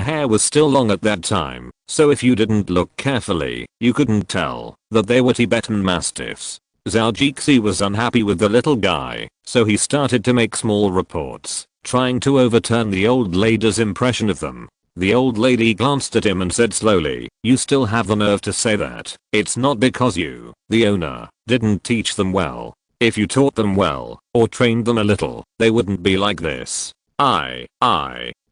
hair was still long at that time, so if you didn't look carefully, you couldn't tell that they were Tibetan Mastiffs. Zhou Jixi was unhappy with the little guy, so he started to make small reports, trying to overturn the old lady's impression of them. The old lady glanced at him and said slowly, you still have the nerve to say that. It's not because you, the owner, didn't teach them well. If you taught them well, or trained them a little, they wouldn't be like this. Zhou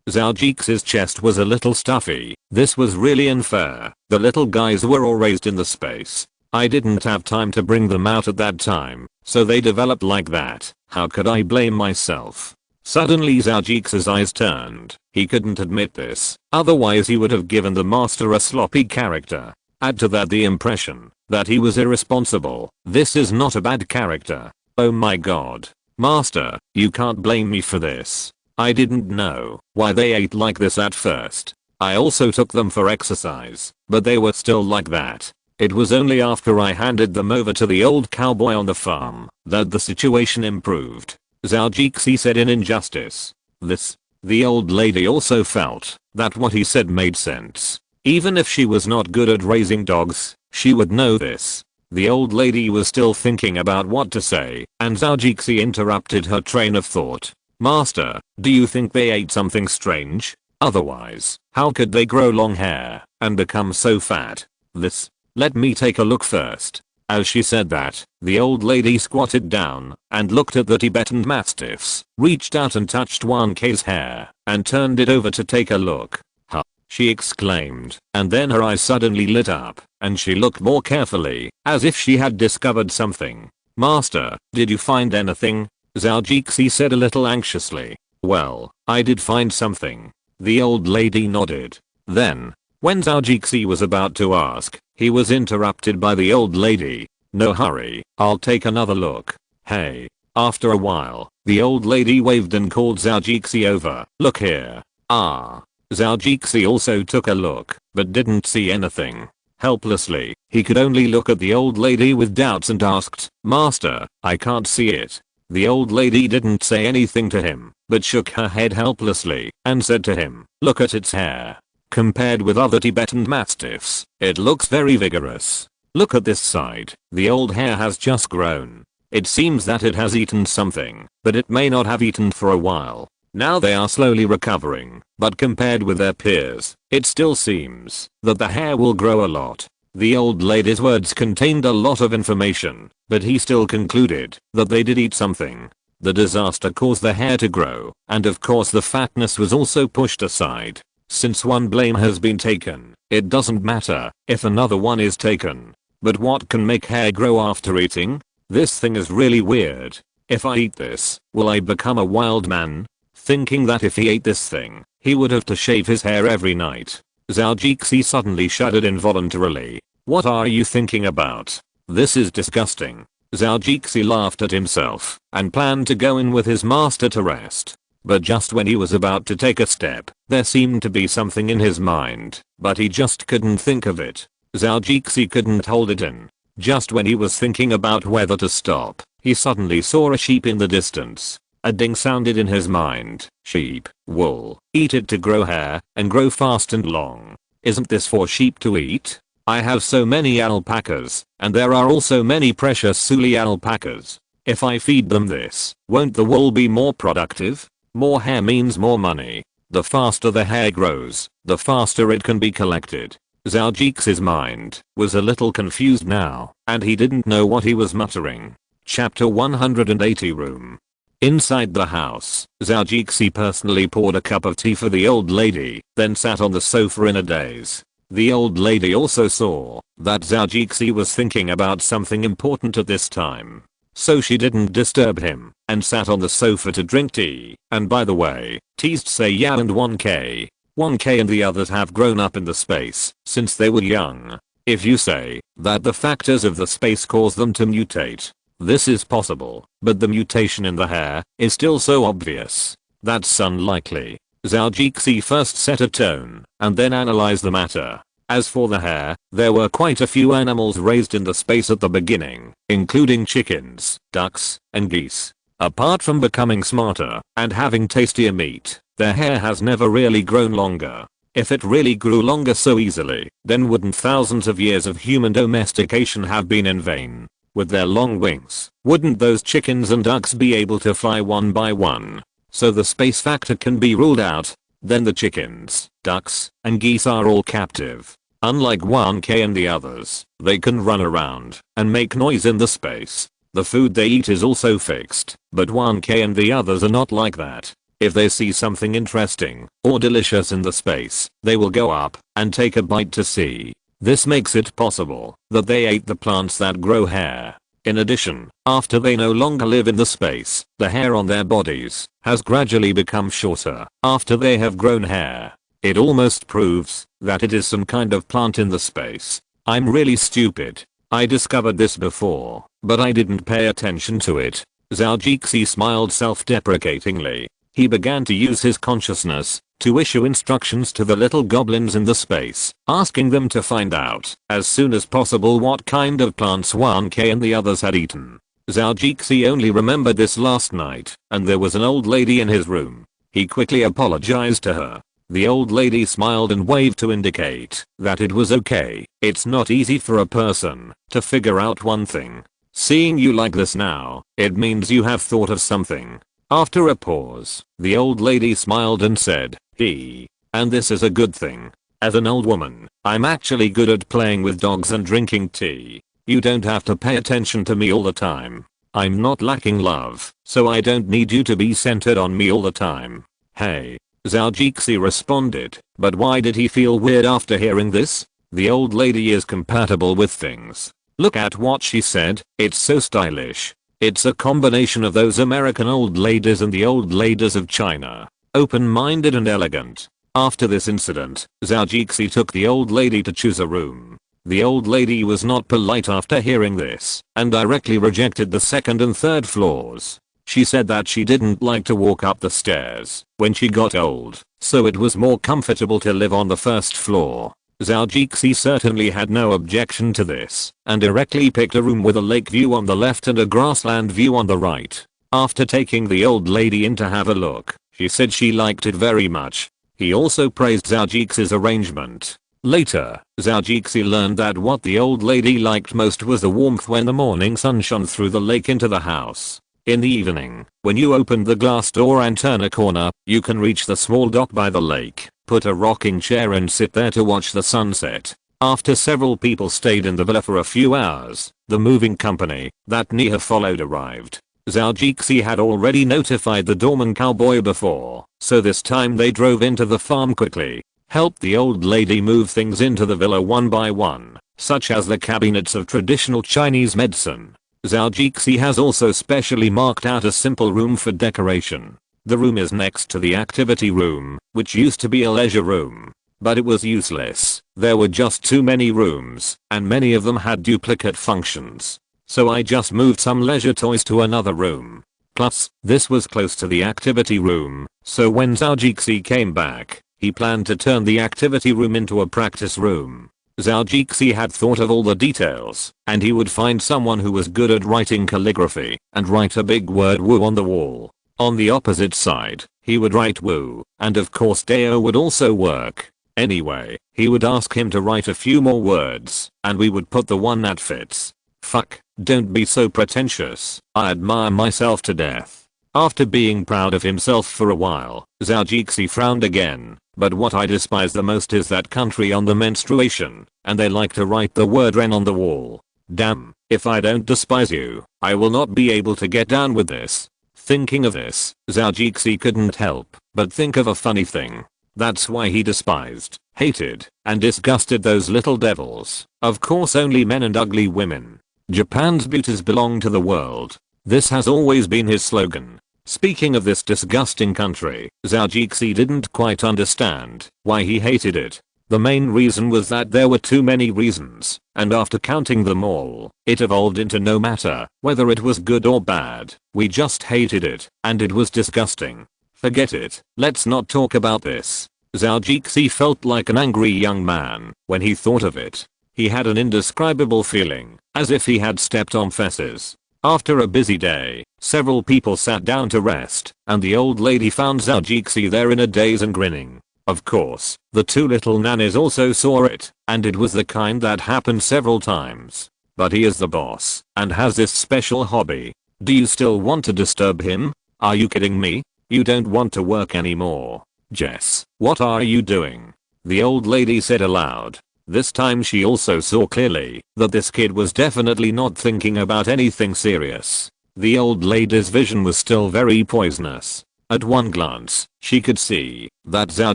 Jixi's chest was a little stuffy. This was really unfair. The little guys were all raised in the space. I didn't have time to bring them out at that time, so they developed like that. How could I blame myself? Suddenly Zhou Jixi's eyes turned. He couldn't admit this, otherwise he would have given the master a sloppy character. Add to that the impression that he was irresponsible. This is not a bad character. Oh my god. Master, you can't blame me for this. I didn't know why they ate like this at first. I also took them for exercise, but they were still like that. It was only after I handed them over to the old cowboy on the farm that the situation improved. Zhou Jixi said in injustice. The old lady also felt that what he said made sense. Even if she was not good at raising dogs, she would know this. The old lady was still thinking about what to say, and Zhou Jixi interrupted her train of thought. Master, do you think they ate something strange? Otherwise, how could they grow long hair and become so fat? Let me take a look first. As she said that, the old lady squatted down and looked at the Tibetan Mastiffs, reached out and touched Wan Ke's hair, and turned it over to take a look. Huh, she exclaimed, and then her eyes suddenly lit up, and she looked more carefully, as if she had discovered something. Master, did you find anything? Zhou Jixi said a little anxiously. Well, I did find something. The old lady nodded. Then, when Zhao Jixi was about to ask, he was interrupted by the old lady. No hurry, I'll take another look. Hey. After a while, the old lady waved and called Zhao Jixi over. Look here. Ah. Zhao Jixi also took a look, but didn't see anything. Helplessly, he could only look at the old lady with doubts and asked, Master, I can't see it. The old lady didn't say anything to him, but shook her head helplessly and said to him, look at its hair. Compared with other Tibetan mastiffs, it looks very vigorous. Look at this side, the old hair has just grown. It seems that it has eaten something, but it may not have eaten for a while. Now they are slowly recovering, but compared with their peers, it still seems that the hair will grow a lot. The old lady's words contained a lot of information, but he still concluded that they did eat something. The disaster caused the hair to grow, and of course the fatness was also pushed aside. Since one blame has been taken, it doesn't matter if another one is taken. But what can make hair grow after eating? This thing is really weird. If I eat this, will I become a wild man? Thinking that if he ate this thing, he would have to shave his hair every night. Zhao Jixi suddenly shuddered involuntarily. What are you thinking about? This is disgusting. Zhao Jixi laughed at himself and planned to go in with his master to rest. But just when he was about to take a step, there seemed to be something in his mind, but he just couldn't think of it. Zhao Jixi couldn't hold it in. Just when he was thinking about whether to stop, he suddenly saw a sheep in the distance. A ding sounded in his mind. Sheep, wool, eat it to grow hair, and grow fast and long. Isn't this for sheep to eat? I have so many alpacas, and there are also many precious Suli alpacas. If I feed them this, won't the wool be more productive? More hair means more money. The faster the hair grows, the faster it can be collected. Zhao Jixi's mind was a little confused now, and he didn't know what he was muttering. Chapter 180 Room. Inside the house, Zhao Jixi personally poured a cup of tea for the old lady, then sat on the sofa in a daze. The old lady also saw that Zhao Jixi was thinking about something important at this time. So she didn't disturb him, and sat on the sofa to drink tea. And by the way, teas say yeah and 1k. 1k and the others have grown up in the space since they were young. If you say that the factors of the space cause them to mutate, this is possible, but the mutation in the hair is still so obvious. That's unlikely. Zhao Jixi first set a tone and then analyzed the matter. As for the hair, there were quite a few animals raised in the space at the beginning, including chickens, ducks, and geese. Apart from becoming smarter and having tastier meat, their hair has never really grown longer. If it really grew longer so easily, then wouldn't thousands of years of human domestication have been in vain? With their long wings, wouldn't those chickens and ducks be able to fly one by one? So the space factor can be ruled out. Then the chickens, ducks, and geese are all captive. Unlike 1k and the others, they can run around and make noise in the space. The food they eat is also fixed, but 1k and the others are not like that. If they see something interesting or delicious in the space, they will go up and take a bite to see. This makes it possible that they ate the plants that grow hair. In addition, after they no longer live in the space, the hair on their bodies has gradually become shorter after they have grown hair. It almost proves that it is some kind of plant in the space. I'm really stupid. I discovered this before, but I didn't pay attention to it. Zhao Jixi smiled self-deprecatingly. He began to use his consciousness to issue instructions to the little goblins in the space, asking them to find out as soon as possible what kind of plants 1k and the others had eaten. Zhao Jixi only remembered this last night, and there was an old lady in his room. He quickly apologized to her. The old lady smiled and waved to indicate that it was okay. It's not easy for a person to figure out one thing. Seeing you like this now, it means you have thought of something. After a pause, the old lady smiled and said, and this is a good thing. As an old woman, I'm actually good at playing with dogs and drinking tea. You don't have to pay attention to me all the time. I'm not lacking love, so I don't need you to be centered on me all the time. Hey. Zhao Jixi responded, but why did he feel weird after hearing this? The old lady is compatible with things. Look at what she said, it's so stylish. It's a combination of those American old ladies and the old ladies of China. Open-minded and elegant. After this incident, Zhao Jixi took the old lady to choose a room. The old lady was not polite after hearing this and directly rejected the second and third floors. She said that she didn't like to walk up the stairs when she got old, so it was more comfortable to live on the first floor. Zhao Jixi certainly had no objection to this and directly picked a room with a lake view on the left and a grassland view on the right. After taking the old lady in to have a look, she said she liked it very much. He also praised Zhao Jixi's arrangement. Later, Zhao Jixi learned that what the old lady liked most was the warmth when the morning sun shone through the lake into the house. In the evening, when you open the glass door and turn a corner, you can reach the small dock by the lake, put a rocking chair and sit there to watch the sunset. After several people stayed in the villa for a few hours, the moving company that Nia followed arrived. Zhao Jixi had already notified the doorman cowboy before, so this time they drove into the farm quickly, helped the old lady move things into the villa one by one, such as the cabinets of traditional Chinese medicine. Zhao Jixi has also specially marked out a simple room for decoration. The room is next to the activity room, which used to be a leisure room. But it was useless. There were just too many rooms, and many of them had duplicate functions. So I just moved some leisure toys to another room. Plus, this was close to the activity room, so when Zhao Jixi came back, he planned to turn the activity room into a practice room. Zhao Jixi had thought of all the details, and he would find someone who was good at writing calligraphy and write a big word "Wu" on the wall. On the opposite side, he would write "Wu," and of course Dao would also work. Anyway, he would ask him to write a few more words, and we would put the one that fits. Fuck, don't be so pretentious. I admire myself to death. After being proud of himself for a while, Zhao Jixi frowned again. But what I despise the most is that country on the menstruation, and they like to write the word "Ren" on the wall. Damn, if I don't despise you, I will not be able to get down with this. Thinking of this, Zhao Jixi couldn't help but think of a funny thing. That's why he despised, hated, and disgusted those little devils. Of course only men and ugly women. Japan's beauties belong to the world. This has always been his slogan. Speaking of this disgusting country, Zhao Jixi didn't quite understand why he hated it. The main reason was that there were too many reasons, and after counting them all, it evolved into no matter whether it was good or bad, we just hated it, and it was disgusting. Forget it, let's not talk about this. Zhao Jixi felt like an angry young man when he thought of it. He had an indescribable feeling, as if he had stepped on feces. After a busy day, several people sat down to rest, and the old lady found Zhao Jixi there in a daze and grinning. Of course, the two little nannies also saw it, and it was the kind that happened several times. But he is the boss, and has this special hobby. Do you still want to disturb him? Are you kidding me? You don't want to work anymore. Jess, what are you doing? The old lady said aloud. This time she also saw clearly that this kid was definitely not thinking about anything serious. The old lady's vision was still very poisonous. At one glance, she could see that Zhao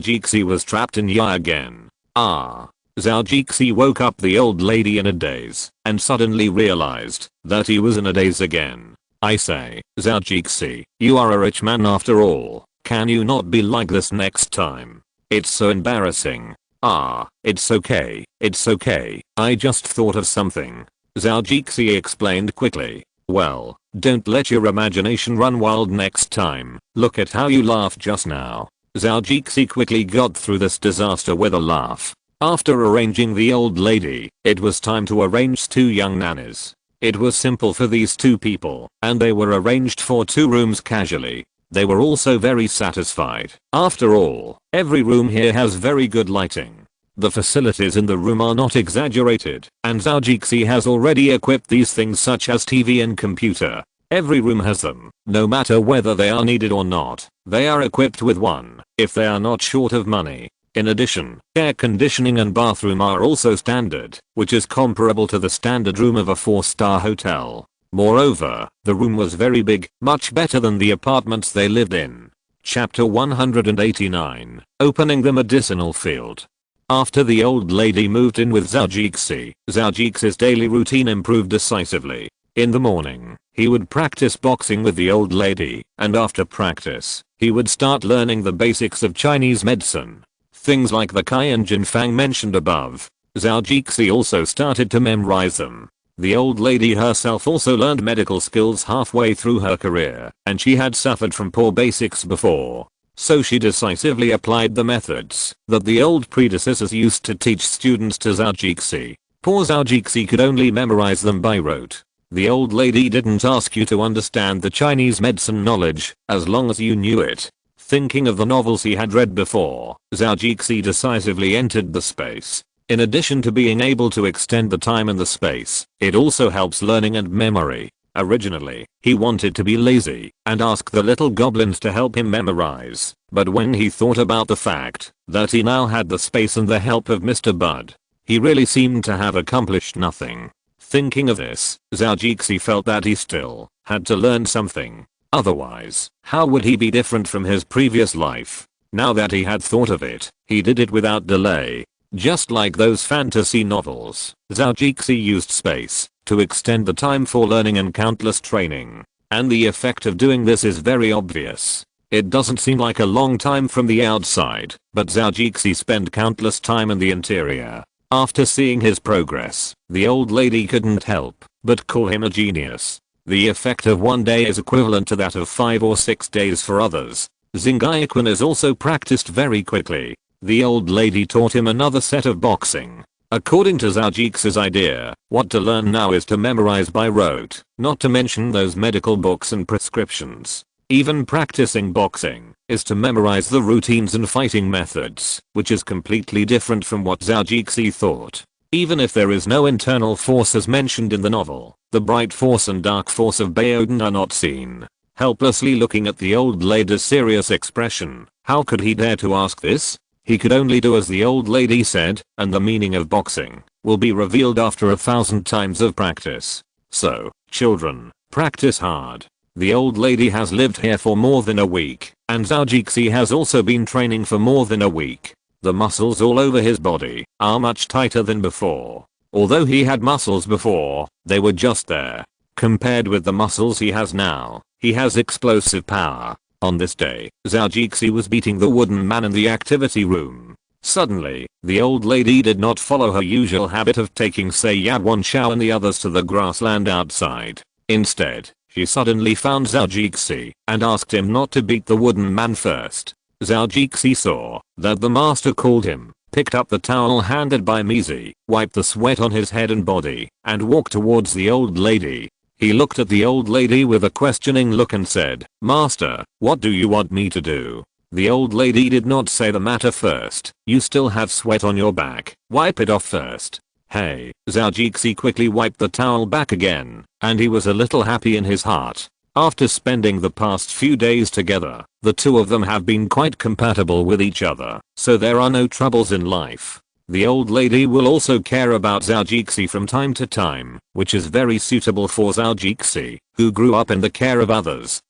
Jixi was trapped in Ya again. Zhao Jixi woke up the old lady in a daze and suddenly realized that he was in a daze again. I say, Zhao Jixi, you are a rich man after all. Can you not be like this next time? It's so embarrassing. It's okay, I just thought of something. Zhao Jixi explained quickly. Well, don't let your imagination run wild next time. Look at how you laughed just now. Zhao Jixi quickly got through this disaster with a laugh. After arranging the old lady, it was time to arrange two young nannies. It was simple for these two people, and they were arranged for 2 rooms casually. They were also very satisfied. After all, every room here has very good lighting. The facilities in the room are not exaggerated, and Zhao Jixi has already equipped these things such as TV and computer. Every room has them, no matter whether they are needed or not. They are equipped with one, if they are not short of money. In addition, air conditioning and bathroom are also standard, which is comparable to the standard room of a 4-star hotel. Moreover, the room was very big, much better than the apartments they lived in. Chapter 189, Opening the Medicinal Field. After the old lady moved in with Zhao Jixi's daily routine improved decisively. In the morning, he would practice boxing with the old lady, and after practice, he would start learning the basics of Chinese medicine. Things like the Kai and Jin Fang mentioned above. Zhao Jixi also started to memorize them. The old lady herself also learned medical skills halfway through her career, and she had suffered from poor basics before. So she decisively applied the methods that the old predecessors used to teach students to Zhao Jixi. Poor Zhao Jixi could only memorize them by rote. The old lady didn't ask you to understand the Chinese medicine knowledge, as long as you knew it. Thinking of the novels he had read before, Zhao Jixi decisively entered the space. In addition to being able to extend the time and the space, it also helps learning and memory. Originally, he wanted to be lazy and ask the little goblins to help him memorize, but when he thought about the fact that he now had the space and the help of Mr. Bud, he really seemed to have accomplished nothing. Thinking of this, Zhao Jixi felt that he still had to learn something. Otherwise, how would he be different from his previous life? Now that he had thought of it, he did it without delay. Just like those fantasy novels, Zhao Jixi used space to extend the time for learning and countless training. And the effect of doing this is very obvious. It doesn't seem like a long time from the outside, but Zhao Jixi spent countless time in the interior. After seeing his progress, the old lady couldn't help but call him a genius. The effect of one day is equivalent to that of 5 or 6 days for others. Xingaiquan is also practiced very quickly. The old lady taught him another set of boxing. According to Zhao Jixi's idea, what to learn now is to memorize by rote, not to mention those medical books and prescriptions. Even practicing boxing is to memorize the routines and fighting methods, which is completely different from what Zhao Jixi thought. Even if there is no internal force as mentioned in the novel, the bright force and dark force of Baoden are not seen. Helplessly looking at the old lady's serious expression, how could he dare to ask this? He could only do as the old lady said, and the meaning of boxing will be revealed after 1,000 times of practice. So, children, practice hard. The old lady has lived here for more than a week, and Zhao Jixi has also been training for more than a week. The muscles all over his body are much tighter than before. Although he had muscles before, they were just there. Compared with the muscles he has now, he has explosive power. On this day, Zhao Jixi was beating the wooden man in the activity room. Suddenly, the old lady did not follow her usual habit of taking Say Yadwan Xiao and the others to the grassland outside. Instead, she suddenly found Zhao Jixi and asked him not to beat the wooden man first. Zhao Jixi saw that the master called him, picked up the towel handed by Mizi, wiped the sweat on his head and body, and walked towards the old lady. He looked at the old lady with a questioning look and said, "Master, what do you want me to do?" The old lady did not say the matter first. "You still have sweat on your back, wipe it off first." Hey, Zhao Jixi quickly wiped the towel back again, and he was a little happy in his heart. After spending the past few days together, the two of them have been quite compatible with each other, so there are no troubles in life. The old lady will also care about Zhao Jixi from time to time, which is very suitable for Zhao Jixi, who grew up in the care of others.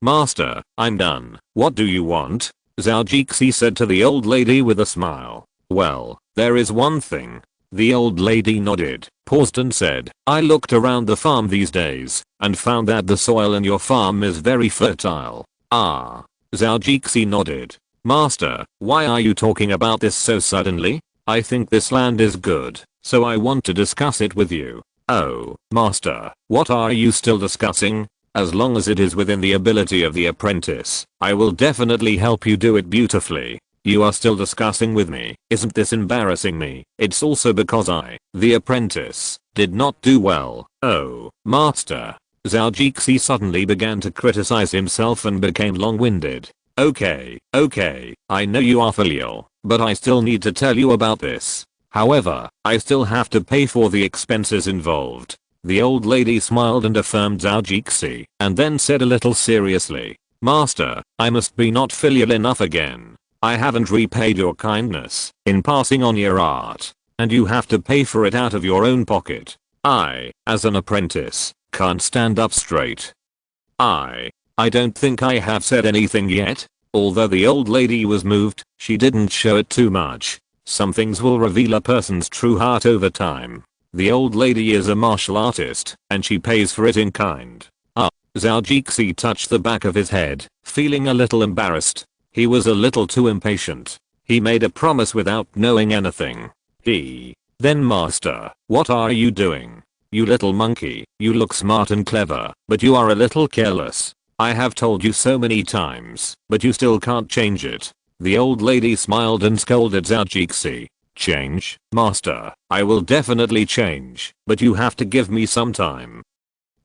Master, I'm done. What do you want?" Zhao Jixi said to the old lady with a smile. "Well, there is one thing." The old lady nodded, paused and said, "I looked around the farm these days, and found that the soil in your farm is very fertile." "Ah." Zhao Jixi nodded. "Master, why are you talking about this so suddenly? I think this land is good, so I want to discuss it with you." "Oh, Master, what are you still discussing? As long as it is within the ability of the apprentice, I will definitely help you do it beautifully." "You are still discussing with me? Isn't this embarrassing me? It's also because I, the apprentice, did not do well." "Oh, Master." Zhao Jixi suddenly began to criticize himself and became long-winded. Okay, I know you are filial, but I still need to tell you about this. However, I still have to pay for the expenses involved." The old lady smiled and affirmed Zhao Jixi, and then said a little seriously, "Master, I must be not filial enough again. I haven't repaid your kindness in passing on your art, and you have to pay for it out of your own pocket. I, as an apprentice, can't stand up straight." I don't think I have said anything yet." Although the old lady was moved, she didn't show it too much. Some things will reveal a person's true heart over time. The old lady is a martial artist, and she pays for it in kind. Zhao Jixi touched the back of his head, feeling a little embarrassed. He was a little too impatient. He made a promise without knowing anything. Then master, what are you doing? You little monkey, you look smart and clever, but you are a little careless. I have told you so many times, but you still can't change it. The old lady smiled and scolded Zhao Jixi. Change, master, I will definitely change, but you have to give me some time.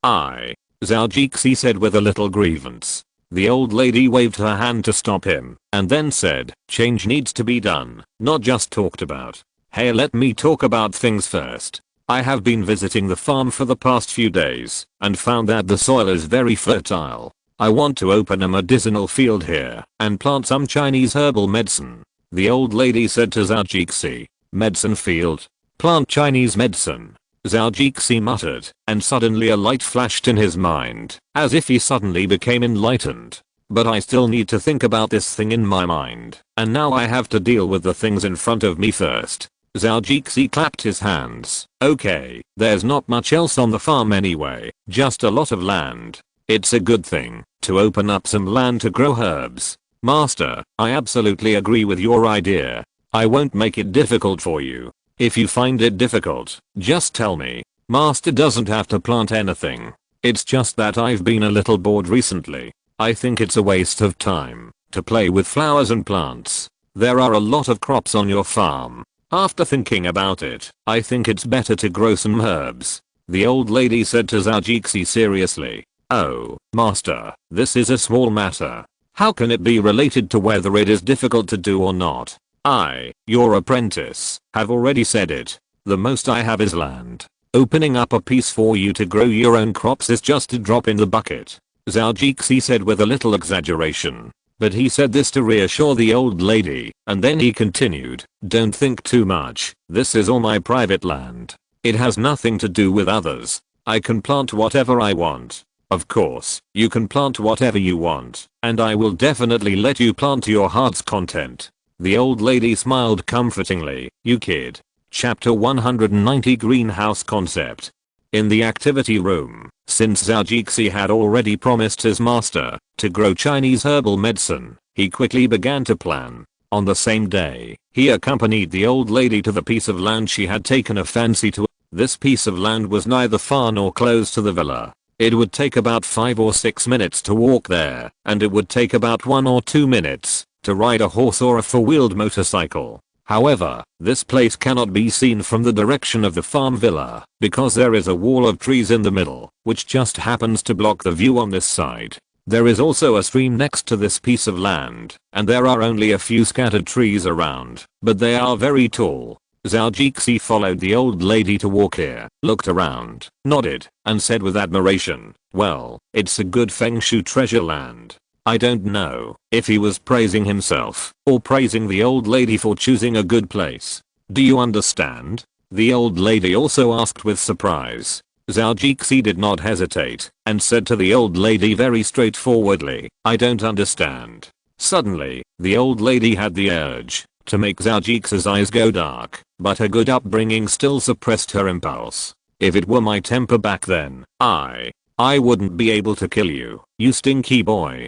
Zhao Jixi said with a little grievance. The old lady waved her hand to stop him, and then said, change needs to be done, not just talked about. Hey, let me talk about things first. I have been visiting the farm for the past few days, and found that the soil is very fertile. I want to open a medicinal field here, and plant some Chinese herbal medicine. The old lady said to Zhao Jixi, medicine field? Plant Chinese medicine? Zhao Jixi muttered, and suddenly a light flashed in his mind, as if he suddenly became enlightened. But I still need to think about this thing in my mind, and now I have to deal with the things in front of me first. Zhao Jixi clapped his hands. Okay, there's not much else on the farm anyway, just a lot of land. It's a good thing to open up some land to grow herbs. Master, I absolutely agree with your idea. I won't make it difficult for you. If you find it difficult, just tell me. Master doesn't have to plant anything. It's just that I've been a little bored recently. I think it's a waste of time to play with flowers and plants. There are a lot of crops on your farm. After thinking about it, I think it's better to grow some herbs. The old lady said to Zhao Jixi seriously. Oh, master, this is a small matter. How can it be related to whether it is difficult to do or not? I, your apprentice, have already said it. The most I have is land. Opening up a piece for you to grow your own crops is just a drop in the bucket. Zhao Jixi said with a little exaggeration. But he said this to reassure the old lady, and then he continued, don't think too much, this is all my private land. It has nothing to do with others. I can plant whatever I want. Of course, you can plant whatever you want, and I will definitely let you plant to your heart's content. The old lady smiled comfortingly. You kid. Chapter 190 Greenhouse Concept. In the activity room, since Zhao Jixi had already promised his master to grow Chinese herbal medicine, he quickly began to plan. On the same day, he accompanied the old lady to the piece of land she had taken a fancy to. This piece of land was neither far nor close to the villa. It would take about 5 or 6 minutes to walk there, and it would take about 1 or 2 minutes to ride a horse or a four-wheeled motorcycle. However, this place cannot be seen from the direction of the farm villa, because there is a wall of trees in the middle, which just happens to block the view on this side. There is also a stream next to this piece of land, and there are only a few scattered trees around, but they are very tall. Zhao Jixi followed the old lady to walk here, looked around, nodded, and said with admiration, well, it's a good feng shui treasure land. I don't know if he was praising himself or praising the old lady for choosing a good place. Do you understand? The old lady also asked with surprise. Zhao Jixi did not hesitate and said to the old lady very straightforwardly, I don't understand. Suddenly, the old lady had the urge to make Zhao Jixi's eyes go dark, but her good upbringing still suppressed her impulse. If it were my temper back then, I wouldn't be able to kill you, you stinky boy.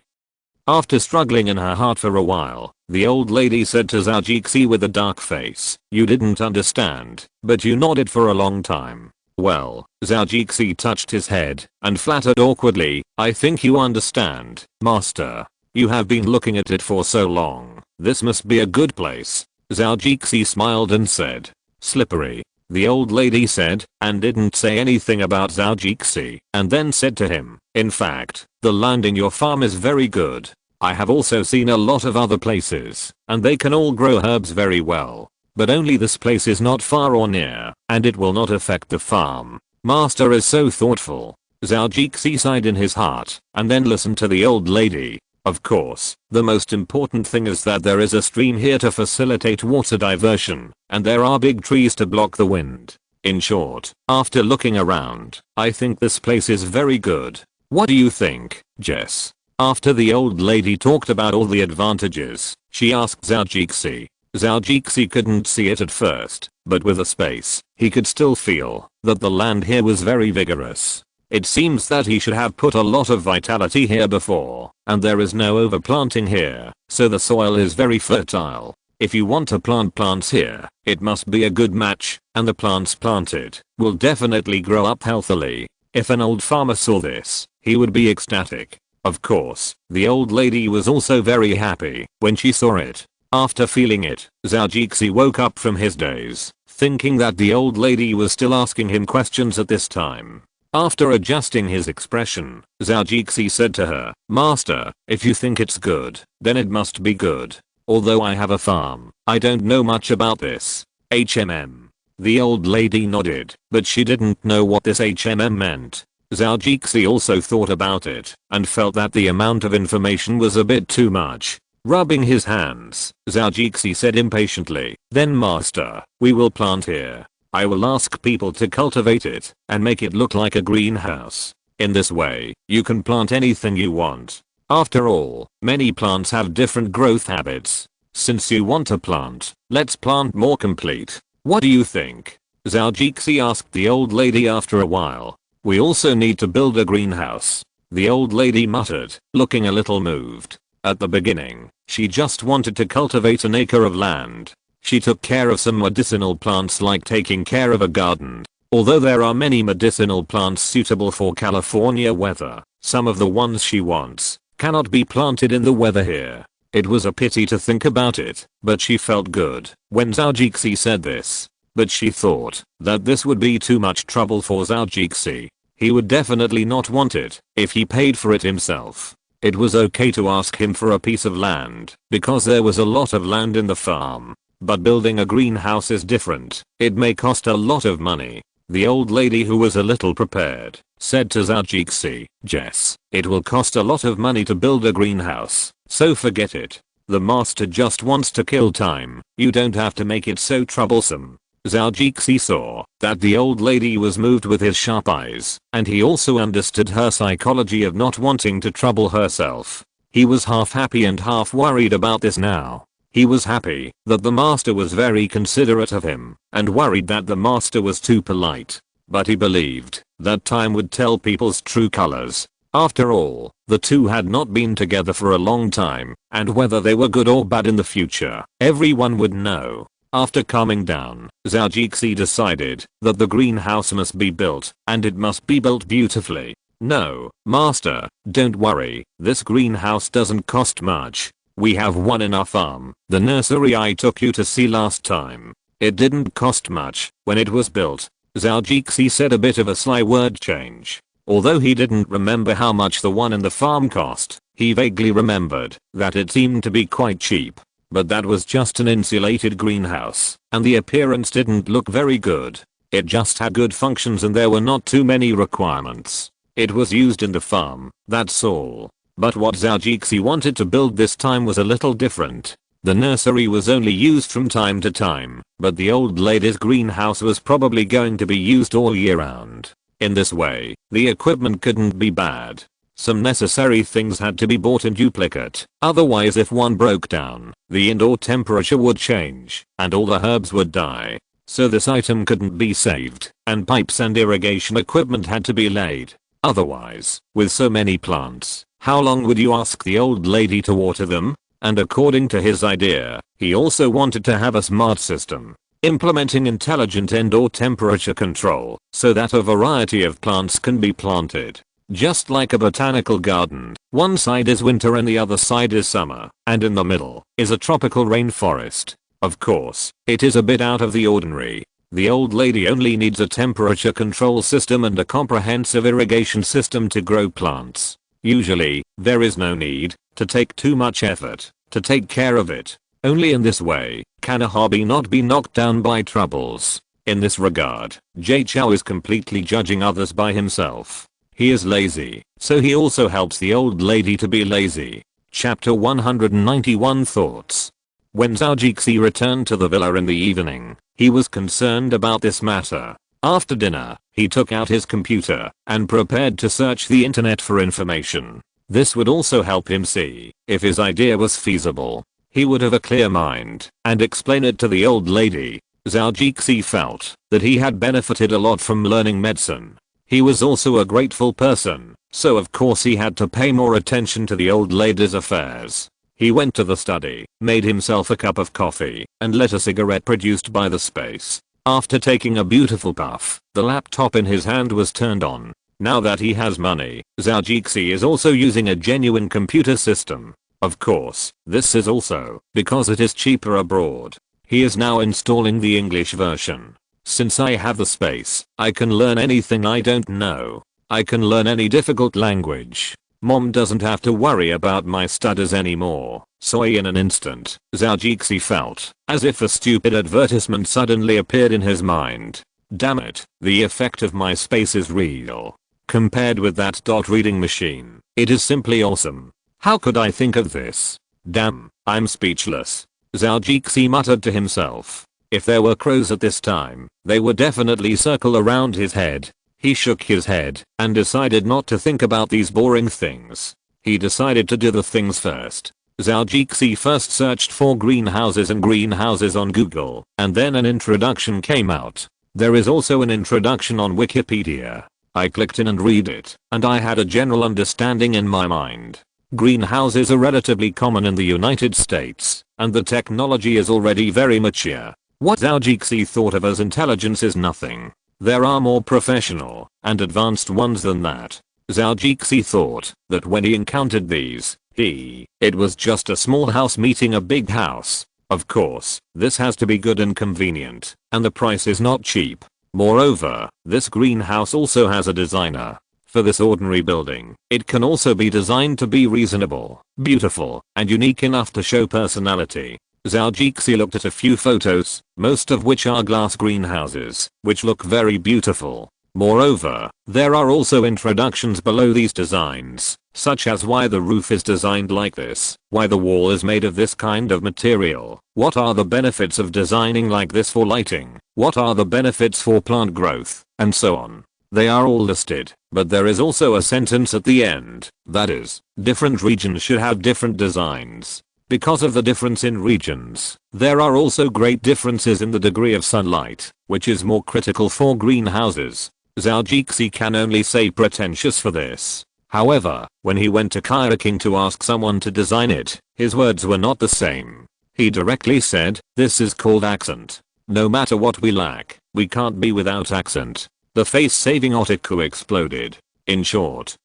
After struggling in her heart for a while, the old lady said to Zhao Jixi with a dark face, you didn't understand, but you nodded for a long time. Well, Zhao Jixi touched his head and flattered awkwardly, I think you understand, master. You have been looking at it for so long, this must be a good place. Zhao Jixi smiled and said, slippery. The old lady said, and didn't say anything about Zhao Jixi, and then said to him, in fact, the land in your farm is very good. I have also seen a lot of other places, and they can all grow herbs very well. But only this place is not far or near, and it will not affect the farm. Master is so thoughtful. Zhao Jixi sighed in his heart, and then listened to the old lady. Of course, the most important thing is that there is a stream here to facilitate water diversion, and there are big trees to block the wind. In short, after looking around, I think this place is very good. What do you think, Jess? After the old lady talked about all the advantages, she asked Zhao Jixi. Zhao Jixi couldn't see it at first, but with a space, he could still feel that the land here was very vigorous. It seems that he should have put a lot of vitality here before, and there is no overplanting here, so the soil is very fertile. If you want to plant plants here, it must be a good match, and the plants planted will definitely grow up healthily. If an old farmer saw this, he would be ecstatic. Of course, the old lady was also very happy when she saw it. After feeling it, Zhou woke up from his daze, thinking that the old lady was still asking him questions at this time. After adjusting his expression, Zhou said to her, "Master, if you think it's good, then it must be good. Although I have a farm, I don't know much about this. HMM." The old lady nodded, but she didn't know what this HMM meant. Zhou also thought about it, and felt that the amount of information was a bit too much. Rubbing his hands, Zhou said impatiently, "Then master, we will plant here. I will ask people to cultivate it, and make it look like a greenhouse. In this way, you can plant anything you want. After all, many plants have different growth habits. Since you want to plant, let's plant more complete. What do you think?" Zhou asked the old lady after a while. "We also need to build a greenhouse," the old lady muttered, looking a little moved. At the beginning, she just wanted to cultivate an acre of land. She took care of some medicinal plants like taking care of a garden. Although there are many medicinal plants suitable for California weather, some of the ones she wants cannot be planted in the weather here. It was a pity to think about it, but she felt good when Zhou said this. But she thought that this would be too much trouble for Zhou. He would definitely not want it if he paid for it himself. It was okay to ask him for a piece of land, because there was a lot of land in the farm. But building a greenhouse is different. It may cost a lot of money. The old lady, who was a little prepared, said to Zhou, "Jess, it will cost a lot of money to build a greenhouse, so forget it. The master just wants to kill time. You don't have to make it so troublesome." Zhou saw that the old lady was moved with his sharp eyes, and he also understood her psychology of not wanting to trouble herself. He was half happy and half worried about this now. He was happy that the master was very considerate of him, and worried that the master was too polite. But he believed that time would tell people's true colors. After all, the two had not been together for a long time, and whether they were good or bad in the future, everyone would know. After calming down, Zhou decided that the greenhouse must be built, and it must be built beautifully. "No, master, don't worry, this greenhouse doesn't cost much. We have one in our farm, the nursery I took you to see last time. It didn't cost much when it was built." Zhou said, a bit of a sly word change. Although he didn't remember how much the one in the farm cost, he vaguely remembered that it seemed to be quite cheap. But that was just an insulated greenhouse, and the appearance didn't look very good. It just had good functions and there were not too many requirements. It was used in the farm, that's all. But what Zhou wanted to build this time was a little different. The nursery was only used from time to time, but the old lady's greenhouse was probably going to be used all year round. In this way, the equipment couldn't be bad. Some necessary things had to be bought in duplicate, otherwise if one broke down, the indoor temperature would change, and all the herbs would die. So this item couldn't be saved, and pipes and irrigation equipment had to be laid. Otherwise, with so many plants, how long would you ask the old lady to water them? And according to his idea, he also wanted to have a smart system, implementing intelligent indoor temperature control, so that a variety of plants can be planted. Just like a botanical garden, one side is winter and the other side is summer, and in the middle is a tropical rainforest. Of course, it is a bit out of the ordinary. The old lady only needs a temperature control system and a comprehensive irrigation system to grow plants. Usually, there is no need to take too much effort to take care of it. Only in this way can a hobby not be knocked down by troubles. In this regard, Zhou is completely judging others by himself. He is lazy, so he also helps the old lady to be lazy. Chapter 191 Thoughts. When Zhou returned to the villa in the evening, he was concerned about this matter. After dinner, he took out his computer and prepared to search the internet for information. This would also help him see if his idea was feasible. He would have a clear mind and explain it to the old lady. Zhou felt that he had benefited a lot from learning medicine. He was also a grateful person, so of course he had to pay more attention to the old lady's affairs. He went to the study, made himself a cup of coffee, and lit a cigarette produced by the space. After taking a beautiful puff, the laptop in his hand was turned on. Now that he has money, Zhou is also using a genuine computer system. Of course, this is also because it is cheaper abroad. He is now installing the English version. Since I have the space, I can learn anything I don't know. I can learn any difficult language. Mom doesn't have to worry about my studies anymore. So in an instant, Zhou felt as if a stupid advertisement suddenly appeared in his mind. Damn it, the effect of my space is real. Compared with that dot reading machine, it is simply awesome. How could I think of this? Damn, I'm speechless. Zhou muttered to himself. If there were crows at this time, they would definitely circle around his head. He shook his head and decided not to think about these boring things. He decided to do the things first. Zhou first searched for greenhouses and greenhouses on Google, and then an introduction came out. There is also an introduction on Wikipedia. I clicked in and read it, and I had a general understanding in my mind. Greenhouses are relatively common in the United States, and the technology is already very mature. What Zhou thought of as intelligence is nothing. There are more professional and advanced ones than that. Zhou thought that when he encountered these, it was just a small house meeting a big house. Of course, this has to be good and convenient, and the price is not cheap. Moreover, this greenhouse also has a designer. For this ordinary building, it can also be designed to be reasonable, beautiful, and unique enough to show personality. Zhou looked at a few photos, most of which are glass greenhouses, which look very beautiful. Moreover, there are also introductions below these designs, such as why the roof is designed like this, why the wall is made of this kind of material, what are the benefits of designing like this for lighting, what are the benefits for plant growth, and so on. They are all listed, but there is also a sentence at the end, that is, different regions should have different designs. Because of the difference in regions, there are also great differences in the degree of sunlight, which is more critical for greenhouses. Zhou can only say pretentious for this. However, when he went to Kayaking to ask someone to design it, his words were not the same. He directly said, "This is called accent. No matter what we lack, we can't be without accent." The face-saving otaku exploded. In short,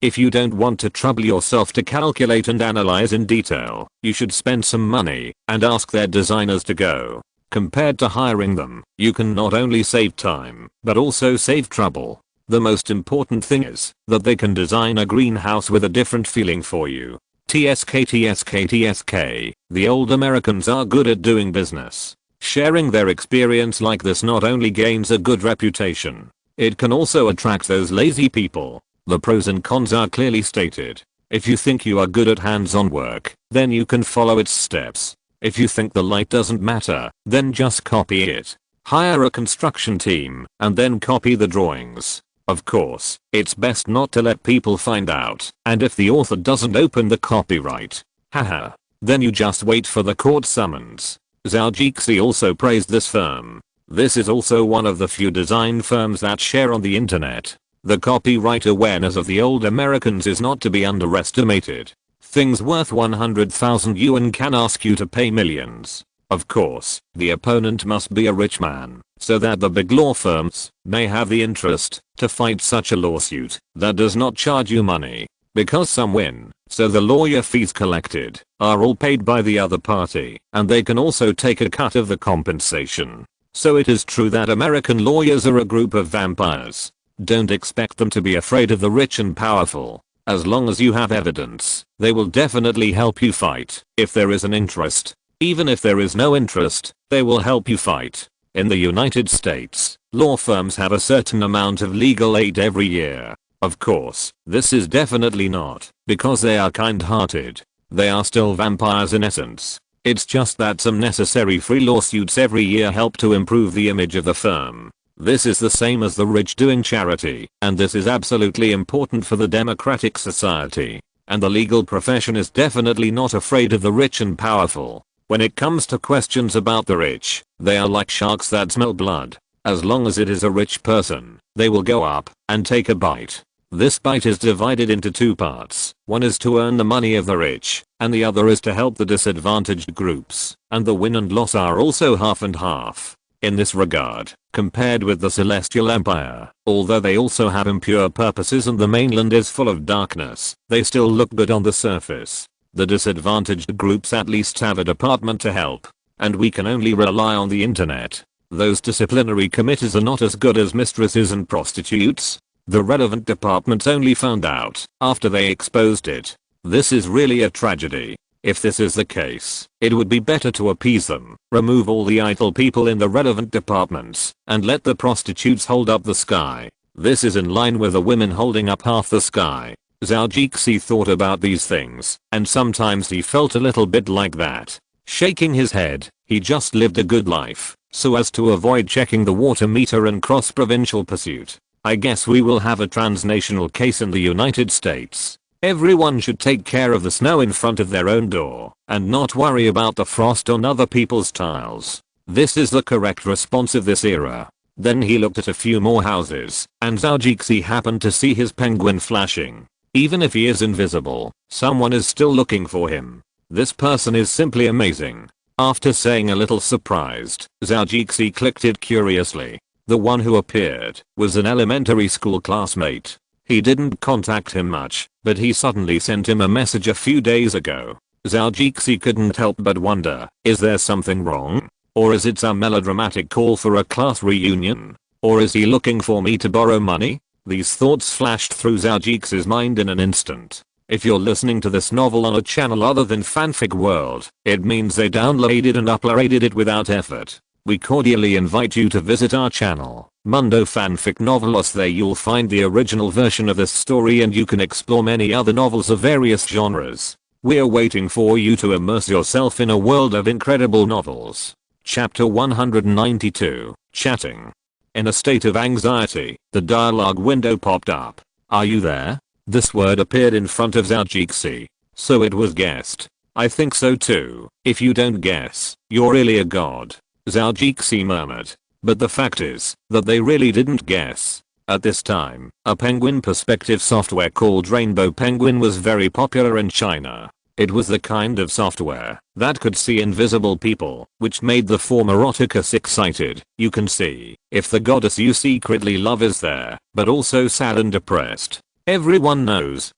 if you don't want to trouble yourself to calculate and analyze in detail, you should spend some money and ask their designers to go. Compared to hiring them, you can not only save time, but also save trouble. The most important thing is that they can design a greenhouse with a different feeling for you. TSK. The old Americans are good at doing business. Sharing their experience like this not only gains a good reputation, it can also attract those lazy people. The pros and cons are clearly stated. If you think you are good at hands-on work, then you can follow its steps. If you think the light doesn't matter, then just copy it. Hire a construction team, and then copy the drawings. Of course, it's best not to let people find out, and if the author doesn't open the copyright, haha, then you just wait for the court summons. Zhou also praised this firm. This is also one of the few design firms that share on the internet. The copyright awareness of the old Americans is not to be underestimated. Things worth 100,000 yuan can ask you to pay millions. Of course, the opponent must be a rich man, so that the big law firms may have the interest to fight such a lawsuit that does not charge you money. Because some win, so the lawyer fees collected are all paid by the other party, and they can also take a cut of the compensation. So it is true that American lawyers are a group of vampires. Don't expect them to be afraid of the rich and powerful. As long as you have evidence, they will definitely help you fight. If there is an interest, even if there is no interest, they will help you fight. In the United States, law firms have a certain amount of legal aid every year. Of course, this is definitely not because they are kind-hearted. They are still vampires in essence. It's just that some necessary free lawsuits every year help to improve the image of the firm. This is the same as the rich doing charity, and this is absolutely important for the democratic society. And the legal profession is definitely not afraid of the rich and powerful. When it comes to questions about the rich, they are like sharks that smell blood. As long as it is a rich person, they will go up and take a bite. This bite is divided into two parts. One is to earn the money of the rich, and the other is to help the disadvantaged groups, and the win and loss are also half and half. In this regard, compared with the Celestial Empire, although they also have impure purposes and the mainland is full of darkness, they still look good on the surface. The disadvantaged groups at least have a department to help, and we can only rely on the internet. Those disciplinary committees are not as good as mistresses and prostitutes. The relevant departments only found out after they exposed it. This is really a tragedy. If this is the case, it would be better to appease them, remove all the idle people in the relevant departments, and let the prostitutes hold up the sky. This is in line with the women holding up half the sky. Zhou Jixi thought about these things, and sometimes he felt a little bit like that. Shaking his head, he just lived a good life, so as to avoid checking the water meter and cross-provincial pursuit. I guess we will have a transnational case in the United States. Everyone should take care of the snow in front of their own door, and not worry about the frost on other people's tiles. This is the correct response of this era. Then he looked at a few more houses, and Zhou Jixi happened to see his penguin flashing. Even if he is invisible, someone is still looking for him. This person is simply amazing. After saying a little surprised, Zhou Jixi clicked it curiously. The one who appeared was an elementary school classmate. He didn't contact him much, but he suddenly sent him a message a few days ago. Zhou Jixi couldn't help but wonder, is there something wrong? Or is it some melodramatic call for a class reunion? Or is he looking for me to borrow money? These thoughts flashed through Zhou Jixi's mind in an instant. If you're listening to this novel on a channel other than Fanfic World, it means they downloaded and uploaded it without effort. We cordially invite you to visit our channel, Mundo Fanfic Novelos. There you'll find the original version of this story and you can explore many other novels of various genres. We're waiting for you to immerse yourself in a world of incredible novels. Chapter 192, Chatting. In a state of anxiety, the dialogue window popped up. Are you there? This word appeared in front of Zhou Jixi. So it was guessed. I think so too. If you don't guess, you're really a god. Zhou Jixi murmured. But the fact is that they really didn't guess. At this time, a penguin perspective software called Rainbow Penguin was very popular in China. It was the kind of software that could see invisible people, which made the form eroticus excited. You can see if the goddess you secretly love is there, but also sad and depressed. Everyone knows.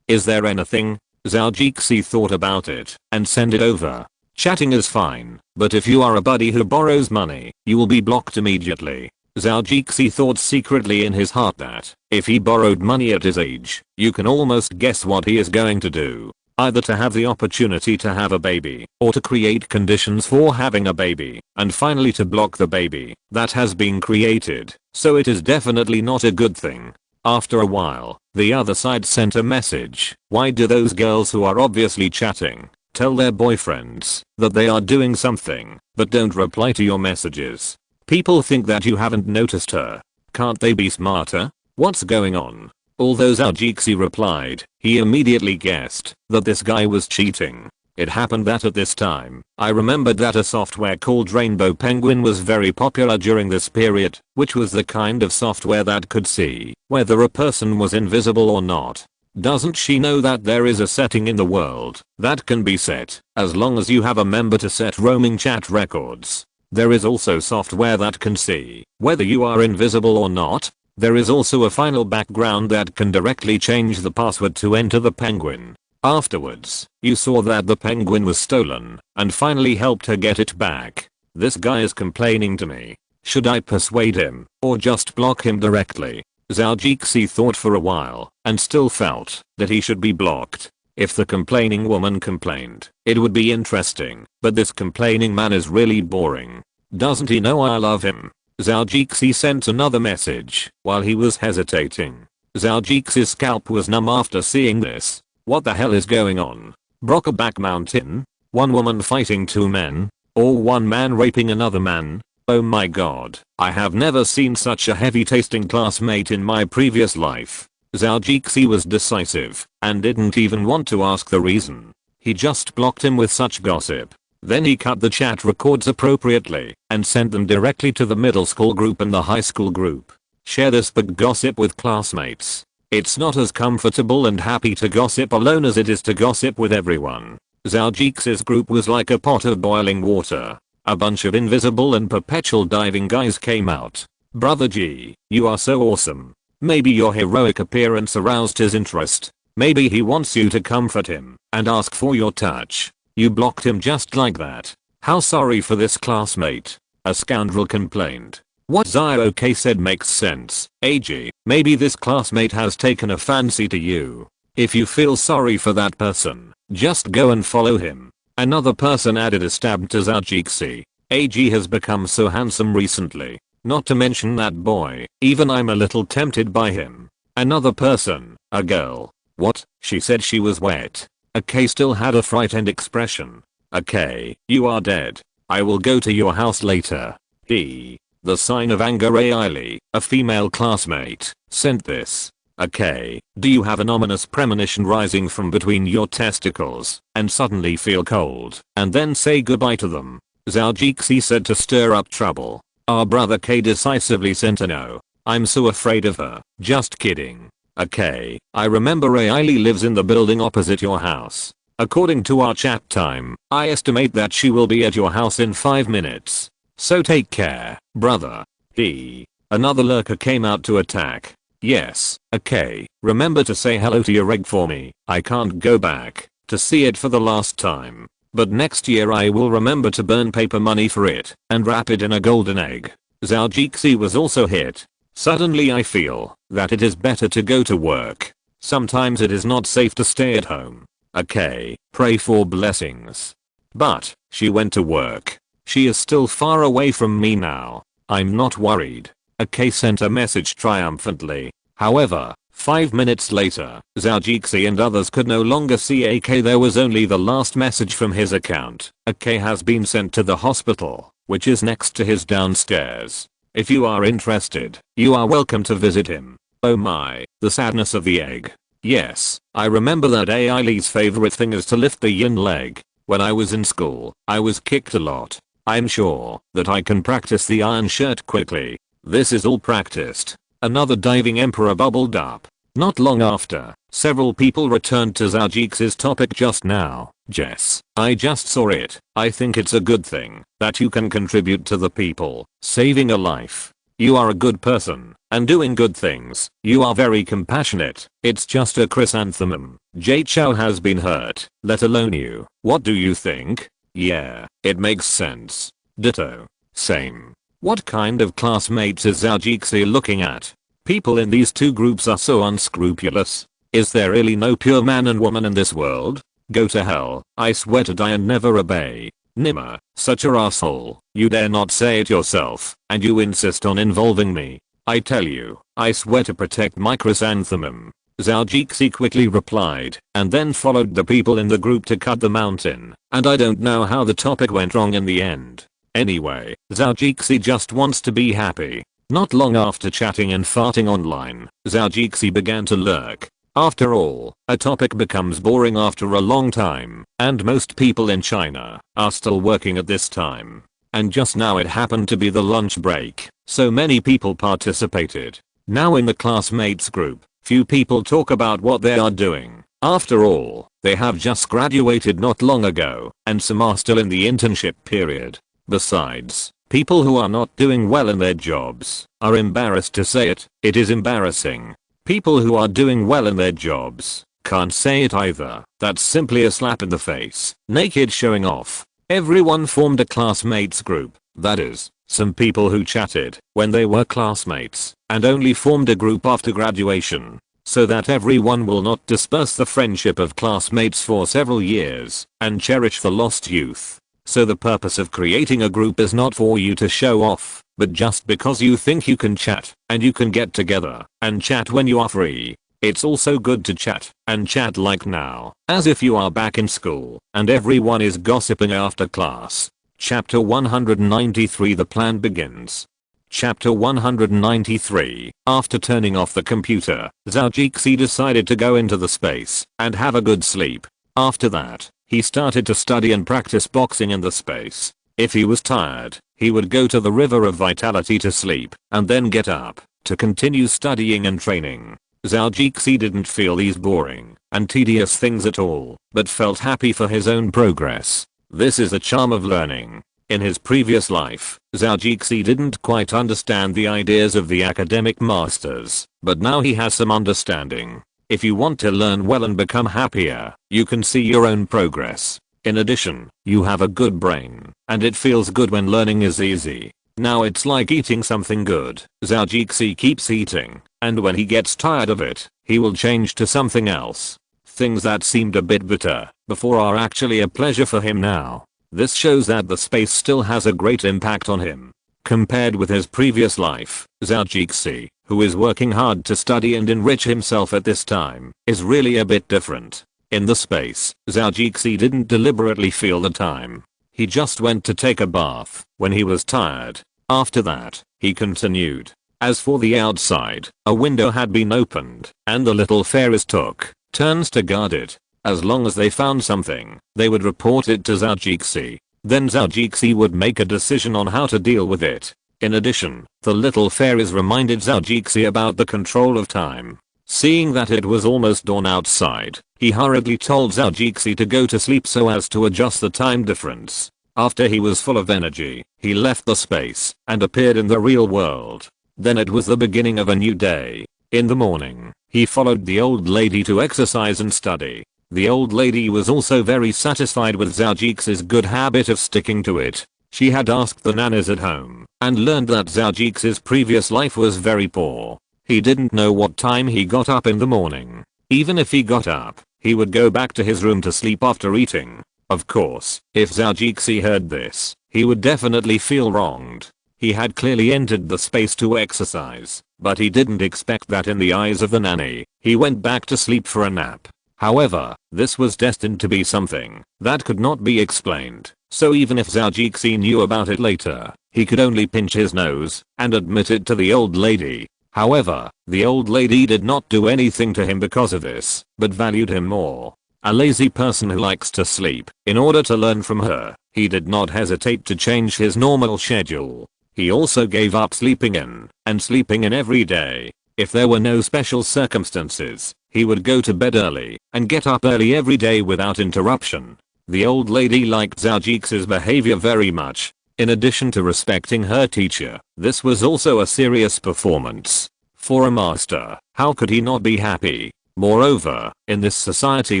Is there anything? Zhou Jixi thought about it and sent it over. Chatting is fine, but if you are a buddy who borrows money, you will be blocked immediately. Zhou Jixi thought secretly in his heart that, if he borrowed money at his age, you can almost guess what he is going to do. Either to have the opportunity to have a baby, or to create conditions for having a baby, and finally to block the baby that has been created. So it is definitely not a good thing. After a while, the other side sent a message. Why do those girls who are obviously chatting tell their boyfriends that they are doing something, but don't reply to your messages? People think that you haven't noticed her. Can't they be smarter? What's going on? Although Zhou Jixi replied, he immediately guessed that this guy was cheating. It happened that at this time, I remembered that a software called Rainbow Penguin was very popular during this period, which was the kind of software that could see whether a person was invisible or not. Doesn't she know that there is a setting in the world that can be set as long as you have a member to set roaming chat records? There is also software that can see whether you are invisible or not. There is also a final background that can directly change the password to enter the penguin. Afterwards, you saw that the penguin was stolen and finally helped her get it back. This guy is complaining to me. Should I persuade him or just block him directly? Zhou Jixi thought for a while and still felt that he should be blocked. If the complaining woman complained, it would be interesting, but this complaining man is really boring. Doesn't he know I love him? Zhou Jixi sent another message while he was hesitating. Zhou Jixi's scalp was numb after seeing this. What the hell is going on? Brockback Mountain? One woman fighting two men? Or one man raping another man? Oh my god, I have never seen such a heavy tasting classmate in my previous life. Zhou Jixi was decisive and didn't even want to ask the reason. He just blocked him with such gossip. Then he cut the chat records appropriately and sent them directly to the middle school group and the high school group. Share this bad gossip with classmates. It's not as comfortable and happy to gossip alone as it is to gossip with everyone. Zhou group was like a pot of boiling water. A bunch of invisible and perpetual diving guys came out. Brother G, you are so awesome. Maybe your heroic appearance aroused his interest. Maybe he wants you to comfort him and ask for your touch. You blocked him just like that. How sorry for this classmate. A scoundrel complained. What Zhou said makes sense. AG, maybe this classmate has taken a fancy to you. If you feel sorry for that person, just go and follow him. Another person added a stab to Zhou. AG has become so handsome recently. Not to mention that boy, even I'm a little tempted by him. Another person, a girl. What? She said she was wet. A K still had a frightened expression. A K, you are dead. I will go to your house later. D. The sign of anger Ailey, a female classmate, sent this. Okay, do you have an ominous premonition rising from between your testicles and suddenly feel cold and then say goodbye to them? Zhou said to stir up trouble. Our brother K decisively sent a no. I'm so afraid of her. Just kidding. Okay, I remember Ailey lives in the building opposite your house. According to our chat time, I estimate that she will be at your house in 5 minutes. So take care, brother. D. Another lurker came out to attack. Yes, okay, remember to say hello to your egg for me. I can't go back to see it for the last time. But next year I will remember to burn paper money for it and wrap it in a golden egg. Zhou was also hit. Suddenly I feel that it is better to go to work. Sometimes it is not safe to stay at home. Okay, pray for blessings. But, she went to work. She is still far away from me now. I'm not worried. AK sent a message triumphantly. However, 5 minutes later, Zhou and others could no longer see AK. There was only the last message from his account. AK has been sent to the hospital, which is next to his downstairs. If you are interested, you are welcome to visit him. Oh my, the sadness of the egg. Yes, I remember that Ailey's favorite thing is to lift the yin leg. When I was in school, I was kicked a lot. I'm sure that I can practice the iron shirt quickly. This is all practiced. Another diving emperor bubbled up. Not long after, several people returned to Zhou topic just now. Jess, I just saw it. I think it's a good thing that you can contribute to the people, saving a life. You are a good person and doing good things. You are very compassionate. It's just a chrysanthemum. Jay Chow has been hurt, let alone you. What do you think? Yeah, it makes sense. Ditto. Same. What kind of classmates is Zhou looking at? People in these two groups are so unscrupulous. Is there really no pure man and woman in this world? Go to hell. I swear to die and never obey. Nimmer, such a asshole. You dare not say it yourself, and you insist on involving me. I tell you, I swear to protect my chrysanthemum. Zhou quickly replied, and then followed the people in the group to cut the mountain, and I don't know how the topic went wrong in the end. Anyway, Zhou just wants to be happy. Not long after chatting and farting online, Zhou began to lurk. After all, a topic becomes boring after a long time, and most people in China are still working at this time. And just now it happened to be the lunch break, so many people participated. Now in the classmates group, few people talk about what they are doing. After all, they have just graduated not long ago, and some are still in the internship period. Besides, people who are not doing well in their jobs are embarrassed to say it. It is embarrassing. People who are doing well in their jobs can't say it either. That's simply a slap in the face. Naked showing off. Everyone formed a classmates group. That is, some people who chatted when they were classmates and only formed a group after graduation, so that everyone will not disperse the friendship of classmates for several years and cherish the lost youth. So the purpose of creating a group is not for you to show off, but just because you think you can chat and you can get together and chat when you are free. It's also good to chat and chat like now, as if you are back in school and everyone is gossiping after class. Chapter 193. The plan begins. Chapter 193. After turning off the computer, Zhou decided to go into the space and have a good sleep. After that, he started to study and practice boxing in the space. If he was tired, he would go to the river of vitality to sleep and then get up to continue studying and training. Zhou Jixi didn't feel these boring and tedious things at all, but felt happy for his own progress. This is the charm of learning. In his previous life, Zhou Jixi didn't quite understand the ideas of the academic masters, but now he has some understanding. If you want to learn well and become happier, you can see your own progress. In addition, you have a good brain, and it feels good when learning is easy. Now it's like eating something good. Zhou Jixi keeps eating, and when he gets tired of it, he will change to something else. Things that seemed a bit bitter before are actually a pleasure for him now. This shows that the space still has a great impact on him. Compared with his previous life, Zhou Jixi, who is working hard to study and enrich himself at this time, is really a bit different. In the space, Zhou Jixi didn't deliberately feel the time. He just went to take a bath when he was tired. After that, he continued. As for the outside, a window had been opened, and the little fairies took turns to guard it. As long as they found something, they would report it to Zhou Jixi. Then Zhou Jixi would make a decision on how to deal with it. In addition, the little fairies reminded Zhou Jixi about the control of time. Seeing that it was almost dawn outside, he hurriedly told Zhou Jixi to go to sleep so as to adjust the time difference. After he was full of energy, he left the space and appeared in the real world. Then it was the beginning of a new day. In the morning, he followed the old lady to exercise and study. The old lady was also very satisfied with Zhou Jixi's good habit of sticking to it. She had asked the nannies at home and learned that Zhou Jixi's previous life was very poor. He didn't know what time he got up in the morning. Even if he got up, he would go back to his room to sleep after eating. Of course, if Zhou Jixi heard this, he would definitely feel wronged. He had clearly entered the space to exercise, but he didn't expect that in the eyes of the nanny. He went back to sleep for a nap. However, this was destined to be something that could not be explained, so even if Zhou Jixi knew about it later, he could only pinch his nose and admit it to the old lady. However, the old lady did not do anything to him because of this, but valued him more. A lazy person who likes to sleep. In order to learn from her, he did not hesitate to change his normal schedule. He also gave up sleeping in and sleeping in every day. If there were no special circumstances, he would go to bed early and get up early every day without interruption. The old lady liked Zhou Jixi's behavior very much. In addition to respecting her teacher, this was also a serious performance. For a master, how could he not be happy? Moreover, in this society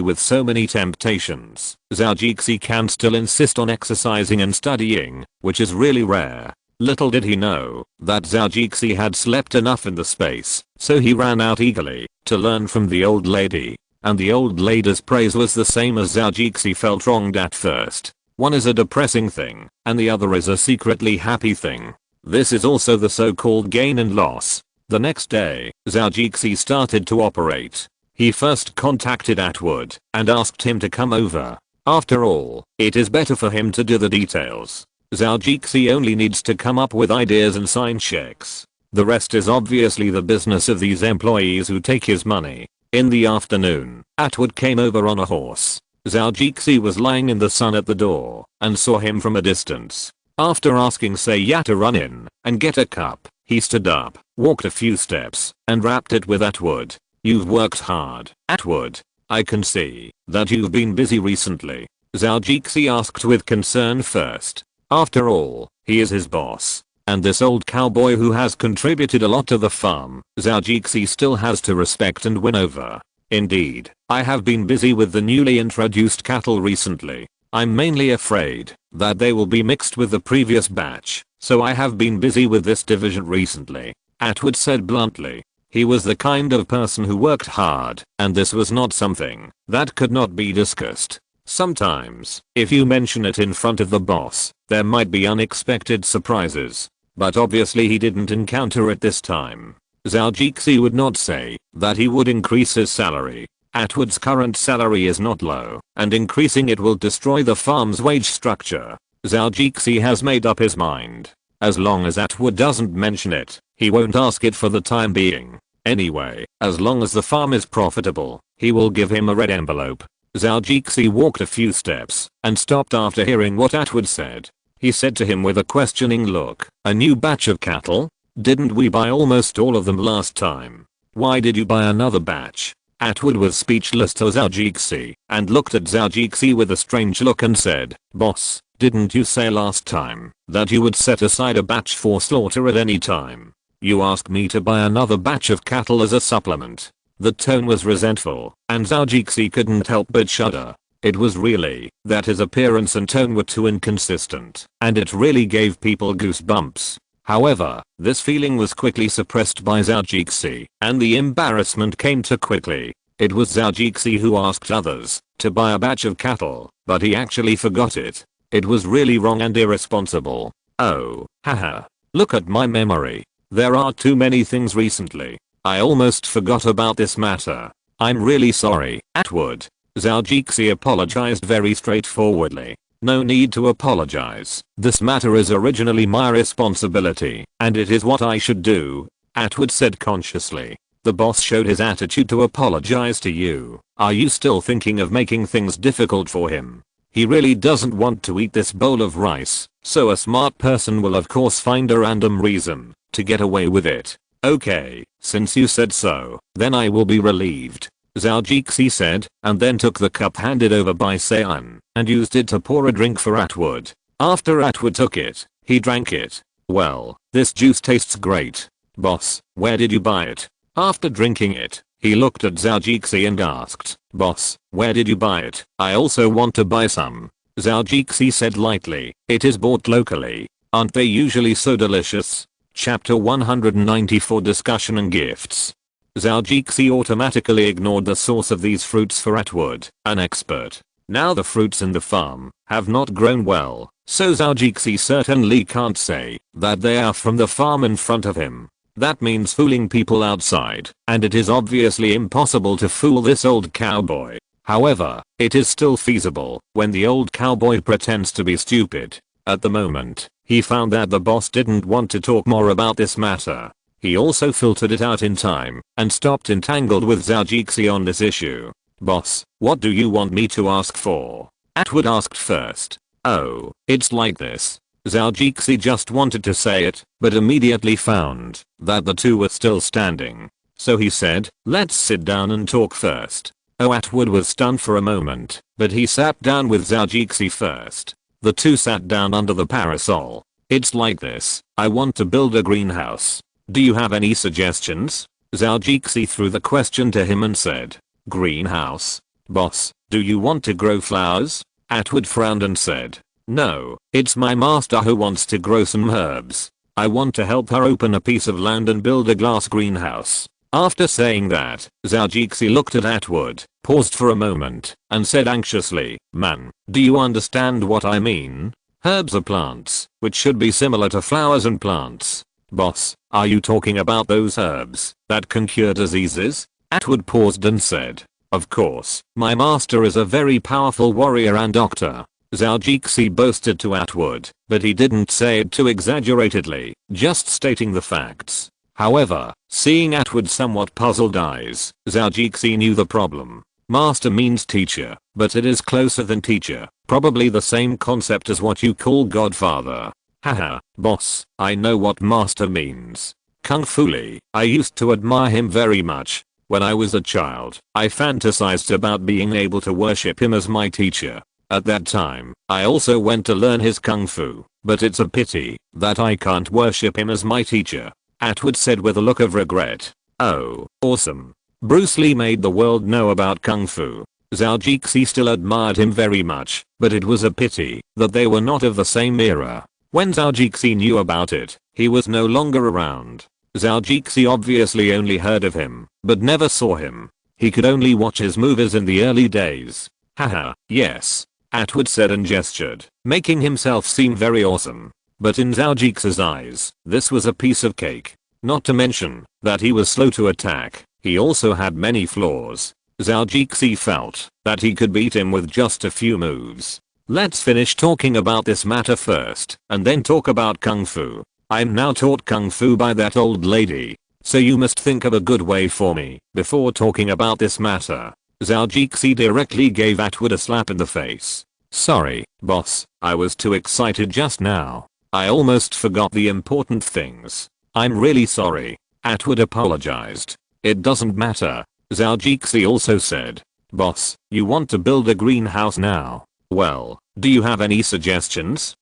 with so many temptations, Zhou Jixi can still insist on exercising and studying, which is really rare. Little did he know that Zhou Jixi had slept enough in the space, so he ran out eagerly to learn from the old lady. And the old lady's praise was the same as Zhou Jixi felt wronged at first. One is a depressing thing, and the other is a secretly happy thing. This is also the so-called gain and loss. The next day, Zhou Jixi started to operate. He first contacted Atwood and asked him to come over. After all, it is better for him to do the details. Zhou Jixi only needs to come up with ideas and sign checks. The rest is obviously the business of these employees who take his money. In the afternoon, Atwood came over on a horse. Zhou Jixi was lying in the sun at the door and saw him from a distance. After asking Seiya to run in and get a cup, he stood up, walked a few steps, and wrapped it with Atwood. "You've worked hard, Atwood. I can see that you've been busy recently," Zhou Jixi asked with concern first. After all, he is his boss. And this old cowboy who has contributed a lot to the farm, Zhou Jixi still has to respect and win over. "Indeed, I have been busy with the newly introduced cattle recently. I'm mainly afraid that they will be mixed with the previous batch, so I have been busy with this division recently," Atwood said bluntly. He was the kind of person who worked hard, and this was not something that could not be discussed. Sometimes, if you mention it in front of the boss, there might be unexpected surprises. But obviously he didn't encounter it this time. Zhou Jixi would not say that he would increase his salary. Atwood's current salary is not low, and increasing it will destroy the farm's wage structure. Zhou Jixi has made up his mind. As long as Atwood doesn't mention it, he won't ask it for the time being. Anyway, as long as the farm is profitable, he will give him a red envelope. Zhou Jixi walked a few steps and stopped after hearing what Atwood said. He said to him with a questioning look, "A new batch of cattle? Didn't we buy almost all of them last time?" Why did you buy another batch? Atwood was speechless to Zhou and looked at Zhou with a strange look and said, "Boss, didn't you say last time that you would set aside a batch for slaughter at any time? You asked me to buy another batch of cattle as a supplement." The tone was resentful, and Zhou couldn't help but shudder. It was really that his appearance and tone were too inconsistent, and it really gave people goosebumps. However, this feeling was quickly suppressed by Zhou, and the embarrassment came too quickly. It was Zhou who asked others to buy a batch of cattle, but he actually forgot it. It was really wrong and irresponsible. Oh, haha. Look at my memory. There are too many things recently. I almost forgot about this matter. I'm really sorry, Atwood. Zhou apologized very straightforwardly. No need to apologize. This matter is originally my responsibility, and it is what I should do, Atwood said consciously. The boss showed his attitude to apologize to you. Are you still thinking of making things difficult for him? He really doesn't want to eat this bowl of rice, so a smart person will of course find a random reason to get away with it. Okay, since you said so, then I will be relieved, Zhou said, and then took the cup handed over by Sean and used it to pour a drink for Atwood. After Atwood took it, he drank it. Well, this juice tastes great. Boss, where did you buy it? After drinking it, he looked at Zhou and asked, Boss, where did you buy it? I also want to buy some. Zhou said lightly, it is bought locally. Aren't they usually so delicious? Chapter 194 Discussion and Gifts. Zhou automatically ignored the source of these fruits for Atwood, an expert. Now the fruits in the farm have not grown well, so Zhou certainly can't say that they are from the farm in front of him. That means fooling people outside, and it is obviously impossible to fool this old cowboy. However, it is still feasible when the old cowboy pretends to be stupid. At the moment, he found that the boss didn't want to talk more about this matter. He also filtered it out in time and stopped entangled with Zhou on this issue. Boss, what do you want me to ask for? Atwood asked first. Oh, it's like this. Zhou just wanted to say it, but immediately found that the two were still standing. So he said, let's sit down and talk first. Oh, Atwood was stunned for a moment, but he sat down with Zhou first. The two sat down under the parasol. It's like this. I want to build a greenhouse. Do you have any suggestions? Zhou threw the question to him and said, greenhouse? Boss, do you want to grow flowers? Atwood frowned and said, no, it's my master who wants to grow some herbs. I want to help her open a piece of land and build a glass greenhouse. After saying that, Zhou looked at Atwood, paused for a moment, and said anxiously, man, do you understand what I mean? Herbs are plants, which should be similar to flowers and plants. Boss, are you talking about those herbs that can cure diseases? Atwood paused and said, of course, my master is a very powerful warrior and doctor. Zhou boasted to Atwood, but he didn't say it too exaggeratedly, just stating the facts. However, seeing Atwood's somewhat puzzled eyes, Zhou knew the problem. Master means teacher, but it is closer than teacher, probably the same concept as what you call godfather. Haha, boss, I know what master means. Kung Fu Lee, I used to admire him very much. When I was a child, I fantasized about being able to worship him as my teacher. At that time, I also went to learn his kung fu, but it's a pity that I can't worship him as my teacher. Atwood said with a look of regret. Oh, awesome. Bruce Lee made the world know about kung fu. Zhou still admired him very much, but it was a pity that they were not of the same era. When Zhou knew about it, he was no longer around. Zhou obviously only heard of him, but never saw him. He could only watch his movies in the early days. Haha, yes. Atwood said and gestured, making himself seem very awesome. But in Zhou's eyes, this was a piece of cake. Not to mention that he was slow to attack, he also had many flaws. Zhou felt that he could beat him with just a few moves. Let's finish talking about this matter first, and then talk about kung fu. I'm now taught kung fu by that old lady, so you must think of a good way for me before talking about this matter. Zhou directly gave Atwood a slap in the face. Sorry, boss, I was too excited just now. I almost forgot the important things. I'm really sorry. Atwood apologized. it doesn't matter. Zhao also said. Boss, you want to build a greenhouse now? Well, do you have any suggestions?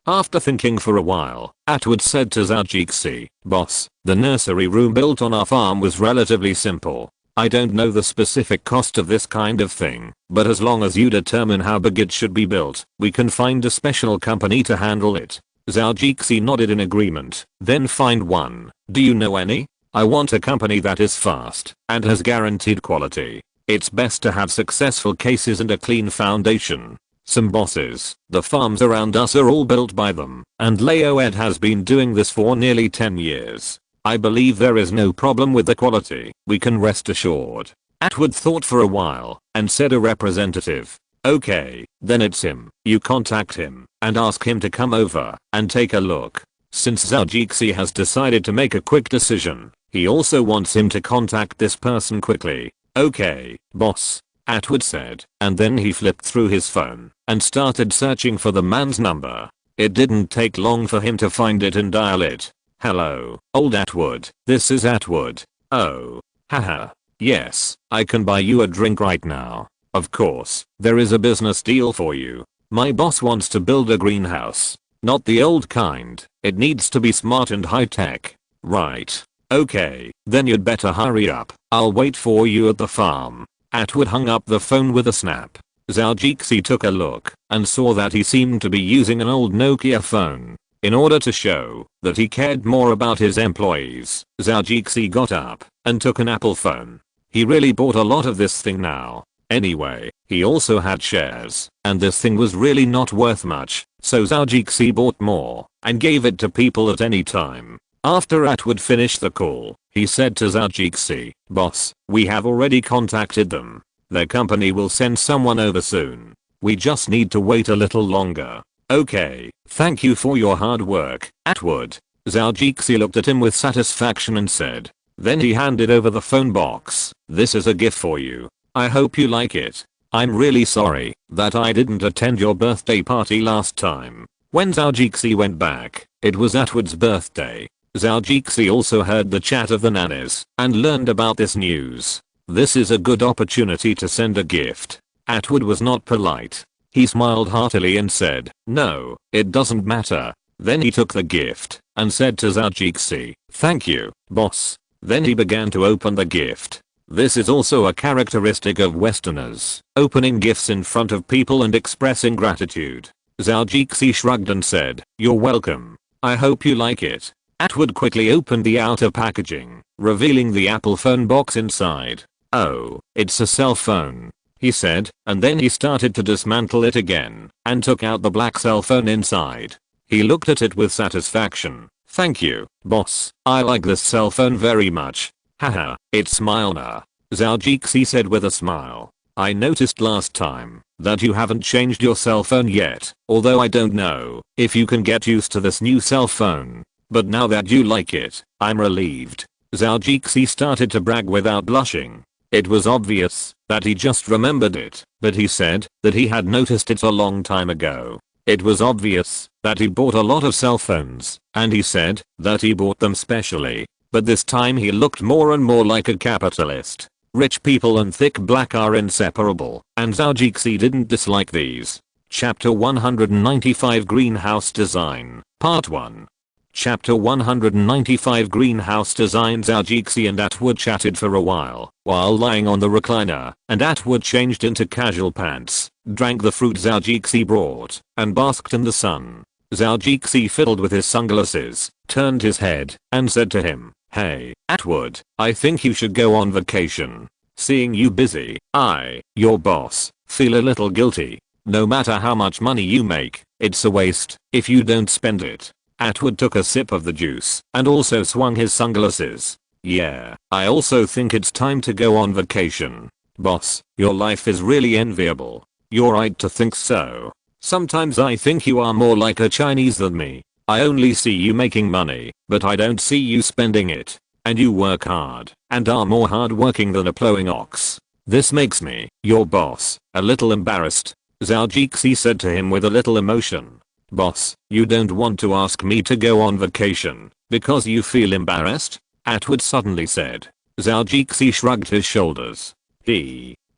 After thinking for a while, Atwood said to Zhao, boss, the nursery room built on our farm was relatively simple. I don't know the specific cost of this kind of thing, but as long as you determine how big it should be built, we can find a special company to handle it. Zhao nodded in agreement. Then find one. Do you know any? I want a company that is fast and has guaranteed quality. It's best to have successful cases and a clean foundation. Some bosses, the farms around us are all built by them, and Landowner has been doing this for nearly 10 years. I believe there is no problem with the quality, we can rest assured. Atwood thought for a while, and said a representative. Okay, then it's him. You contact him, and ask him to come over, and take a look. Since Zhao has decided to make a quick decision, he also wants him to contact this person quickly. Okay, boss, Atwood said, and then he flipped through his phone and started searching for the man's number. It didn't take long for him to find it and dial it. Hello, old Atwood, this is Atwood. Oh, haha. Yes, I can buy you a drink right now. Of course, there is a business deal for you. My boss wants to build a greenhouse. Not the old kind, it needs to be smart and high tech. Right. Okay, then you'd better hurry up. I'll wait for you at the farm. Atwood hung up the phone with a snap. Zhao took a look and saw that he seemed to be using an old Nokia phone. In order to show that he cared more about his employees, Zhao got up and took an Apple phone. He really bought a lot of this thing now. Anyway, he also had shares, and this thing was really not worth much, so Zhao bought more and gave it to people at any time. After Atwood finished the call, he said to Zhao, boss, we have already contacted them. Their company will send someone over soon. We just need to wait a little longer. Okay, thank you for your hard work, Atwood. Zhao looked at him with satisfaction and said. Then he handed over the phone box. This is a gift for you. I hope you like it. I'm really sorry that I didn't attend your birthday party last time. When Zhao went back, it was Atwood's birthday. Zhao also heard the chat of the nannies and learned about this news. This is a good opportunity to send a gift. Atwood was not polite. He smiled heartily and said, no, it doesn't matter. Then he took the gift and said to Zhao, thank you, boss. Then he began to open the gift. This is also a characteristic of Westerners, opening gifts in front of people and expressing gratitude. Zhao shrugged and said, you're welcome. I hope you like it. Atwood quickly opened the outer packaging, revealing the Apple phone box inside. Oh, it's a cell phone, he said, and then he started to dismantle it again, and took out the black cell phone inside. He looked at it with satisfaction. Thank you, boss, I like this cell phone very much. Haha, it's millennia. Zhao said with a smile. I noticed last time that you haven't changed your cell phone yet, although I don't know if you can get used to this new cell phone. But now that you like it, I'm relieved. Zhao started to brag without blushing. It was obvious that he just remembered it, but he said that he had noticed it a long time ago. It was obvious that he bought a lot of cell phones, and he said that he bought them specially. But this time he looked more and more like a capitalist. Rich people and thick black are inseparable, and Zhao didn't dislike these. Chapter 195 Greenhouse Design, Part 1. Chapter 195 Greenhouse Design. Zhao and Atwood chatted for a while lying on the recliner, and Atwood changed into casual pants, drank the fruit Zhao brought, and basked in the sun. Zhao fiddled with his sunglasses, turned his head, and said to him, hey, Atwood, I think you should go on vacation. Seeing you busy, your boss, feel a little guilty. No matter how much money you make, it's a waste if you don't spend it. Atwood took a sip of the juice and also swung his sunglasses. Yeah, I also think it's time to go on vacation. Boss, your life is really enviable. You're right to think so. Sometimes I think you are more like a Chinese than me. I only see you making money, but I don't see you spending it. And you work hard, and are more hardworking than a plowing ox. This makes me, your boss, a little embarrassed. Zhao said to him with a little emotion. Boss, you don't want to ask me to go on vacation because you feel embarrassed? Atwood suddenly said. Zhao Jixi shrugged his shoulders.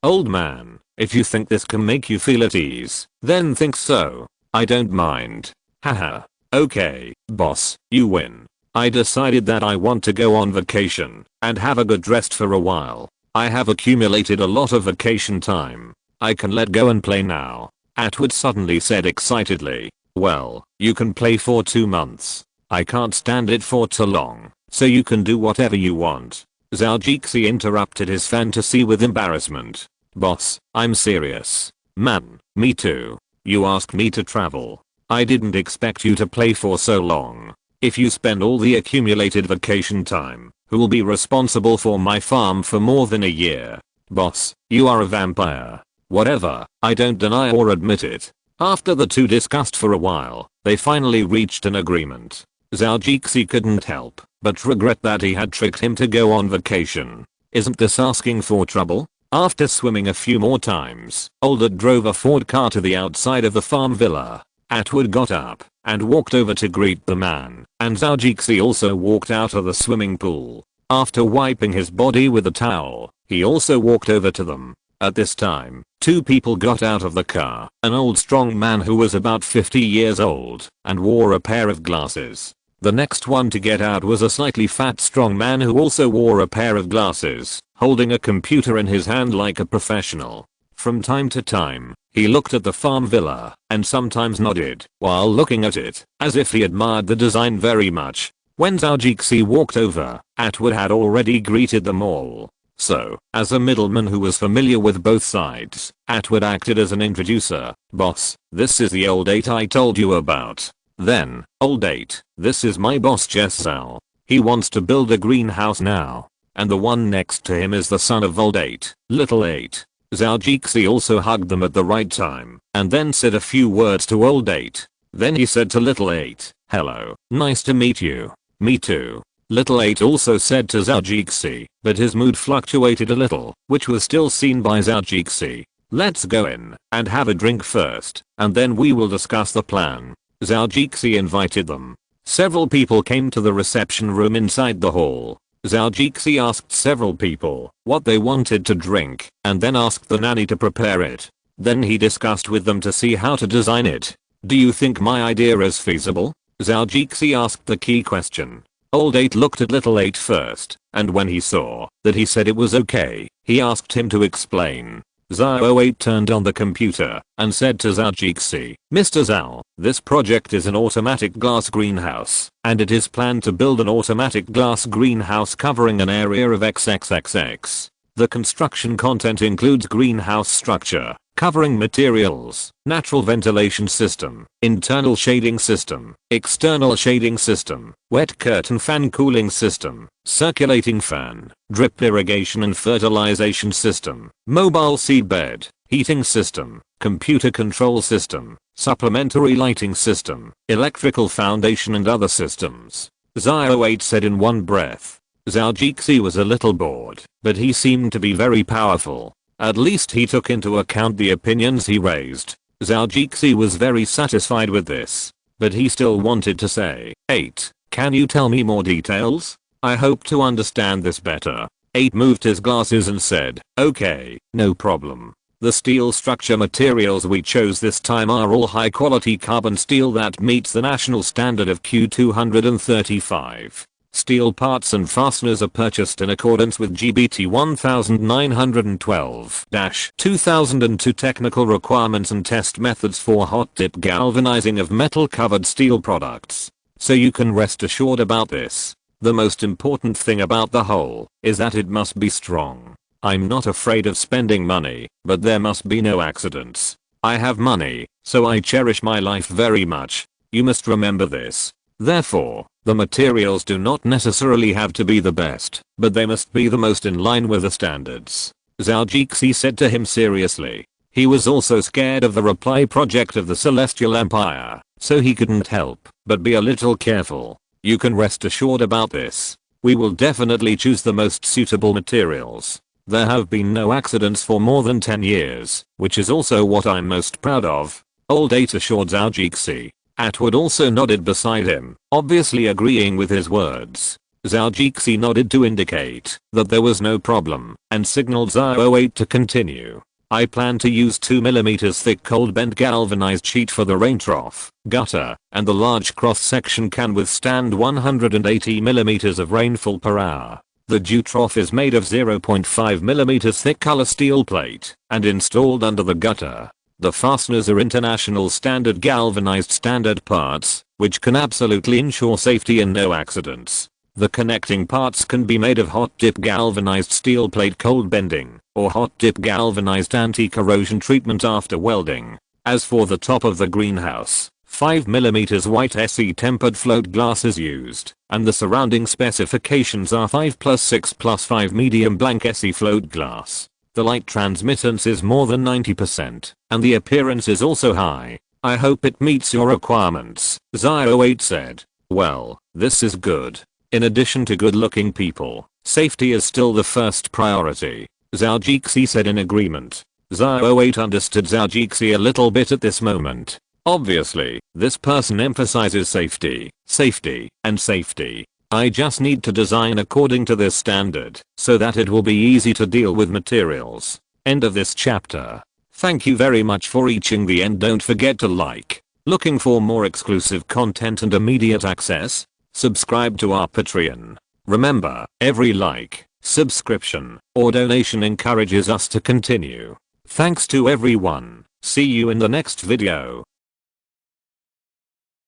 Old man, if you think this can make you feel at ease, then think so. I don't mind. Haha. Okay, boss, you win. I decided that I want to go on vacation and have a good rest for a while. I have accumulated a lot of vacation time. I can let go and play now. Atwood suddenly said excitedly. Well, you can play for 2 months. I can't stand it for too long, so you can do whatever you want. Zhao Jixi interrupted his fantasy with embarrassment. Boss, I'm serious. Man, me too. You asked me to travel. I didn't expect you to play for so long. If you spend all the accumulated vacation time, who'll be responsible for my farm for more than a year? Boss, you are a vampire. Whatever, I don't deny or admit it. After the two discussed for a while, they finally reached an agreement. Zhao Jixi couldn't help but regret that he had tricked him to go on vacation. Isn't this asking for trouble? After swimming a few more times, Oldert drove a Ford car to the outside of the farm villa. Atwood got up and walked over to greet the man, and Zhao Jixi also walked out of the swimming pool. After wiping his body with a towel, he also walked over to them. At this time, two people got out of the car, an old strong man who was about 50 years old and wore a pair of glasses. The next one to get out was a slightly fat strong man who also wore a pair of glasses, holding a computer in his hand like a professional. From time to time, he looked at the farm villa and sometimes nodded while looking at it, as if he admired the design very much. When Zhao Jixi walked over, Atwood had already greeted them all. So, as a middleman who was familiar with both sides, Atwood acted as an introducer. Boss, this is the old 8 I told you about. Then, old 8, this is my boss Zhou. He wants to build a greenhouse now. And the one next to him is the son of old 8, little 8. Zhao Jixi also hugged them at the right time, and then said a few words to old 8. Then he said to little 8, hello, nice to meet you. Me too. Little 8 also said to Zhao Jixi, but his mood fluctuated a little, which was still seen by Zhao Jixi. Let's go in and have a drink first, and then we will discuss the plan. Zhao Jixi invited them. Several people came to the reception room inside the hall. Zhao Jixi asked several people what they wanted to drink, and then asked the nanny to prepare it. Then he discussed with them to see how to design it. Do you think my idea is feasible? Zhao Jixi asked the key question. Old 8 looked at little 8 first, and when he saw that he said it was okay, he asked him to explain. Zhou 8 turned on the computer and said to Zhao Jixi, Mr. Zhao, this project is an automatic glass greenhouse, and it is planned to build an automatic glass greenhouse covering an area of XXXX. The construction content includes greenhouse structure, covering materials, natural ventilation system, internal shading system, external shading system, wet curtain fan cooling system, circulating fan, drip irrigation and fertilization system, mobile seedbed, heating system, computer control system, supplementary lighting system, electrical foundation and other systems. Zhou 8 said in one breath. Zhao Jixi was a little bored, but he seemed to be very powerful. At least he took into account the opinions he raised. Zhao Jixi was very satisfied with this, but he still wanted to say, 8, can you tell me more details? I hope to understand this better. 8 moved his glasses and said, okay, no problem. The steel structure materials we chose this time are all high quality carbon steel that meets the national standard of Q235. Steel parts and fasteners are purchased in accordance with GBT 1912-2002 technical requirements and test methods for hot dip galvanizing of metal covered steel products. So you can rest assured about this. The most important thing about the whole is that it must be strong. I'm not afraid of spending money, but there must be no accidents. I have money, so I cherish my life very much. You must remember this. Therefore, the materials do not necessarily have to be the best, but they must be the most in line with the standards. Zhao Jixi said to him seriously. He was also scared of the reply project of the Celestial Empire, so he couldn't help but be a little careful. You can rest assured about this. We will definitely choose the most suitable materials. There have been no accidents for more than 10 years, which is also what I'm most proud of. Old 8 assured Zhao Jixi. Atwood also nodded beside him, obviously agreeing with his words. Zhou nodded to indicate that there was no problem and signaled Zhou to continue. I plan to use 2mm thick cold bent galvanized sheet for the rain trough, gutter, and the large cross section can withstand 180mm of rainfall per hour. The dew trough is made of 0.5mm thick color steel plate and installed under the gutter. The fasteners are international standard galvanized standard parts, which can absolutely ensure safety and no accidents. The connecting parts can be made of hot dip galvanized steel plate cold bending, or hot dip galvanized anti-corrosion treatment after welding. As for the top of the greenhouse, 5mm white SE tempered float glass is used, and the surrounding specifications are 5+6+5 medium blank SE float glass. The light transmittance is more than 90%, and the appearance is also high. I hope it meets your requirements, Zhou said. Well, this is good. In addition to good looking people, safety is still the first priority, Zhou said in agreement. Zhou understood Zhou a little bit at this moment. Obviously, this person emphasizes safety, and safety. I just need to design according to this standard, so that it will be easy to deal with materials. End of this chapter. Thank you very much for reaching the end. Don't forget to like. Looking for more exclusive content and immediate access? Subscribe to our Patreon. Remember, every like, subscription, or donation encourages us to continue. Thanks to everyone. See you in the next video.